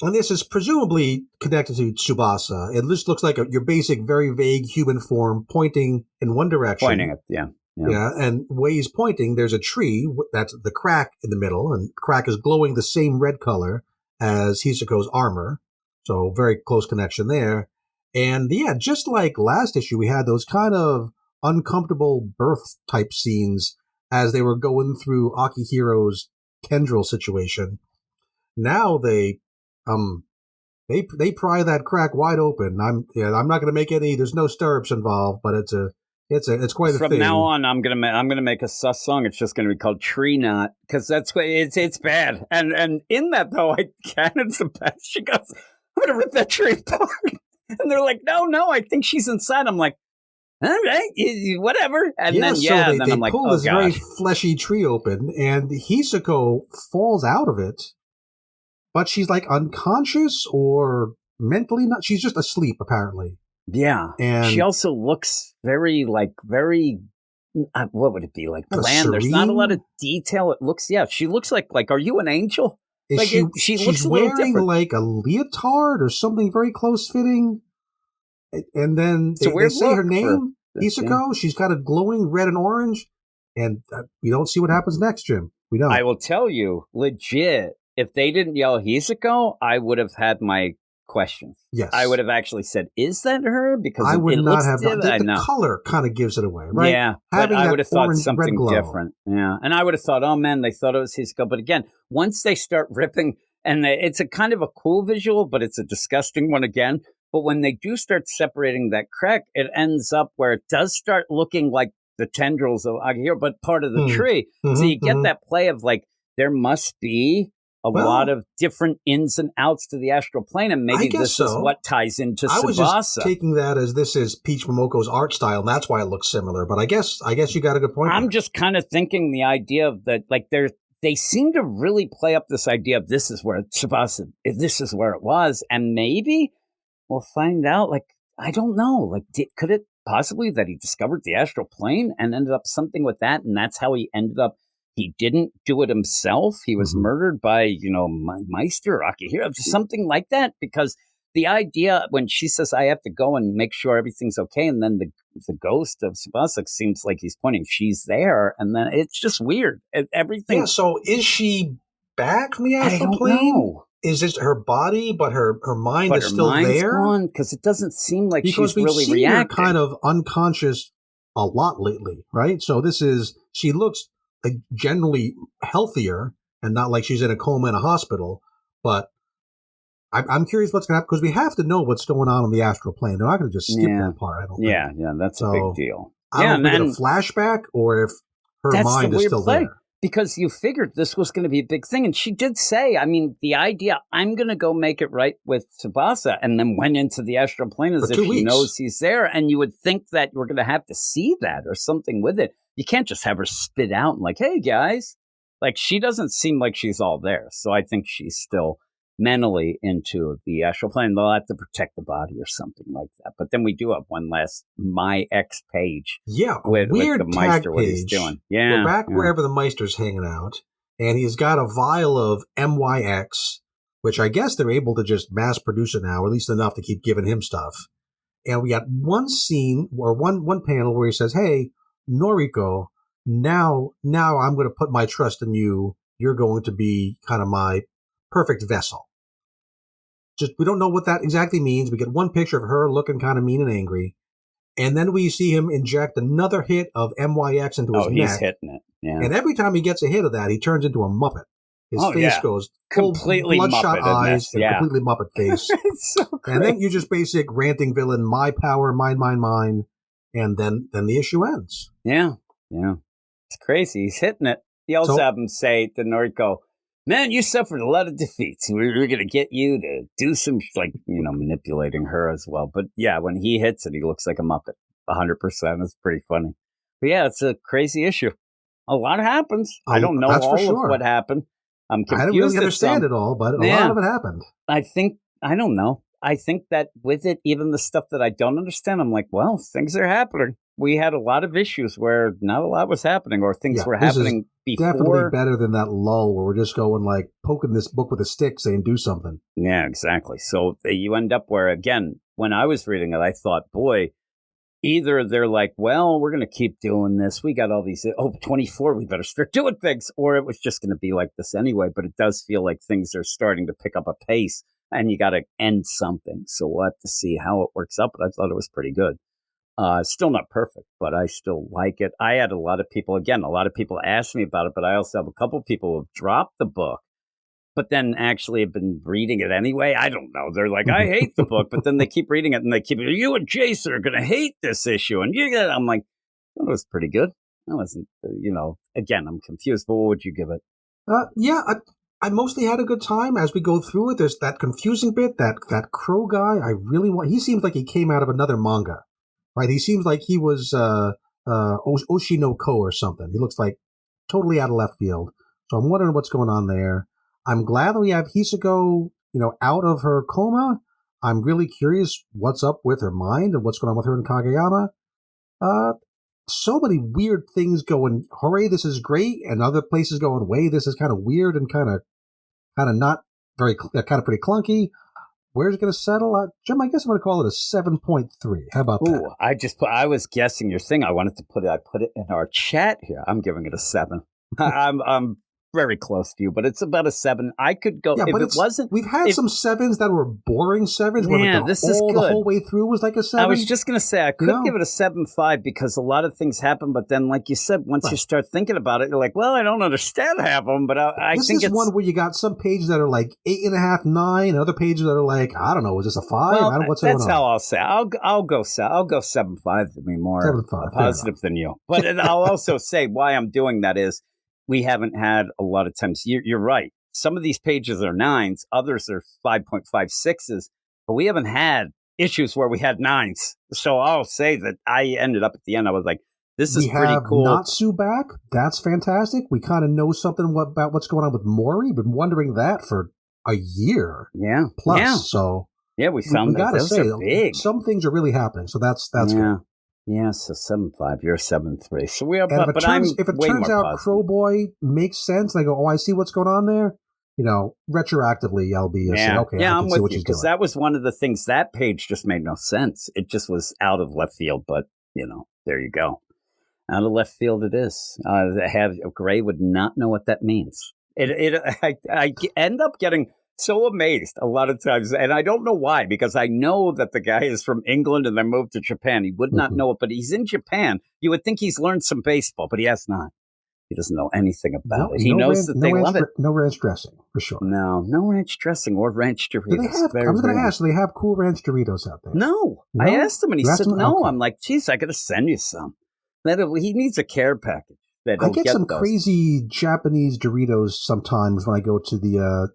E: And this is presumably connected to Tsubasa. It just looks like your basic, very vague human form pointing in one direction.
B: Pointing it, yeah.
E: And way he's pointing, there's a tree, that's the crack in the middle, and the crack is glowing the same red color as Hisako's armor. So very close connection there. And just like last issue, we had those kind of uncomfortable birth type scenes as they were going through Akihiro's tendril situation. Now they pry that crack wide open. I'm not going to make any. There's no stirrups involved, but it's quite a thing.
B: From now on, I'm gonna make a sus song. It's just gonna be called Tree Knot, because that's what it's bad. And in that though, Cannon's the best. She goes, "I'm gonna rip that tree apart," and they're like, "No, I think she's inside." I'm like, "All right, whatever." And then
E: so
B: then
E: they
B: I'm like,
E: pull
B: "Oh
E: this
B: god."
E: very fleshy tree open, and Hisako falls out of it, but she's like unconscious or mentally not. She's just asleep apparently.
B: Yeah,
E: and
B: she also looks very what would it be, like bland? There's not a lot of detail. It looks, she looks like are you an angel?
E: Is
B: she
E: she's
B: looks a little
E: wearing
B: different.
E: like a leotard or something very close fitting, and then they say her name, Hisako. Yeah. She's got a glowing red and orange, and we don't see what happens next, Jim. We don't.
B: I will tell you, legit, if they didn't yell Hisako, I would have had my questions.
E: Yes.
B: I would have actually said, is that her? Because
E: I would not have.
B: The
E: color kind of gives it away, right?
B: Yeah,
E: having
B: I would have thought
E: orange,
B: something different. Yeah, and I would have thought, oh man, they thought it was Hisako. But again, once they start ripping, and it's a kind of a cool visual, but it's a disgusting one again. But when they do start separating that crack, it ends up where it does start looking like the tendrils of Akihiro, but part of the tree. So you get that play of like, there must be a lot of different ins and outs to the astral plane, and maybe this is what ties into Tsubasa.
E: I was just taking that as this is Peach Momoko's art style, and that's why it looks similar. But I guess you got a good point.
B: I'm just kind of thinking the idea of that, like they seem to really play up this idea of this is where Tsubasa, this is where it was, and maybe we'll find out. Like, I don't know. Like, could it possibly that he discovered the astral plane and ended up something with that, and that's how he ended up. He didn't do it himself. He was murdered by, Meister or Akihiro, something like that. Because the idea when she says, I have to go and make sure everything's okay, and then the ghost of Tsubasa seems like he's pointing, she's there, and then it's just weird. Everything.
E: Yeah, so is she back from the astral plane? Know. Is it her body, but her mind is still there?
B: Because it doesn't seem like she's really reacting.
E: Her kind of unconscious a lot lately, right? So she looks like generally healthier and not like she's in a coma in a hospital. But I'm curious what's going to happen, because we have to know what's going on the astral plane. They're not going to just skip that part, I don't think.
B: Yeah, that's a big deal.
E: I don't know if it's a flashback or if her mind is still there.
B: Because you figured this was going to be a big thing. And she did say, I mean, the idea, I'm going to go make it right with Tsubasa, and then went into the astral plane as if she knows he's there. And you would think that you're going to have to see that or something with it. You can't just have her spit out and like, hey, guys. Like, she doesn't seem like she's all there. So I think she's still mentally into the astral plane. They'll have to protect the body or something like that. But then we do have one last My Ex page.
E: Yeah,
B: with
E: weird
B: the Meister,
E: tag
B: what
E: page.
B: He's doing. Yeah,
E: we're back wherever the Meister's hanging out, and he's got a vial of MYX, which I guess they're able to just mass produce it now, or at least enough to keep giving him stuff. And we got one scene or one panel where he says, "Hey, Noriko, now I'm going to put my trust in you. You're going to be kind of my perfect vessel." Just, we don't know what that exactly means. We get one picture of her looking kind of mean and angry. And then we see him inject another hit of MYX into his neck.
B: He's hitting it. Yeah.
E: And every time he gets a hit of that, he turns into a Muppet. His face goes
B: completely
E: bloodshot
B: Muppet
E: eyes and completely Muppet face.
B: It's so great.
E: And then you just basic ranting villain, my power, mine. And then the issue ends.
B: Yeah. It's crazy. He's hitting it. He also have him say to Noriko, man, you suffered a lot of defeats. We're going to get you to do some, manipulating her as well. But yeah, when he hits it, he looks like a Muppet. 100%. It's pretty funny. But yeah, it's a crazy issue. A lot happens. I don't know all of what happened. I'm confused.
E: I don't really understand it all, but a lot of it happened.
B: I don't know. I think that with it, even the stuff that I don't understand, I'm like, well, things are happening. We had a lot of issues where not a lot was happening, or things were happening before.
E: Definitely better than that lull where we're just going like poking this book with a stick saying do something.
B: Yeah, exactly. So you end up where, again, when I was reading it, I thought, boy, either they're like, well, we're going to keep doing this. We got all these, 24, we better start doing things. Or it was just going to be like this anyway. But it does feel like things are starting to pick up a pace and you got to end something. So we'll have to see how it works out. But I thought it was pretty good. Still not perfect, but I still like it. I had a lot of people asked me about it, but I also have a couple of people who have dropped the book, but then actually have been reading it anyway. I don't know. They're like, I hate the book, but then they keep reading it and they keep, you and Jason are going to hate this issue. And I'm like, that was pretty good. I wasn't, again, I'm confused, but what would you give it?
E: I mostly had a good time as we go through it. There's that confusing bit, that crow guy. He seems like he came out of another manga, right? He seems like he was Oshinoko or something. He looks like totally out of left field. So I'm wondering what's going on there. I'm glad that we have Hisako, out of her coma. I'm really curious what's up with her mind and what's going on with her in Kageyama. So many weird things going, hooray, this is great, and other places going, way, this is kind of weird and kind of not very, kind of pretty clunky. Where's it going to settle? Jim, I guess I'm going to call it a 7.3. How about that?
B: I was guessing your thing. I put it in our chat here. I'm giving it a 7. I'm very close to you, but it's about a 7. I could go, if it wasn't.
E: We've had some 7s that were boring 7s where
B: this is good.
E: The whole way through was like a 7.
B: I was just going to say, I could give it a 7.5 because a lot of things happen, but then, like you said, once you start thinking about it, you're like, well, I don't understand half of them, but I think it's
E: one where you got some pages that are like 8.5, 9, and other pages that are like, I don't know, is this a 5?
B: Well,
E: what's going on?
B: That's how I'll say. I'll go 7.5 to be more
E: 7.5,
B: positive than you. But I'll also say why I'm doing that is, we haven't had a lot of times. You're right. Some of these pages are 9s, others are 5.56s, but we haven't had issues where we had 9s. So I'll say that I ended up at the end. I was like, this is pretty cool.
E: Natsu back. That's fantastic. We kind of know something about what's going on with Mori. Been wondering that for a year.
B: Yeah.
E: Plus.
B: Yeah.
E: So
B: we found that those are big.
E: Some things are really happening. So that's good.
B: Yeah, so 7.5, you're 7.3. So we are,
E: if it turns out
B: positive.
E: Crowboy makes sense, and I go, oh, I see what's going on there. Retroactively, I'll be saying, okay, I can see what you're doing.
B: Because that was one of the things. That page just made no sense. It just was out of left field. But there you go, out of left field it is. Gray would not know what that means. I end up getting so amazed a lot of times, and I don't know why, because I know that the guy is from England and then moved to Japan. He would not know it, but he's in Japan. You would think he's learned some baseball, but he has not. He doesn't know anything about it. He knows that they love it.
E: No ranch dressing, for sure.
B: No ranch dressing or ranch Doritos.
E: I was going to ask, do they have cool ranch Doritos out there?
B: No? I asked him, and he said no. Okay. I'm like, geez, I got to send you some. He needs a care package. I
E: get some crazy Japanese Doritos sometimes when I go to the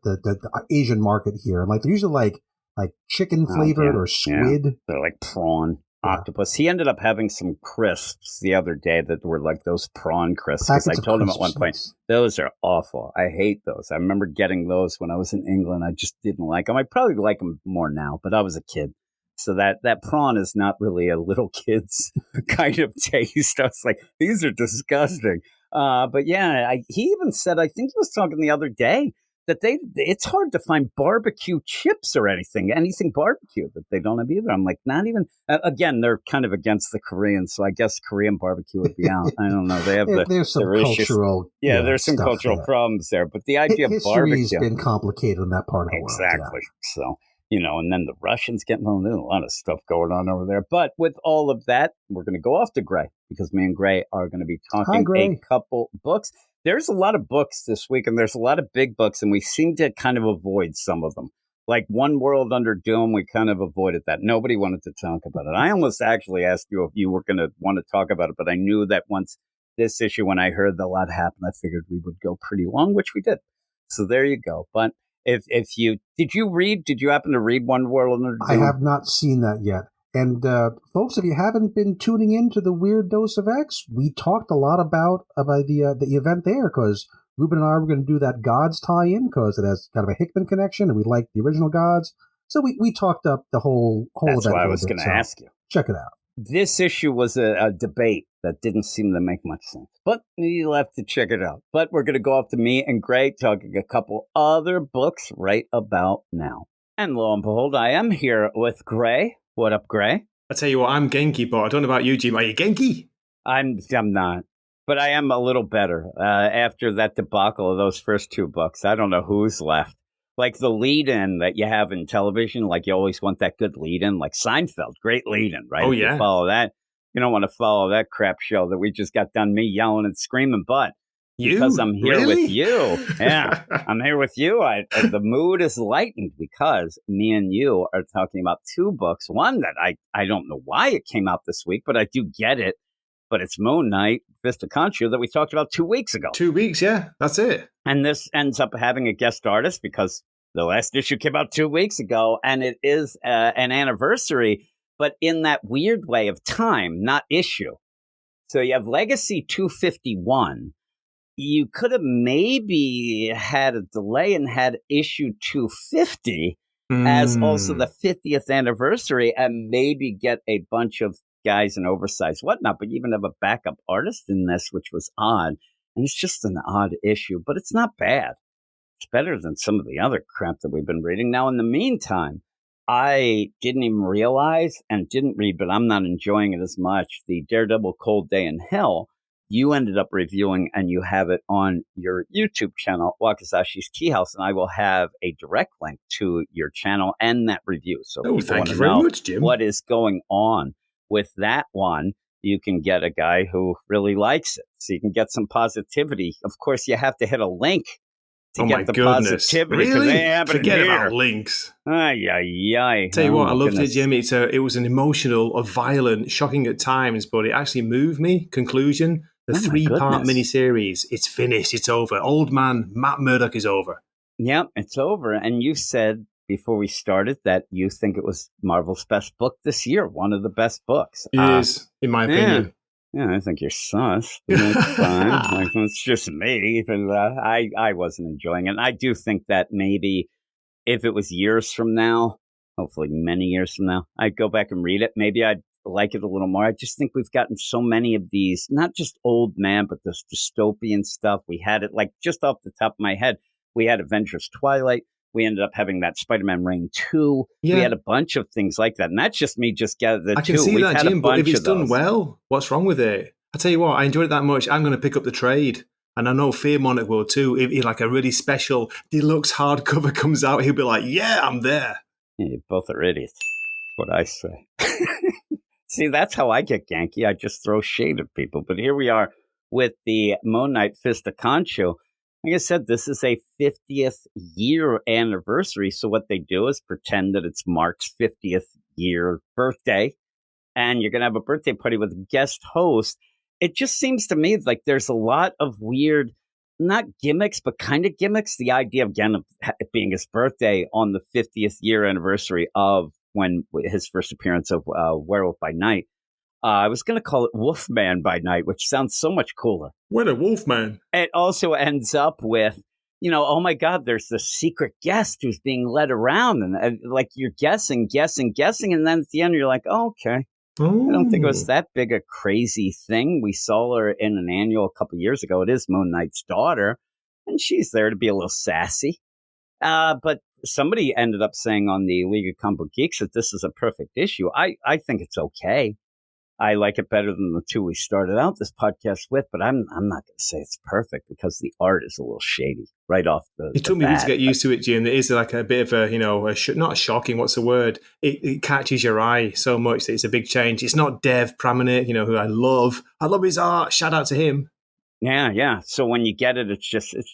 E: Asian market here. And they're usually like chicken flavored or squid.
B: Yeah. They're like prawn, octopus. He ended up having some crisps the other day that were like those prawn crisps. Because I told him at one point, those are awful. I hate those. I remember getting those when I was in England. I just didn't like them. I probably like them more now, but I was a kid. So that prawn is not really a little kid's kind of taste. I was like, these are disgusting. But yeah, he even said, I think he was talking the other day, that it's hard to find barbecue chips or anything barbecue that they don't have either. I'm like, not even, again, they're kind of against the Koreans, so I guess Korean barbecue would be out. I don't know. They have
E: there's some cultural
B: there's some cultural problems there, but the idea of barbecue
E: has been complicated in that part of the world.
B: Exactly. So, and then the Russians get involved. There's a lot of stuff going on over there. But with all of that, we're going to go off to Gray, because me and Gray are going to be talking a couple books. There's a lot of books this week, and there's a lot of big books, and we seem to kind of avoid some of them. Like One World Under Doom, we kind of avoided that. Nobody wanted to talk about it. I almost actually asked you if you were going to want to talk about it, but I knew that once this issue, when I heard that a lot happened, I figured we would go pretty long, which we did. So there you go. But did you happen to read One World Under Doom?
E: I have not seen that yet. And folks, if you haven't been tuning in to the Weird Dose of X, we talked a lot about the event there, because Ruben and I were going to do that Gods tie-in, because it has kind of a Hickman connection, and we like the original Gods. So we talked up the whole event.
B: That's why I was going to ask you.
E: Check it out.
B: This issue was a debate that didn't seem to make much sense, but you'll have to check it out. But we're going to go off to me and Gray talking a couple other books right about now. And lo and behold, I am here with Gray. What up, Gray?
F: I tell you what, I'm Genki, but I don't know about you, Jim. Are you Genki?
B: I'm not, but I am a little better after that debacle of those first 2 books. I don't know who's left. Like the lead-in that you have in television, like you always want that good lead-in, like Seinfeld, great lead-in, right?
F: Oh,
B: if
F: yeah.
B: you follow that. You don't want to follow that crap show that we just got done, me yelling and screaming, but
F: You?
B: because I'm here
F: Really?
B: with you. Yeah, I'm here with you. The mood is lightened because me and you are talking about two books. One that I don't know why it came out this week, but I do get it. But it's Moon Knight, Fist of Khonshu that we talked about 2 weeks ago.
F: 2 weeks, yeah, that's it.
B: And this ends up having a guest artist because the last issue came out 2 weeks ago, and it is an anniversary, but in that weird way of time, not issue. So you have Legacy 251. You could have maybe had a delay and had issue 250 as also the 50th anniversary and maybe get a bunch of guys in oversized whatnot, but you even have a backup artist in this, which was odd. And it's just an odd issue, but it's not bad. It's better than some of the other crap that we've been reading. Now, in the meantime, I didn't even realize and didn't read, but I'm not enjoying it as much. The Daredevil Cold Day in Hell, you ended up reviewing, and you have it on your YouTube channel, Wakazashi's Tea House, and I will have a direct link to your channel and that review. So if you
F: thank
B: want
F: you
B: to
F: very
B: know
F: much, Jim.
B: what is going on with that one, you can get a guy who really likes it. So you can get some positivity. Of course, you have to hit a link to get the positivity.
F: Really? Forget about links.
B: Ay, ay, ay.
F: Tell you what, I loved
B: goodness.
F: it, Jim. It was an emotional, violent, shocking at times, but it actually moved me. Conclusion, the
B: Oh, my
F: 3-part
B: goodness.
F: miniseries, it's finished, it's over. Old man Matt Murdock is over.
B: Yep, it's over. And you said before we started that you think it was Marvel's best book this year, one of the best books.
F: It is, in my opinion.
B: Yeah, I think you're sus. That's fine. Like, it's just me. But, I wasn't enjoying it. And I do think that maybe if it was years from now, hopefully many years from now, I'd go back and read it. Maybe I'd like it a little more. I just think we've gotten so many of these, not just old man, but this dystopian stuff. We had it like just off the top of my head. We had Avengers Twilight. We ended up having that Spider-Man Reign 2.
F: Yeah.
B: We had a bunch of things like that. And that's just me just getting the
F: I
B: two.
F: can see
B: We've
F: that,
B: had a
F: Jim, but if
B: bunch
F: it's
B: of
F: done
B: those.
F: well, what's wrong with it? I tell you what, I enjoyed it that much. I'm going to pick up the trade. And I know Fear Monarch will too. If like a really special deluxe hardcover comes out, he'll be like, yeah, I'm there.
B: Yeah, you both are idiots. That's what I say. See, that's how I get ganky. I just throw shade at people. But here we are with the Moon Knight Fist of Khonshu. Like I said, this is a 50th year anniversary. So what they do is pretend that it's Mark's 50th year birthday. And you're going to have a birthday party with a guest host. It just seems to me like there's a lot of weird, not gimmicks, but kind of gimmicks. The idea, again, of it being his birthday on the 50th year anniversary of when his first appearance of Werewolf by Night. I was going to call it Wolfman by Night, which sounds so much cooler.
F: What a Wolfman.
B: It also ends up with, oh my God, there's this secret guest who's being led around. And like you're guessing. And then at the end, you're like, oh, okay. I don't think it was that big a crazy thing. We saw her in an annual a couple years ago. It is Moon Knight's daughter, and she's there to be a little sassy. But somebody ended up saying on the League of Comic Book Geeks that this is a perfect issue. I think it's okay. I like it better than the two we started out this podcast with, but I'm not going to say it's perfect because the art is a little shady right off the
F: It took me a bit to get
B: bat.
F: used to it, Jim. It is like a bit of a, not shocking, what's the word? It catches your eye so much that it's a big change. It's not Dev Pramanik, who I love. I love his art. Shout out to him.
B: Yeah. So when you get it, it's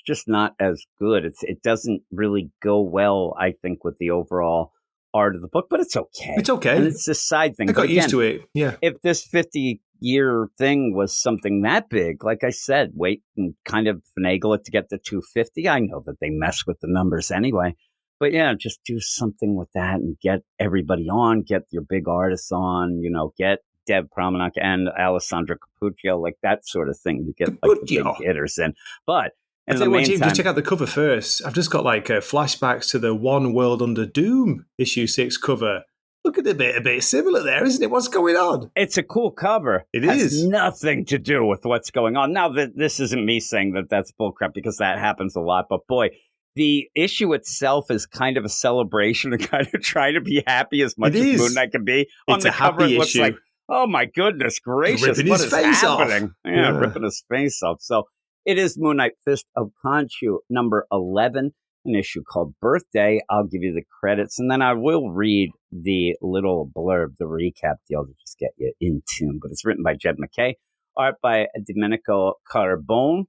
B: just not as good. It doesn't really go well, I think, with the overall art of the book, but it's okay.
F: It's okay.
B: And it's a side thing.
F: I got
B: But
F: used
B: again,
F: to it. Yeah.
B: if this 50-year thing was something that big, like I said, wait and kind of finagle it to get to 250. I know that they mess with the numbers anyway. But yeah, just do something with that and get everybody on, get your big artists on, get Dev Pramanik and Alessandro Cappuccio, like that sort of thing. You get like the big hitters in. But in the
F: Jim,
B: meantime,
F: just check out the cover first. I've just got like flashbacks to the One World Under Doom issue 6 cover. Look at a bit similar there, isn't it? What's going on?
B: it's a cool cover.
F: It
B: has
F: is.
B: nothing to do with what's going on. Now, this isn't me saying that that's bullcrap because that happens a lot. But boy, the issue itself is kind of a celebration and kind of trying to be happy as much
F: It
B: as
F: is.
B: Moon Knight can be. On
F: It's
B: the
F: a
B: cover,
F: happy
B: it looks
F: issue.
B: like, oh my goodness gracious,
F: Ripping
B: what
F: his
B: is
F: face off.
B: happening?
F: Yeah.
B: Ripping his face off. So it is Moon Knight Fist of Khonshu, number 11. an issue called Birthday. I'll give you the credits, and then I will read the little blurb, the recap deal to just get you in tune. But it's written by Jed MacKay, art by Domenico Carbone,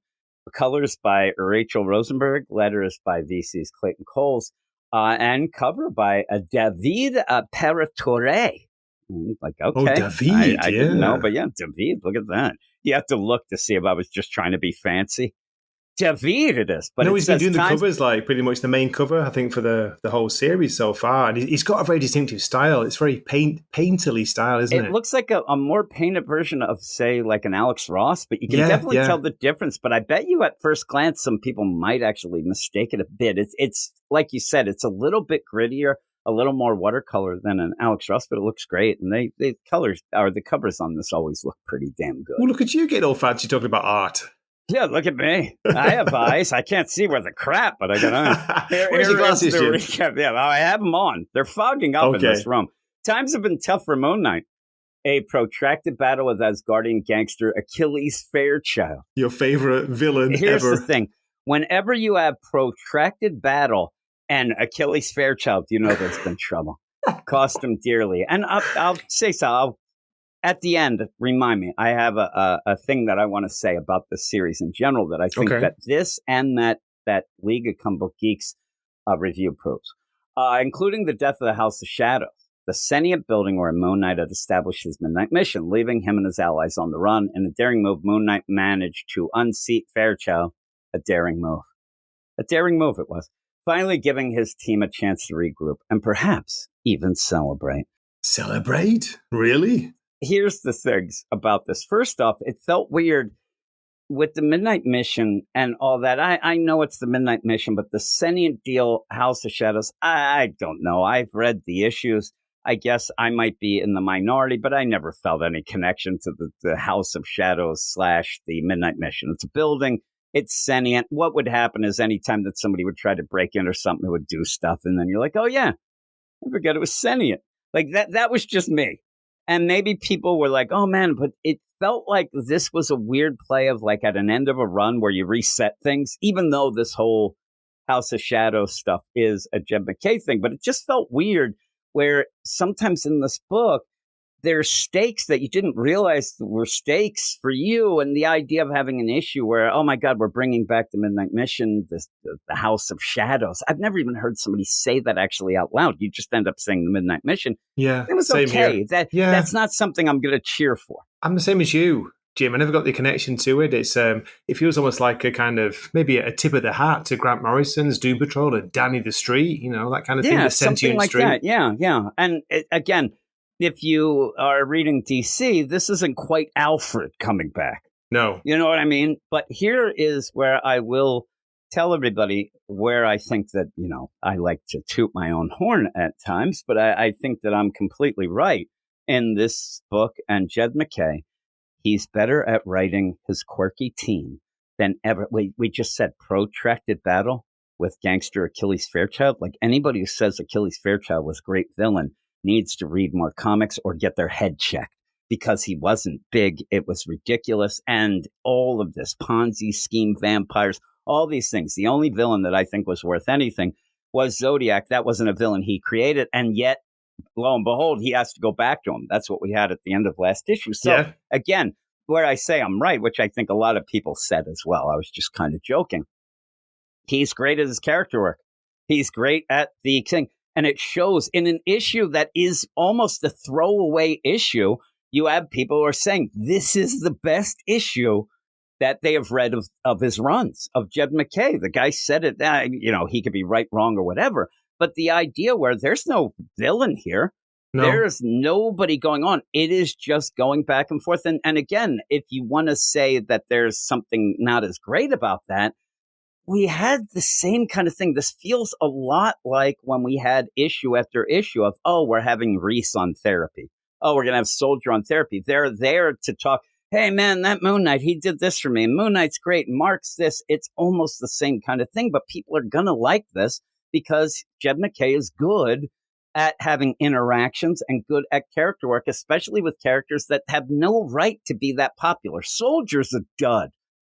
B: colors by Rachel Rosenberg, letters by VC's Clayton Coles, and cover by David Paratore. Like, okay.
F: Oh, David,
B: I didn't know, but yeah, David, look at that. You have to look to see if I was just trying to be fancy. David it is. But
F: no, he's been doing the covers, like pretty much the main cover, I think, for the whole series so far. And he's got a very distinctive style. It's very painterly style, isn't it?
B: It looks like a more painted version of, say, like an Alex Ross, but you can definitely tell the difference. But I bet you at first glance, some people might actually mistake it a bit. It's like you said, it's a little bit grittier, a little more watercolor than an Alex Ross, but it looks great. And the colors, or the covers on this always look pretty damn good.
F: Well, look at you getting all fancy talking about art.
B: Yeah, look at me. I have eyes. I can't see where the crap, but I got on.
F: Where's your glasses, Jim?
B: Recap. Yeah, I have them on. They're fogging up in this room. Times have been tough for Moon Knight. A protracted battle with Asgardian gangster Achilles Fairchild.
F: Your favorite villain
B: Here's
F: ever.
B: The thing. Whenever you have protracted battle and Achilles Fairchild, you know there's been trouble. Cost him dearly. And I'll say so. At the end, remind me, I have a thing that I want to say about the series in general that I think that this and that League of Comic Book Geeks review proves, including the death of the House of Shadows, the Sentient building where Moon Knight had established his midnight mission, leaving him and his allies on the run. In a daring move, Moon Knight managed to unseat Fairchild. A daring move. A daring move it was. Finally giving his team a chance to regroup and perhaps even celebrate.
F: Celebrate? Really?
B: Here's the things about this. First off, it felt weird with the Midnight Mission and all that. I know it's the Midnight Mission, but the Sentient deal, House of Shadows, I don't know. I've read the issues. I guess I might be in the minority, but I never felt any connection to the House of Shadows / the Midnight Mission. It's a building. It's sentient. What would happen is anytime that somebody would try to break in or something, it would do stuff. And then you're like, oh, yeah, I forgot it was sentient. Like that was just me. And maybe people were like, oh, man, but it felt like this was a weird play of like at an end of a run where you reset things, even though this whole House of Shadows stuff is a Jed MacKay thing. But it just felt weird where sometimes in this book, there's stakes that you didn't realize were stakes for you. And the idea of having an issue where, oh, my God, we're bringing back the Midnight Mission, the House of Shadows. I've never even heard somebody say that actually out loud. You just end up saying the Midnight Mission.
F: Yeah,
B: it was
F: same
B: okay.
F: Here.
B: That's not something I'm going to cheer for.
F: I'm the same as you, Jim. I never got the connection to it. It's it feels almost like a kind of maybe a tip of the hat to Grant Morrison's Doom Patrol and Danny the Street, that kind of thing. The
B: something like
F: Street.
B: That. Yeah. And again, if you are reading DC, this isn't quite Alfred coming back.
F: No.
B: You know what I mean? But here is where I will tell everybody where I think that, I like to toot my own horn at times, but I think that I'm completely right in this book. And Jed MacKay, he's better at writing his quirky team than ever. We just said protracted battle with gangster Achilles Fairchild. Like anybody who says Achilles Fairchild was a great villain needs to read more comics or get their head checked because he wasn't big. It was ridiculous. And all of this Ponzi scheme, vampires, all these things. The only villain that I think was worth anything was Zodiac. That wasn't a villain he created. And yet, lo and behold, he has to go back to him. That's what we had at the end of last issue. So again, where I say I'm right, which I think a lot of people said as well. I was just kind of joking. He's great at his character work. He's great at the thing. And it shows in an issue that is almost a throwaway issue. You have people who are saying this is the best issue that they have read of his runs, of Jed MacKay. The guy said it, he could be right, wrong, or whatever. But the idea where there's no villain here, there's nobody going on. It is just going back and forth. And again, if you want to say that there's something not as great about that, we had the same kind of thing. This feels a lot like when we had issue after issue of, we're having Reese on therapy. Oh, we're going to have Soldier on therapy. They're there to talk. Hey, man, that Moon Knight, he did this for me. And Moon Knight's great. Mark's this. It's almost the same kind of thing. But people are going to like this because Jed MacKay is good at having interactions and good at character work, especially with characters that have no right to be that popular. Soldier's a dud.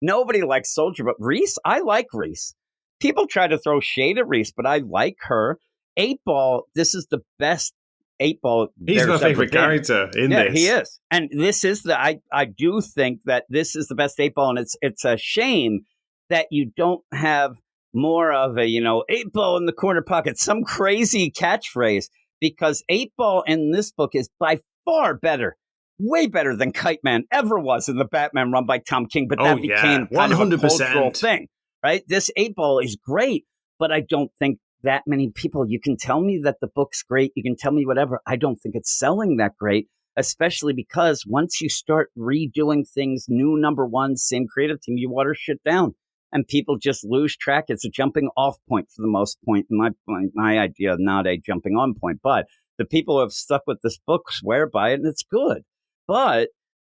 B: Nobody likes Soldier, but Reese, I like Reese. people try to throw shade at Reese, but I like her. 8-Ball, this is the best 8-Ball.
F: He's my favorite character in this.
B: He is. And this is I do think that this is the best 8-Ball, and it's a shame that you don't have more of a, 8-Ball in the corner pocket, some crazy catchphrase, because 8-Ball in this book is by far better, way better than Kite Man ever was in the Batman run by Tom King, but that became kind of a cultural thing, right? This 8-Ball is great, but I don't think that many people, you can tell me that the book's great, you can tell me whatever, I don't think it's selling that great, especially because once you start redoing things, new number one, same creative team, you water shit down. And people just lose track. It's a jumping off point for the most point. My idea, not a jumping on point. But the people who have stuck with this book swear by it, and it's good. But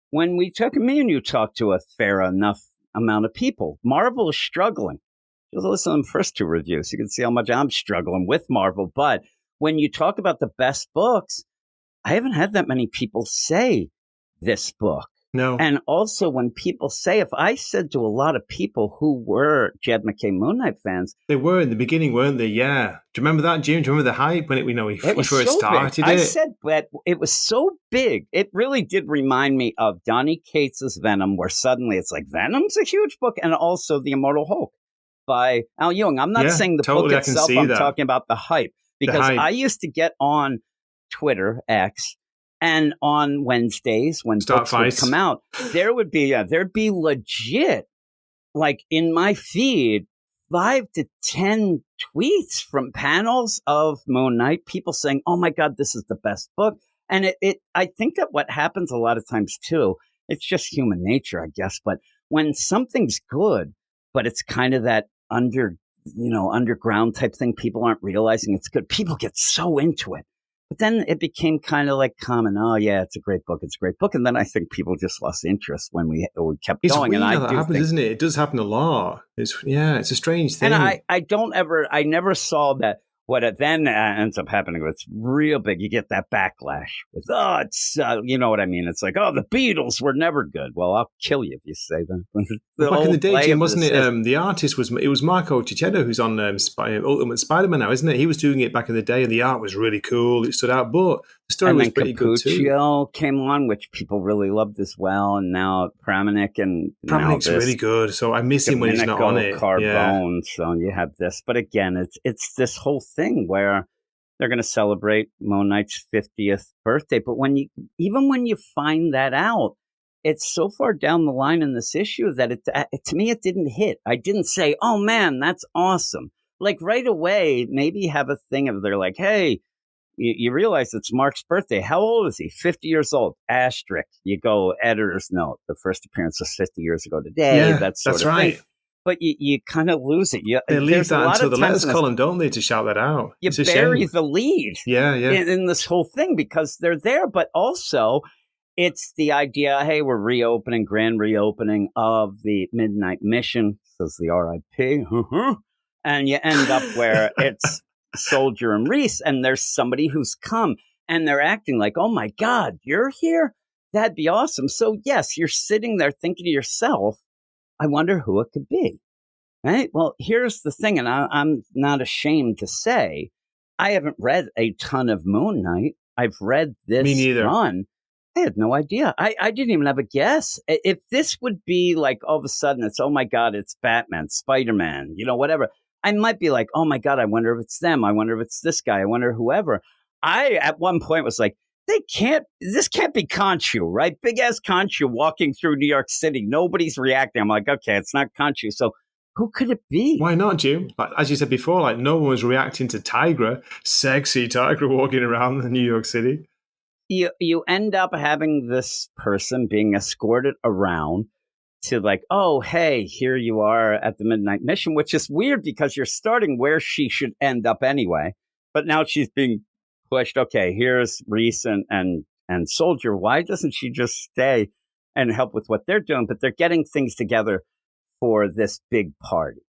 B: when me and you talk to a fair enough amount of people, Marvel is struggling. Just listen to the first 2 reviews. You can see how much I'm struggling with Marvel. But when you talk about the best books, I haven't had that many people say this book.
F: No.
B: And also when people say, if I said to a lot of people who were Jed McKay Moon Knight fans.
F: They were in the beginning, weren't they? Yeah. Do you remember that, Jim? Do you remember the hype when it started?
B: I said that it was so big. It really did remind me of Donny Cates' Venom, where suddenly it's like, Venom's a huge book. And also The Immortal Hulk by Al Ewing. I'm not saying the book itself. I'm talking about the hype. Because I used to get on Twitter, X, and on Wednesdays when books would come out, there'd be legit, like in my feed, 5 to 10 tweets from panels of Moon Knight, people saying, "Oh my God, this is the best book." And I think that what happens a lot of times too, it's just human nature, I guess. But when something's good, but it's kind of that underground type thing, people aren't realizing it's good. People get so into it. But then it became kind of like common. Oh yeah, it's a great book. It's a great book. And then I think people just lost interest when we kept going.
F: Weird
B: and
F: that happens, isn't it? It does happen a lot. It's a strange thing.
B: And I never saw that. What it then ends up happening, it's real big. You get that backlash with, you know what I mean? It's like, the Beatles were never good. Well, I'll kill you if you say that.
F: Back in the day, Jim, wasn't it? The artist was Marco Cicchetto, who's on Ultimate Spider-Man now, isn't it? He was doing it back in the day, and the art was really cool. It stood out, but the story was pretty good too.
B: Cappuccio came on, which people really loved as well, and now Pramanic's
F: really good. So I miss him when he's not on it.
B: Carbone. So you have this, but again, it's this whole thing where they're going to celebrate Moon Knight's 50th birthday. But when you find that out, it's so far down the line in this issue that to me, it didn't hit. I didn't say, "Oh man, that's awesome." Like right away, maybe have a thing of they're like, "Hey, you realize it's Mark's birthday. How old is he? 50 years old. Asterisk." You go, editor's note. The first appearance was 50 years ago today.
F: Yeah,
B: that's
F: right.
B: Thing. But you kind of lose it.
F: They leave that until the letters column, don't they, to shout that out?
B: You bury the lead in this whole thing because they're there. But also, it's the idea, hey, we're grand reopening of the Midnight Mission, says the RIP. And you end up where it's Soldier and Reese, and there's somebody who's come, and they're acting like, "Oh my God, you're here? That'd be awesome." So yes, you're sitting there thinking to yourself, I wonder who it could be, right? Well, here's the thing, and I'm not ashamed to say, I haven't read a ton of Moon Knight. I've read this run. I had no idea. I didn't even have a guess. If this would be like all of a sudden it's, oh my God, it's Batman, Spider-Man, whatever. I might be like, oh my God, I wonder if it's them. I wonder if it's this guy. I wonder whoever. I, at one point, was like, this can't be Khonshu, right? Big ass Khonshu walking through New York City. Nobody's reacting. I'm like, okay, it's not Khonshu. So who could it be?
F: Why not, Jim? Like, as you said before, like no one was reacting to Tigra, sexy Tigra walking around New York City.
B: You end up having this person being escorted around to like, oh, hey, here you are at the Midnight Mission, which is weird because you're starting where she should end up anyway. But now she's being pushed. Okay, here's Reese and Soldier. Why doesn't she just stay and help with what they're doing? But they're getting things together for this big party.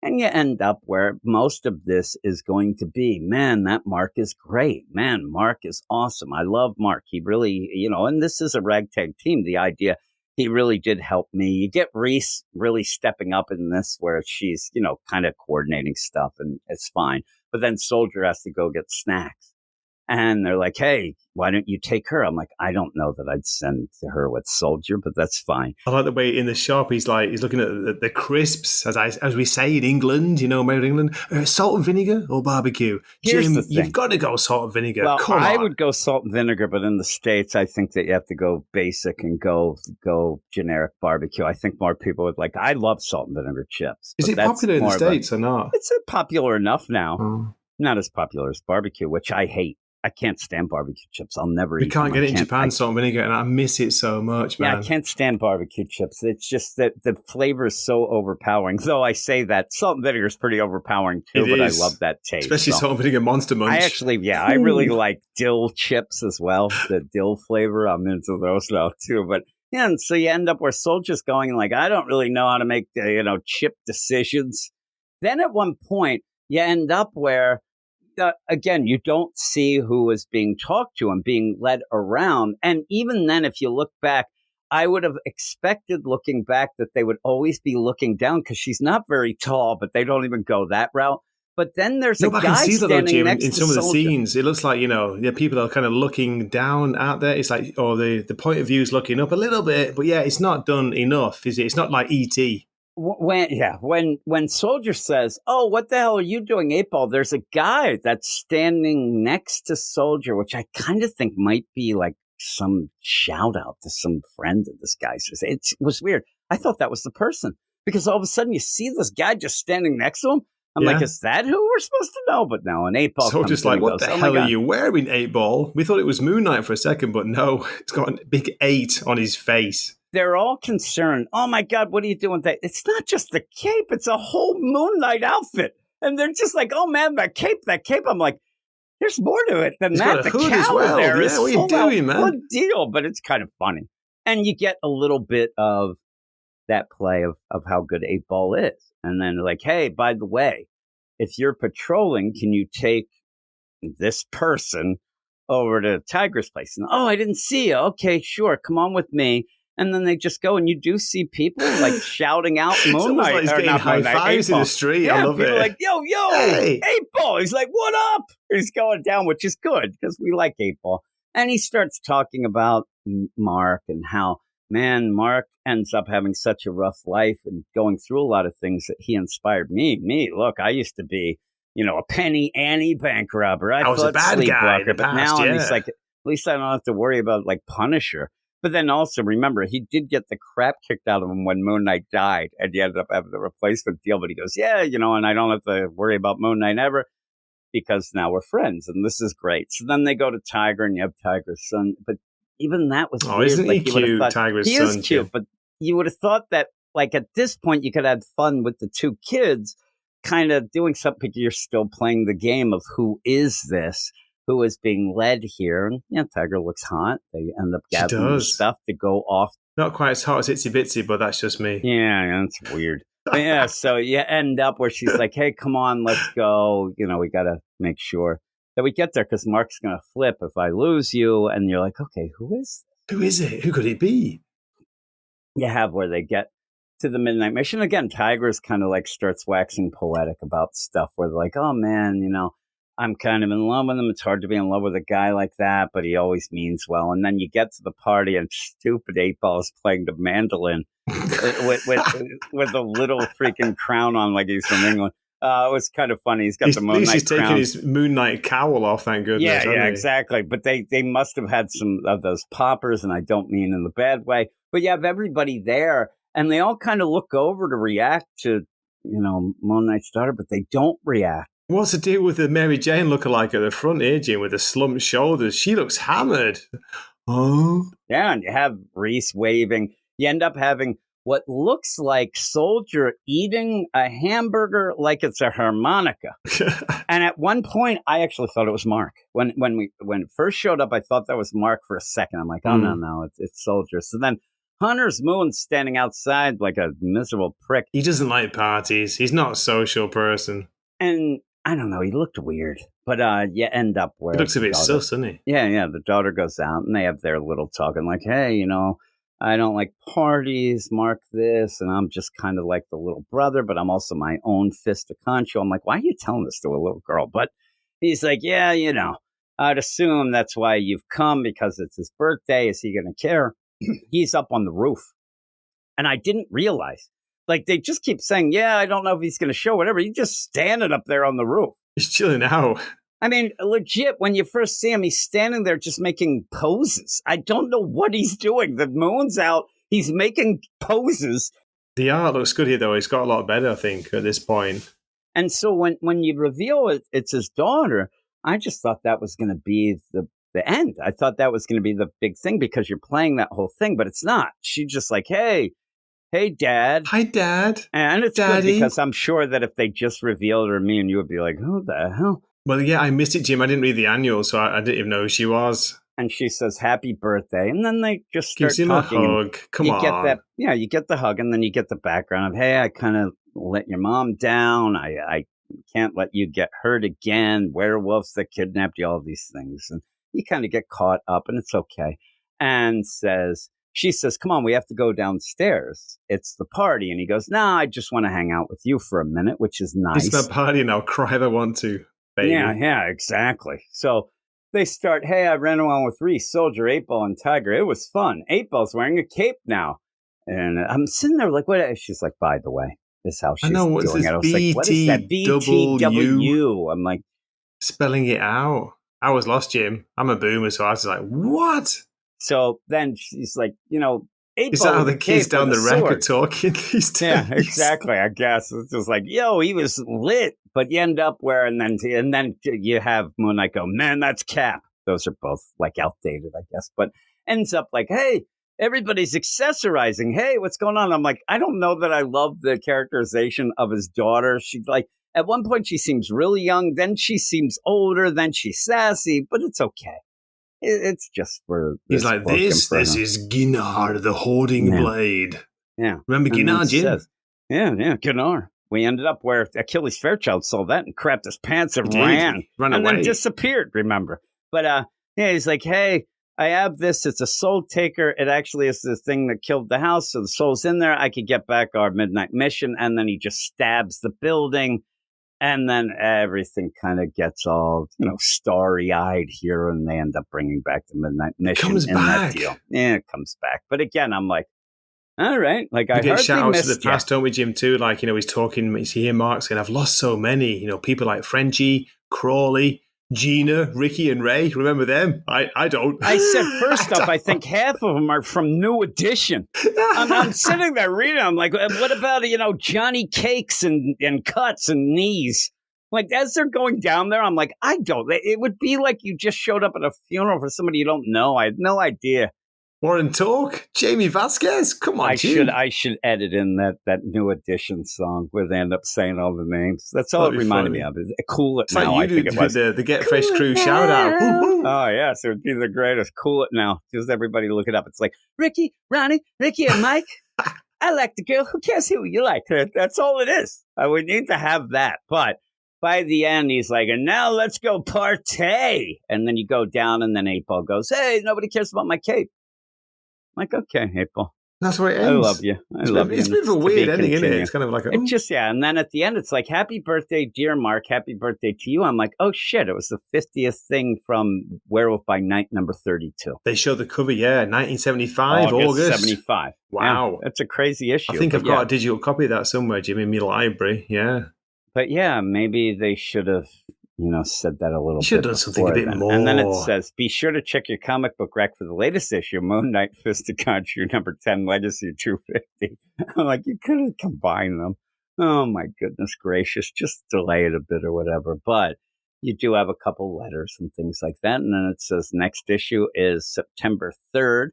B: And you end up where most of this is going to be, man, that Mark is great. Man, Mark is awesome. I love Mark. He really, and this is a ragtag team. The idea, he really did help me. You get Reese really stepping up in this where she's, kind of coordinating stuff and it's fine. But then Soldier has to go get snacks. And they're like, hey, why don't you take her? I'm like, I don't know that I'd send to her with Soldier, but that's fine.
F: I like the way in the shop he's looking at the crisps, as we say in England, Made in England, salt and vinegar or barbecue.
B: Here's
F: Jim,
B: the thing.
F: you've got to go salt and vinegar.
B: Well,
F: Come on.
B: I would go salt and vinegar, but in the States, I think that you have to go basic and go generic barbecue. I think more people would like. I love salt and vinegar chips.
F: Is it popular in the States or not?
B: It's popular enough now. Not as popular as barbecue, which I hate. I can't stand barbecue chips. I'll never eat them.
F: We can't get it in Japan, salt and vinegar, and I miss it so much, man.
B: Yeah, I can't stand barbecue chips. It's just that the flavor is so overpowering. Though I say that, salt and vinegar is pretty overpowering too, but I love that taste.
F: Especially salt and vinegar Monster Munch.
B: I really like dill chips as well. The dill flavor, I'm into those now too. But yeah, and so you end up where Soldier's going like, I don't really know how to make, chip decisions. Then at one point, you end up where, again, you don't see who is being talked to and being led around. And even then, if you look back, I would have expected looking back that they would always be looking down because she's not very tall, but they don't even go that route. But then there's a guy standing next to
F: in some of the
B: Soldier.
F: scenes. It looks like, people are kind of looking down out there. It's like, the point of view is looking up a little bit. But yeah, it's not done enough, is it? It's not like E.T.
B: When Soldier says, "Oh, what the hell are you doing, 8-Ball?" There's a guy that's standing next to Soldier, which I kind of think might be like some shout out to some friend of this guy's. It was weird. I thought that was the person because all of a sudden you see this guy just standing next to him. I'm like, is that who we're supposed to know? But no, an 8-Ball.
F: Soldier's like, what the hell are you wearing, 8-Ball? We thought it was Moon Knight for a second, but no, it's got a big 8 on his face.
B: They're all concerned. Oh my God, what are you doing with that? It's not just the cape, it's a whole Moon Knight outfit. And they're just like, oh man, that cape. I'm like, there's more to it than that. The
F: hood
B: cowl
F: as well.
B: there is
F: what are you doing, man?
B: Good deal, but it's kind of funny. And you get a little bit of that play of how good 8-Ball is. And then they're like, hey, by the way, if you're patrolling, can you take this person over to Tiger's place? And, I didn't see you. Okay, sure. Come on with me. And then they just go, and you do see people like shouting out Moon Knight.
F: Like he's getting high fives in the street.
B: Yeah,
F: I love
B: people
F: it.
B: Like, yo,
F: hey.
B: 8-Ball. He's like, what up? He's going down, which is good because we like 8-Ball. And he starts talking about Mark and how, man, Mark ends up having such a rough life and going through a lot of things that he inspired me. Look, I used to be, a penny Annie bank robber. I
F: was a bad guy in the
B: but
F: past,
B: now
F: yeah.
B: he's like, at least I don't have to worry about like Punisher. But then also remember, he did get the crap kicked out of him when Moon Knight died, and he ended up having the replacement deal. But he goes, yeah, and I don't have to worry about Moon Knight ever because now we're friends, and this is great. So then they go to Tiger, and you have Tiger's son. But even that was weird.
F: Isn't he cute, Tiger's son?
B: He is cute, but you would have thought that, like, at this point, you could have fun with the two kids kind of doing something. You're still playing the game of who is this? Who is being led here? And Tiger looks hot. They end up gathering stuff to go off.
F: Not quite as hot as Itsy Bitsy, but that's just me.
B: Yeah, that's weird. But so you end up where she's like, hey, come on, let's go. We got to make sure that we get there because Mark's going to flip if I lose you. And you're like, okay, who is this?
F: Who is it? Who could it be?
B: You have where they get to the Midnight Mission. Again, Tiger's kind of like starts waxing poetic about stuff where they're like, oh, man, I'm kind of in love with him. It's hard to be in love with a guy like that, but he always means well. And then you get to the party, and stupid 8-Ball is playing the mandolin with a little freaking crown on, like he's from England. It was kind of funny. He's got the Moon Knight
F: he's
B: crown.
F: taking his Moon Knight cowl off, thank goodness.
B: Yeah, exactly. But they must have had some of those poppers, and I don't mean in the bad way. But you have everybody there, and they all kind of look over to react to, Moon Knight's daughter, but they don't react.
F: What's the deal with the Mary Jane lookalike at the front here, Jim, with the slumped shoulders? She looks hammered. Oh.
B: Yeah, and you have Reese waving. You end up having what looks like Soldier eating a hamburger like it's a harmonica. And at one point, I actually thought it was Mark. When it first showed up, I thought that was Mark for a second. I'm like, oh, no, it's Soldier. So then Hunter's Moon's standing outside like a miserable prick.
F: He doesn't like parties. He's not a social person.
B: And I don't know. He looked weird, but you end up where
F: he looks a bit sus, doesn't he?
B: Yeah. The daughter goes out, and they have their little talk, and like, hey, I don't like parties, mark this, and I'm just kind of like the little brother, but I'm also my own fist of Khonshu. I'm like, why are you telling this to a little girl? But he's like, yeah, I'd assume that's why you've come because it's his birthday. Is he going to care? He's up on the roof. And I didn't realize. Like, they just keep saying, yeah, I don't know if he's going to show, whatever. He's just standing up there on the roof.
F: He's chilling out.
B: I mean, legit, when you first see him, he's standing there just making poses. I don't know what he's doing. The moon's out. He's making poses.
F: The art looks good here, though. It's got a lot better, I think, at this point.
B: And so when you reveal it's his daughter, I just thought that was going to be the end. I thought that was going to be the big thing because you're playing that whole thing, but it's not. She's just like, hey, Dad.
F: Hi, Dad.
B: And it's
F: Daddy.
B: good because I'm sure that if they just revealed her, me and you would be like, who the hell?
F: Well, yeah, I missed it, Jim. I didn't read the annual, so I didn't even know who she was.
B: And she says, happy birthday. And then they just start
F: Gives him
B: talking.
F: a hug. Come on.
B: Get that, you get the hug, and then you get the background of, hey, I kind of let your mom down. I can't let you get hurt again. Werewolves that kidnapped you, all these things. And you kind of get caught up, and it's okay. And she says, come on, we have to go downstairs. It's the party. And he goes, no, I just want to hang out with you for a minute, which is nice.
F: It's my party, and I'll cry if I want to, baby.
B: Yeah, exactly. So they start, hey, I ran around with Reese, Soldier, 8-Ball, and Tiger. It was fun. 8-Ball's wearing a cape now. And I'm sitting there like, what? She's like, by the way, this is how she's doing it. I was like, what is that? BTW. I'm like,
F: spelling it out. I was lost, Jim. I'm a boomer, so I was like, what?
B: So then she's like, 8-Ball.
F: Is that how the kids down the rec are talking these days?
B: Yeah, exactly. I guess it's just like, he was lit, but you end up where, and then you have Moon Knight go, man, that's Cap. Those are both like outdated, I guess, but ends up like, hey, everybody's accessorizing. Hey, what's going on? I'm like, I don't know that I love the characterization of his daughter. She's like, at one point she seems really young, then she seems older, then she's sassy, but it's okay. It's just for
F: he's like this is Gunnar, the hoarding blade.
B: Yeah,
F: remember Gunnar, Jim?
B: Yeah, Gunnar. We ended up where Achilles Fairchild saw that and crapped his pants and ran
F: away,
B: then disappeared. Remember, but he's like, hey, I have this. It's a soul taker. It actually is the thing that killed the house. So the soul's in there. I could get back our midnight mission, and then he just stabs the building. And then everything kind of gets all, starry-eyed here, and they end up bringing back the Midnight Mission.
F: Comes back.
B: That deal. Yeah, it comes back. But again, I'm like, all right. Like,
F: I get shout-outs to the past, don't we, Jim, too? Like, he's talking, you see here, Mark's saying, I've lost so many, people like Frenchie, Crawley, Gina, Ricky, and Ray. Remember them? I don't.
B: I said, first off, I think half of them are from New Edition. I'm sitting there reading. I'm like, what about, Johnny Cakes and Cuts and Knees? Like, as they're going down there, I'm like, I don't. It would be like you just showed up at a funeral for somebody you don't know. I had no idea.
F: Warren Talk, Jamie Vasquez. Come on, Jim.
B: I should edit in that New Edition song where they end up saying all the names. That's all it reminded me of. Cool It Now,
F: like
B: I think it was.
F: The Get Fresh Crew shout out.
B: Oh, yes, it would be the greatest. Cool It Now. Just everybody look it up. It's like, Ricky, Ronnie, Ricky, and Mike. I like the girl. Who cares who you like? That's all it is. We need to have that. But by the end, he's like, and now let's go partay. And then you go down, and then 8-Ball goes, hey, nobody cares about my cape. Like, okay, 8-Ball.
F: That's where it ends.
B: I love you.
F: It's a bit of a weird ending, isn't it? It's kind of like
B: it just, and then at the end, it's like, happy birthday, dear Mark. Happy birthday to you. I'm like, oh, shit. It was the 50th thing from Werewolf by Night number 32.
F: They show the cover, 1975, August.
B: 75.
F: Wow.
B: Yeah, that's a crazy issue.
F: I think I've got a digital copy of that somewhere, Jim, in my library. Yeah.
B: But yeah, maybe they should have, said that a little bit.
F: Should have done something a bit more.
B: And then it says, be sure to check your comic book rack for the latest issue, Moon Knight Fist of Khonshu, number 10, Legacy 250. I'm like, you could have combined them. Oh, my goodness gracious. Just delay it a bit or whatever. But you do have a couple letters and things like that. And then it says next issue is September 3rd.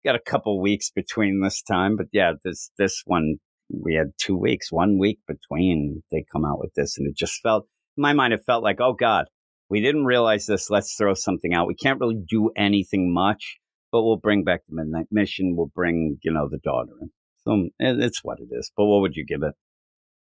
B: Got a couple weeks between this time. But yeah, this one, we had 2 weeks, 1 week between they come out with this. And it just felt, in my mind, it felt like, oh, God, we didn't realize this. Let's throw something out. We can't really do anything much, but we'll bring back the Midnight Mission. We'll bring, the daughter in. So it's what it is. But what would you give it?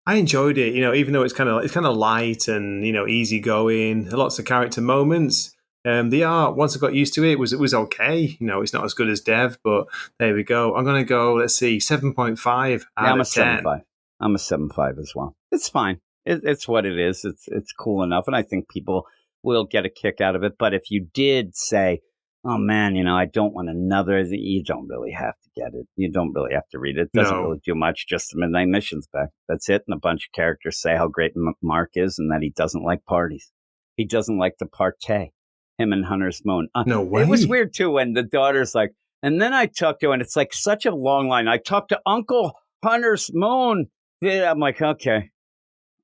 F: I enjoyed it, even though it's kind of light and, easygoing, lots of character moments. The art, once I got used to it, it was okay. You know, it's not as good as Dev, but there we go. I'm going to go, let's see, 7.5 out of 10.
B: 7.5. I'm a 7.5 as well. It's fine. It's what it is. It's cool enough, and I think people will get a kick out of it. But if you did say, oh man, I don't want another, you don't really have to get it. You don't really have to read it. It doesn't really do much. Just the Midnight Missions back. That's it. And a bunch of characters say how great Mark is and that he doesn't like parties. He doesn't like to partay. Him and Hunter's Moon.
F: No way.
B: It was weird too when the daughter's like, and then I talked to, and it's like such a long line. I talked to Uncle Hunter's Moon. Yeah, I'm like, okay.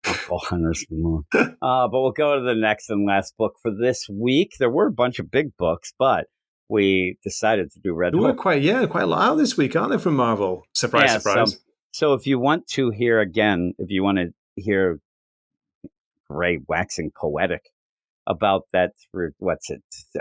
B: Uncle Hunter's Moon. But we'll go to the next and last book for this week. There were a bunch of big books, but we decided to do Red Hook.
F: There were quite a lot out this week, aren't they, from Marvel? Surprise, surprise.
B: So if you want to hear again, if you want to hear Ray waxing poetic about that,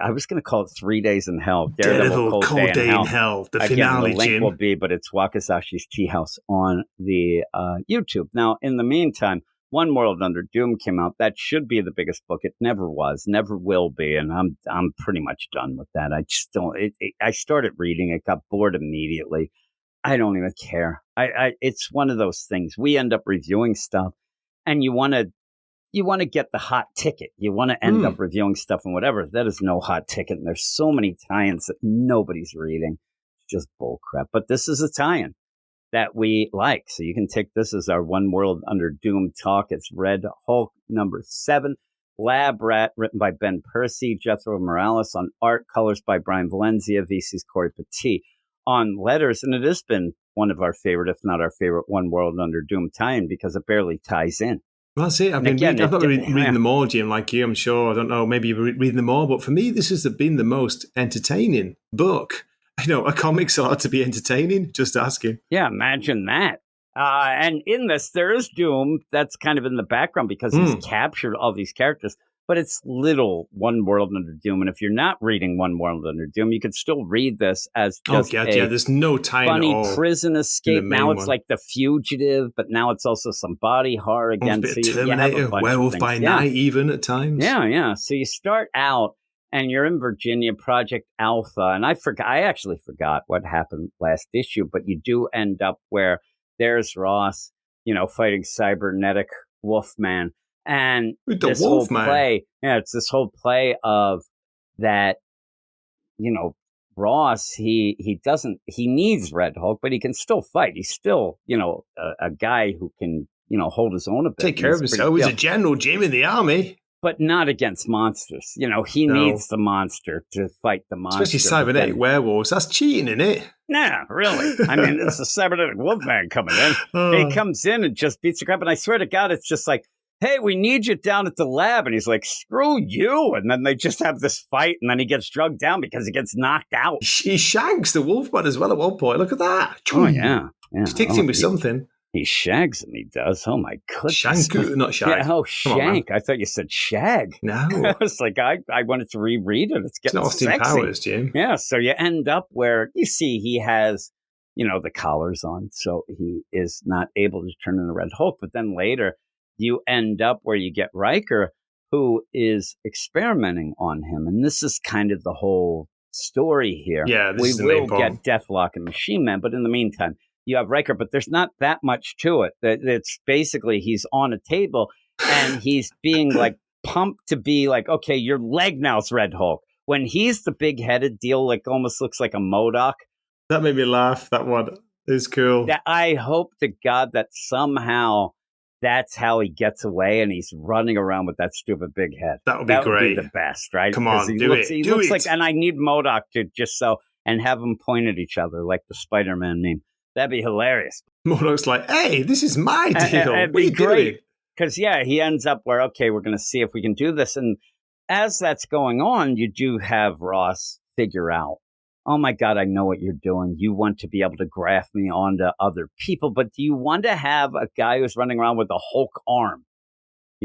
B: I was going to call it 3 Days in Hell.
F: Daredevil, Cold Day in Hell. The finale,
B: the link
F: Jim.
B: will be, but it's Wakazashi's Tea House on the YouTube. Now, in the meantime, One World Under Doom came out. That should be the biggest book. It never was, never will be, and I'm pretty much done with that. I just don't. I started reading it, got bored immediately. I don't even care. It's one of those things. We end up reviewing stuff, and you want to get the hot ticket. You want to end up reviewing stuff and whatever. That is no hot ticket. And there's so many tie-ins that nobody's reading. It's just bull crap. But this is a tie-in that we like. So you can take this as our One World Under Doom talk. It's Red Hulk number 7. Lab Rat, written by Ben Percy, Jethro Morales on art, colors by Brian Valencia, VC's Corey Petit on letters. And it has been one of our favorite, if not our favorite, One World Under Doom tie-in because it barely ties in.
F: Well, that's it. I've not been reading them all, Jim, like you, I'm sure. I don't know, maybe you're reading them all. But for me, this has been the most entertaining book. A comics are to be entertaining. Just asking.
B: Yeah, imagine that. And in this, there is Doom that's kind of in the background because he's captured all these characters. But it's little One World Under Doom. And if you're not reading One World Under Doom, you could still read this as just
F: there's no time
B: funny
F: at all
B: prison escape. Now it's like The Fugitive, but now it's also some body horror again.
F: So Terminator, Werewolf by Night, even at times.
B: Yeah. So you start out and you're in Virginia, Project Alpha. And I actually forgot what happened last issue, but you do end up where there's Ross, fighting cybernetic Wolfman. And this whole play, it's this whole play of that, Ross, he needs Red Hulk, but he can still fight. He's still, a guy who can, hold his own a bit.
F: Take care of himself. He's a general, Jim, in the army.
B: But not against monsters. He needs the monster to fight the monster.
F: Especially cybernetic werewolves. That's cheating, isn't it?
B: Nah, really. I mean, it's a cybernetic wolfman coming in. He comes in and just beats the crap. And I swear to God, it's just like, hey, we need you down at the lab. And he's like, screw you. And then they just have this fight. And then he gets drugged down because he gets knocked out.
F: He shanks the wolfman as well at one point. Look at that.
B: Oh, yeah.
F: He sticks him with something.
B: He shags him, he does. Oh, my goodness.
F: Shank, not shag.
B: Yeah, shank. I thought you said shag.
F: No.
B: I was like, I wanted to reread it. It's getting
F: Austin
B: sexy.
F: Powers, Jim.
B: Yeah, so you end up where you see he has, the collars on, so he is not able to turn into Red Hulk. But then later, you end up where you get Riker, who is experimenting on him. And this is kind of the whole story here.
F: Yeah,
B: we will get Deathlock and Machine Man, but in the meantime, you have Riker, but there's not that much to it. It's basically he's on a table and he's being like pumped to be like, okay, your leg now's Red Hulk. When he's the big headed deal, like almost looks like a MODOK.
F: That made me laugh. That one is cool.
B: I hope to God that somehow that's how he gets away and he's running around with that stupid big head.
F: That would be great.
B: Would be the best, right?
F: Come on,
B: He
F: do
B: looks
F: it.
B: like, and I need MODOK to just and have them point at each other like the Spider-Man meme. That'd be hilarious.
F: MODOK's like, hey, this is my deal.
B: It'd be great. Because, he ends up where, okay, we're going to see if we can do this. And as that's going on, you do have Ross figure out, oh, my God, I know what you're doing. You want to be able to graft me onto other people. But do you want to have a guy who's running around with a Hulk arm?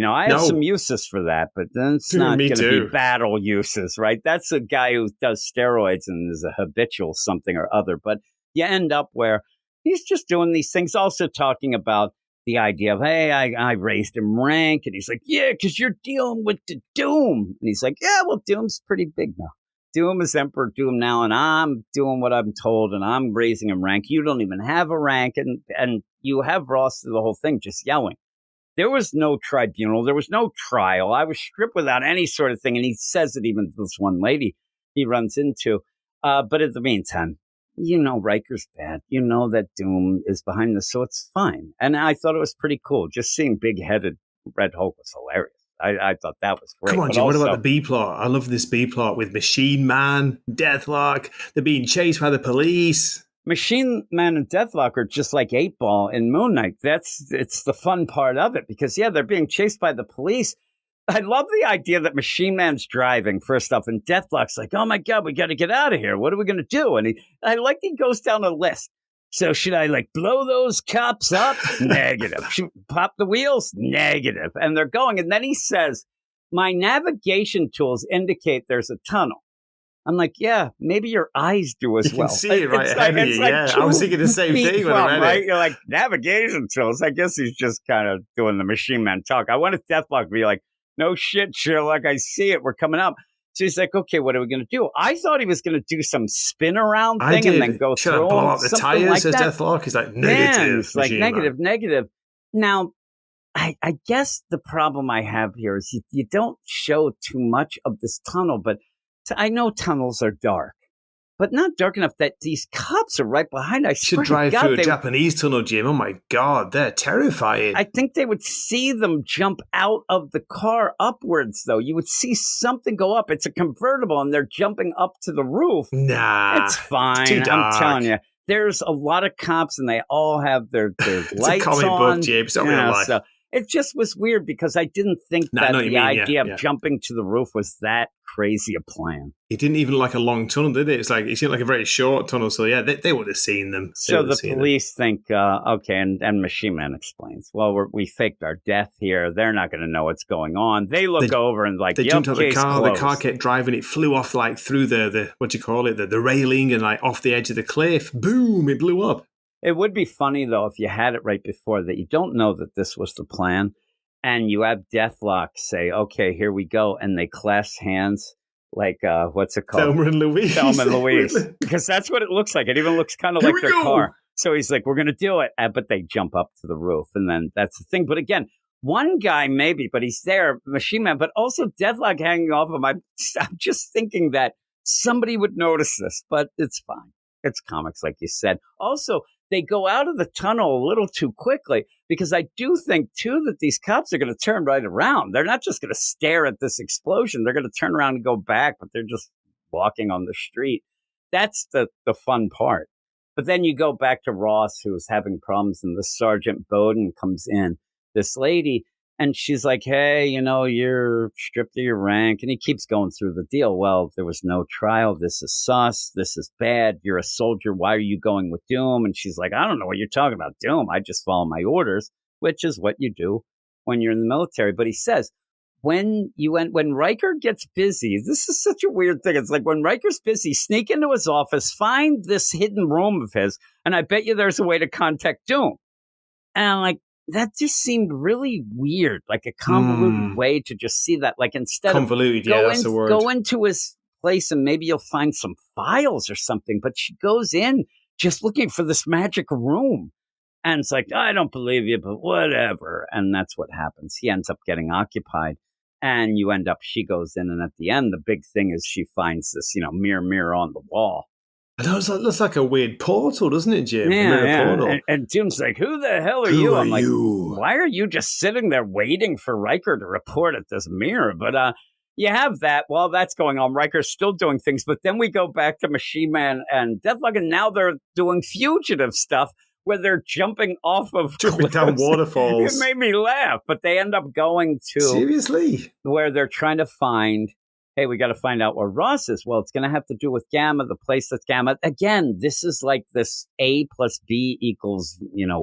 B: I have some uses for that, but then it's not going to be battle uses, right? That's a guy who does steroids and is a habitual something or other. But you end up where he's just doing these things, also talking about the idea of, hey, I raised him rank. And he's like, yeah, because you're dealing with the Doom. And he's like, yeah, well, Doom's pretty big now. Doom is Emperor Doom now, and I'm doing what I'm told, and I'm raising him rank. You don't even have a rank, and you have Ross through the whole thing just yelling. There was no tribunal. There was no trial. I was stripped without any sort of thing, and he says it even to this one lady he runs into. But in the meantime, you know Riker's bad. You know that Doom is behind this, so it's fine. And I thought it was pretty cool. Just seeing big-headed Red Hulk was hilarious. I thought that was great.
F: Come on,
B: but
F: Jim,
B: also,
F: what about the B plot? I love this B plot with Machine Man, Deathlock. They're being chased by the police.
B: Machine Man and Deathlock are just like 8-Ball in Moon Knight. It's the fun part of it because, yeah, they're being chased by the police. I love the idea that Machine Man's driving, first off, and Deathlock's like, oh, my God, we got to get out of here. What are we going to do? And I like he goes down a list. So should I, like, blow those cops up? Negative. Should pop the wheels? Negative. And they're going. And then he says, my navigation tools indicate there's a tunnel. I'm like, yeah, maybe your eyes do as
F: You
B: well.
F: can see it right ahead of you, yeah. I was thinking the same thing when I read it.
B: You're like, navigation tools. I guess he's just kind of doing the Machine Man talk. I wanted Deathlock to be like, no shit, Sherlock, I see it. We're coming up. So he's like, okay, what are we going to do? I thought he was going to do some spin around thing and then go
F: Should
B: through
F: I blow up the tires
B: like
F: as
B: that.
F: Deathlock? He's like, negative.
B: Man, it's like
F: Machine
B: negative. Now, I guess the problem I have here is you don't show too much of this tunnel, but I know tunnels are dark. But not dark enough that these cops are right behind. I
F: should drive through a Japanese tunnel, Jim. Oh my God, they're terrifying.
B: I think they would see them jump out of the car upwards, though. You would see something go up. It's a convertible, and they're jumping up to the roof.
F: Nah,
B: it's fine.
F: Too dark.
B: I'm telling you. There's a lot of cops, and they all have their
F: it's
B: lights
F: a comic
B: on.
F: book, Jim. It's not real life.
B: So it just was weird because I didn't think that the idea of jumping to the roof was that crazy a plan.
F: It didn't even like a long tunnel, did it? It seemed like a very short tunnel. So yeah, they would have seen them.
B: So the police think, okay, and Machine Man explains, well, we faked our death here. They're not going to know what's going on. They look over and like,
F: they jumped out of the car.
B: Closed.
F: The car kept driving. It flew off like through the what do you call it? The railing and like off the edge of the cliff. Boom! It blew up.
B: It would be funny though if you had it right before that. You don't know that this was the plan, and you have Deathlock say, "Okay, here we go," and they clasp hands. Like, what's it called?
F: Thelma and Louise.
B: Thelma and Louise. Because that's what it looks like. It even looks kind of like their car. So he's like, we're going to do it. But they jump up to the roof. And then that's the thing. But again, one guy maybe, but he's there, Machine Man, but also Deathlock hanging off him. I'm just thinking that somebody would notice this, but it's fine. It's comics, like you said. Also, they go out of the tunnel a little too quickly because I do think, too, that these cops are going to turn right around. They're not just going to stare at this explosion. They're going to turn around and go back, but they're just walking on the street. That's the fun part. But then you go back to Ross, who's having problems, and the Sergeant Bowden comes in, this lady, and she's like, hey, you're stripped of your rank. And he keeps going through the deal. Well, there was no trial. This is sus. This is bad. You're a soldier. Why are you going with Doom? And she's like, I don't know what you're talking about, Doom. I just follow my orders, which is what you do when you're in the military. But he says, when Riker gets busy, this is such a weird thing. It's like when Riker's busy, sneak into his office, find this hidden room of his, and I bet you there's a way to contact Doom. And I'm like, that just seemed really weird, like a convoluted way to just see that. Like instead of
F: that's the word.
B: Go into his place and maybe you'll find some files or something. But she goes in just looking for this magic room. And it's like, I don't believe you, but whatever. And that's what happens. He ends up getting occupied. And she goes in. And at the end, the big thing is she finds this, mirror on the wall.
F: It looks like a weird portal, doesn't it, Jim?
B: Yeah.
F: Portal.
B: And Jim's like, who the hell are you? I'm like, why are you just sitting there waiting for Riker to report at this mirror? But you have that. While that's going on, Riker's still doing things. But then we go back to Machine Man and Deathlock, and now they're doing fugitive stuff where they're jumping off of
F: jumping down waterfalls.
B: It made me laugh. But they end up going to...
F: Seriously?
B: Where they're trying to find... Hey, we got to find out where Ross is. Well, it's going to have to do with Gamma, the place that's Gamma. Again, this is like this A plus B equals,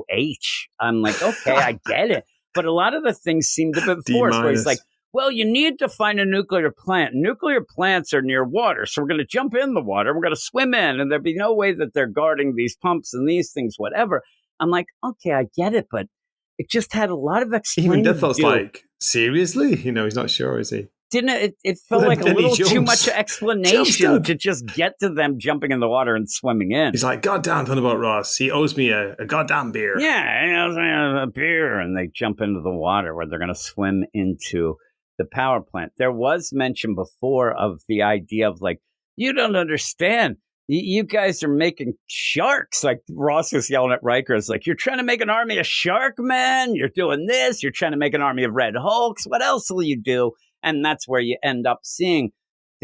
B: H. I'm like, okay, I get it. But a lot of the things seem to be forced where he's like, well, you need to find a nuclear plant. Nuclear plants are near water. So we're going to jump in the water. We're going to swim in. And there'd be no way that they're guarding these pumps and these things, whatever. I'm like, okay, I get it. But it just had a lot of explaining.
F: Even Deathlock's
B: to do.
F: like, seriously? He's not sure, is he?
B: Didn't it? It felt
F: Well,
B: like a
F: then he
B: little too
F: jumps.
B: much explanation to just get to them jumping in the water and swimming in.
F: He's like, goddamn Thunderbolt Ross, he owes me a goddamn beer.
B: Yeah, he owes me a beer. And they jump into the water where they're going to swim into the power plant. There was mention before of the idea of like, you don't understand. You guys are making sharks. Like Ross was yelling at Riker. It's like, you're trying to make an army of shark men. You're doing this. You're trying to make an army of Red Hulks. What else will you do? And that's where you end up seeing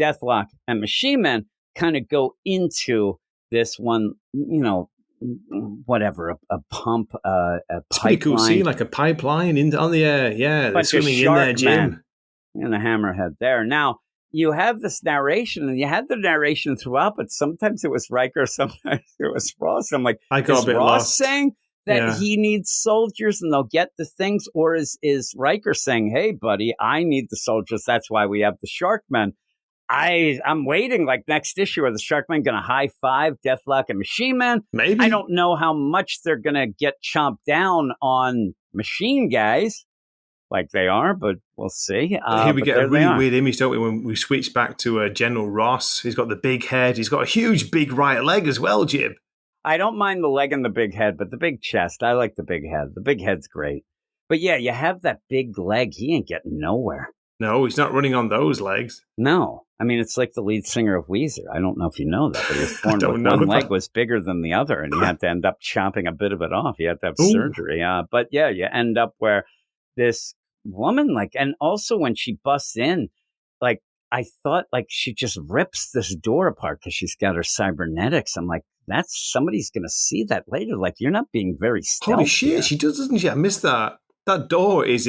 B: Deathlock and Machine Man kind of go into this one, whatever, a pump, a
F: it's pretty cool
B: pipeline.
F: scene, like a pipeline on the air. Yeah, they're swimming in there, Jim.
B: And the hammerhead there. Now, you have this narration, and you had the narration throughout, but sometimes it was Riker, sometimes it was Ross. I'm like,
F: I got
B: is
F: a bit
B: Ross
F: lost.
B: saying that he needs soldiers and they'll get the things, or is Riker saying, hey, buddy, I need the soldiers, that's why we have the Sharkmen? I'm waiting, like next issue, are the Sharkmen going to high five Deathlock and Machine Man?
F: Maybe.
B: I don't know how much they're going to get chomped down on machine guys like they are, but we'll see.
F: Here we get a really weird image, don't we, when we switch back to General Ross. He's got the big head. He's got a huge, big right leg as well, Jib.
B: I don't mind the leg and the big head, but the big chest, I like the big head. The big head's great. But yeah, you have that big leg. He ain't getting nowhere.
F: No, he's not running on those legs.
B: No. I mean, it's like the lead singer of Weezer. I don't know if you know that, but he was born with one leg was bigger than the other, and he had to end up chopping a bit of it off. He had to have surgery. But yeah, you end up where this woman, like, and also when she busts in, like, I thought, like, she just rips this door apart because she's got her cybernetics. I'm like, somebody's going to see that later. Like, you're not being very stealthy.
F: Holy shit,
B: here.
F: she does, doesn't she? I missed that. That door is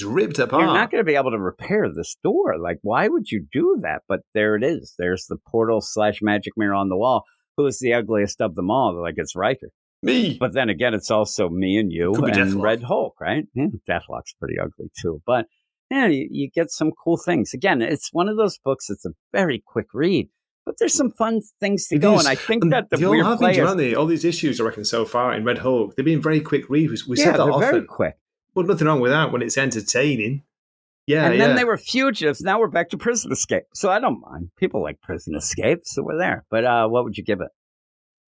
F: ripped apart.
B: You're not going to be able to repair this door. Like, why would you do that? But there it is. There's the portal / magic mirror on the wall. Who is the ugliest of them all? Like, it's Riker.
F: Me.
B: But then again, it's also me and you and
F: Deathlock.
B: Red Hulk, right? Yeah, Deathlock's pretty ugly too. But yeah, you get some cool things. Again, it's one of those books. It's a very quick read, but there's some fun things to go. And I think that the weird
F: have
B: players,
F: aren't they? All these issues, I reckon, so far in Red Hulk, they've been very quick reads. We said that
B: they're
F: often.
B: very quick.
F: Well, nothing wrong with that when it's entertaining. Yeah,
B: and then they were fugitives. Now we're back to Prison Escape. So I don't mind. People like Prison Escape, so we're there. But what would you give it?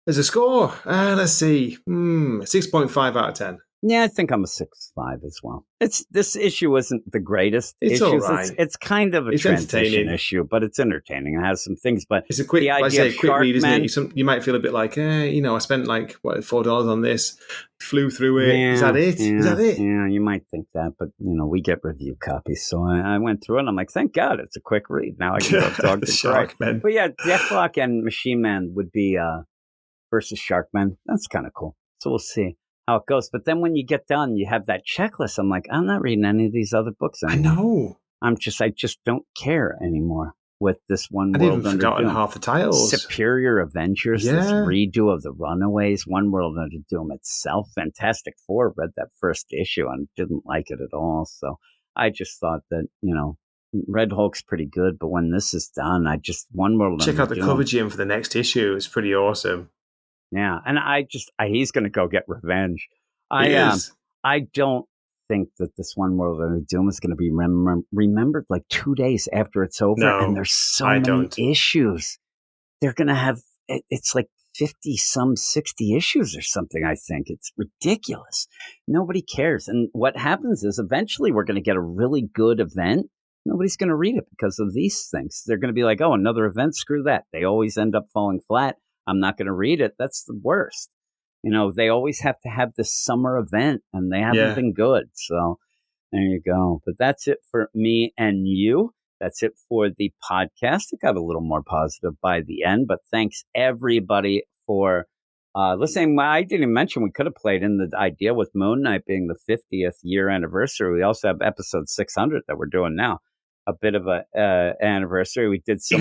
F: There's a score. Let's see. 6.5 out of 10.
B: Yeah, I think I'm a 6.5 as well. This issue isn't the greatest.
F: It's
B: issues.
F: all right.
B: It's kind of a transition issue, but it's entertaining. It has some things, but
F: it's a quick, quick read, isn't it? You might feel a bit like, I spent like $4 on this, flew through it.
B: Yeah,
F: is that it?
B: Yeah,
F: is that it?
B: Yeah, you might think that, but we get review copies, so I went through it. And I'm like, thank God, it's a quick read. Now I can go talk to
F: Sharkmen.
B: But yeah, Deathlock and Machine Man would be versus Sharkmen. That's kind of cool. So we'll see how it goes. But then when you get done, you have that checklist. I'm like, I'm not reading any of these other books anymore.
F: I know.
B: I just don't care anymore with this one
F: I'd
B: world.
F: even forgotten half the titles.
B: Superior Avengers, this redo of the Runaways, One World Under Doom itself. Fantastic Four, read that first issue and didn't like it at all. So I just thought that, Red Hulk's pretty good, but when this is done, One World Under Doom.
F: Check out the cover, Jim, for the next issue. It's pretty awesome.
B: Yeah, and he's going to go get revenge. I don't think that this One World Under Doom is going to be remembered like 2 days after it's over.
F: No,
B: and there's so many issues. They're going to have, it's like 50-some, 60 issues or something, I think. It's ridiculous. Nobody cares. And what happens is eventually we're going to get a really good event. Nobody's going to read it because of these things. They're going to be like, oh, another event? Screw that. They always end up falling flat. I'm not going to read it. That's the worst. They always have to have this summer event, and they haven't been good. So there you go. But that's it for me and you. That's it for the podcast. It got a little more positive by the end, but thanks everybody for listening. I didn't even mention we could have played in the idea with Moon Knight being the 50th year anniversary. We also have episode 600 that we're doing now. A bit of a anniversary. We did so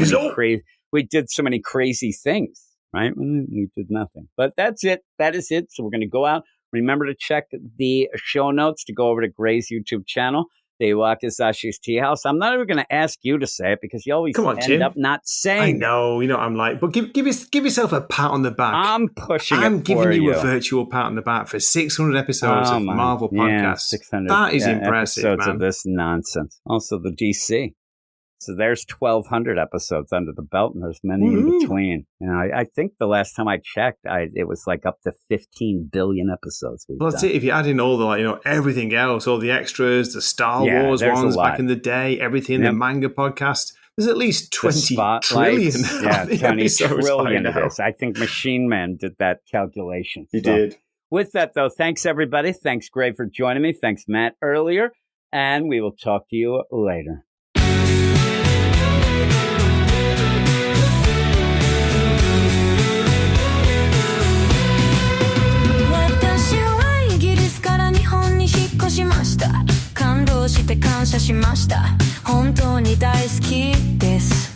B: many crazy things. Right? We did nothing. But that's it. That is it. So we're going to go out. Remember to check the show notes to go over to Gray's YouTube channel. the Wakizashi's Tea House. I'm not even going to ask you to say it because you always end
F: Jim.
B: up not saying
F: I know, you know what I'm like. But give yourself a pat on the back.
B: I'm pushing
F: I'm
B: it
F: giving
B: for
F: you a virtual pat on the back for 600 episodes of Marvel podcast.
B: 600.
F: That is impressive,
B: episodes
F: man.
B: of this nonsense. Also, the DC. So there's 1,200 episodes under the belt, and there's many in between. You know, I think the last time I checked, it was like up to 15 billion episodes.
F: Well, that's it. If you add in all the, everything else, all the extras, the Star Wars ones back in the day, everything, the manga podcast, there's at least 20 trillion.
B: Yeah, 20 trillion
F: of
B: it is. I think Machine Man did that calculation.
F: He did.
B: With that, though, thanks, everybody. Thanks, Gray, for joining me. Thanks, Matt, earlier. And we will talk to you later.
A: して感謝しました。本当に大好きです。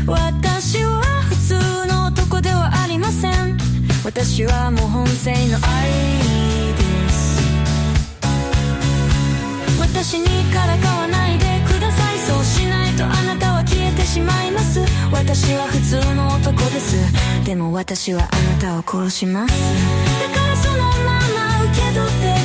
A: 私は普通の男ではありません。私はもう本性の愛です。私にからかわないでください。そうしないとあなたは消えてしまいます。私は普通の男です。でも私はあなたを殺します。だからそのまま受け取って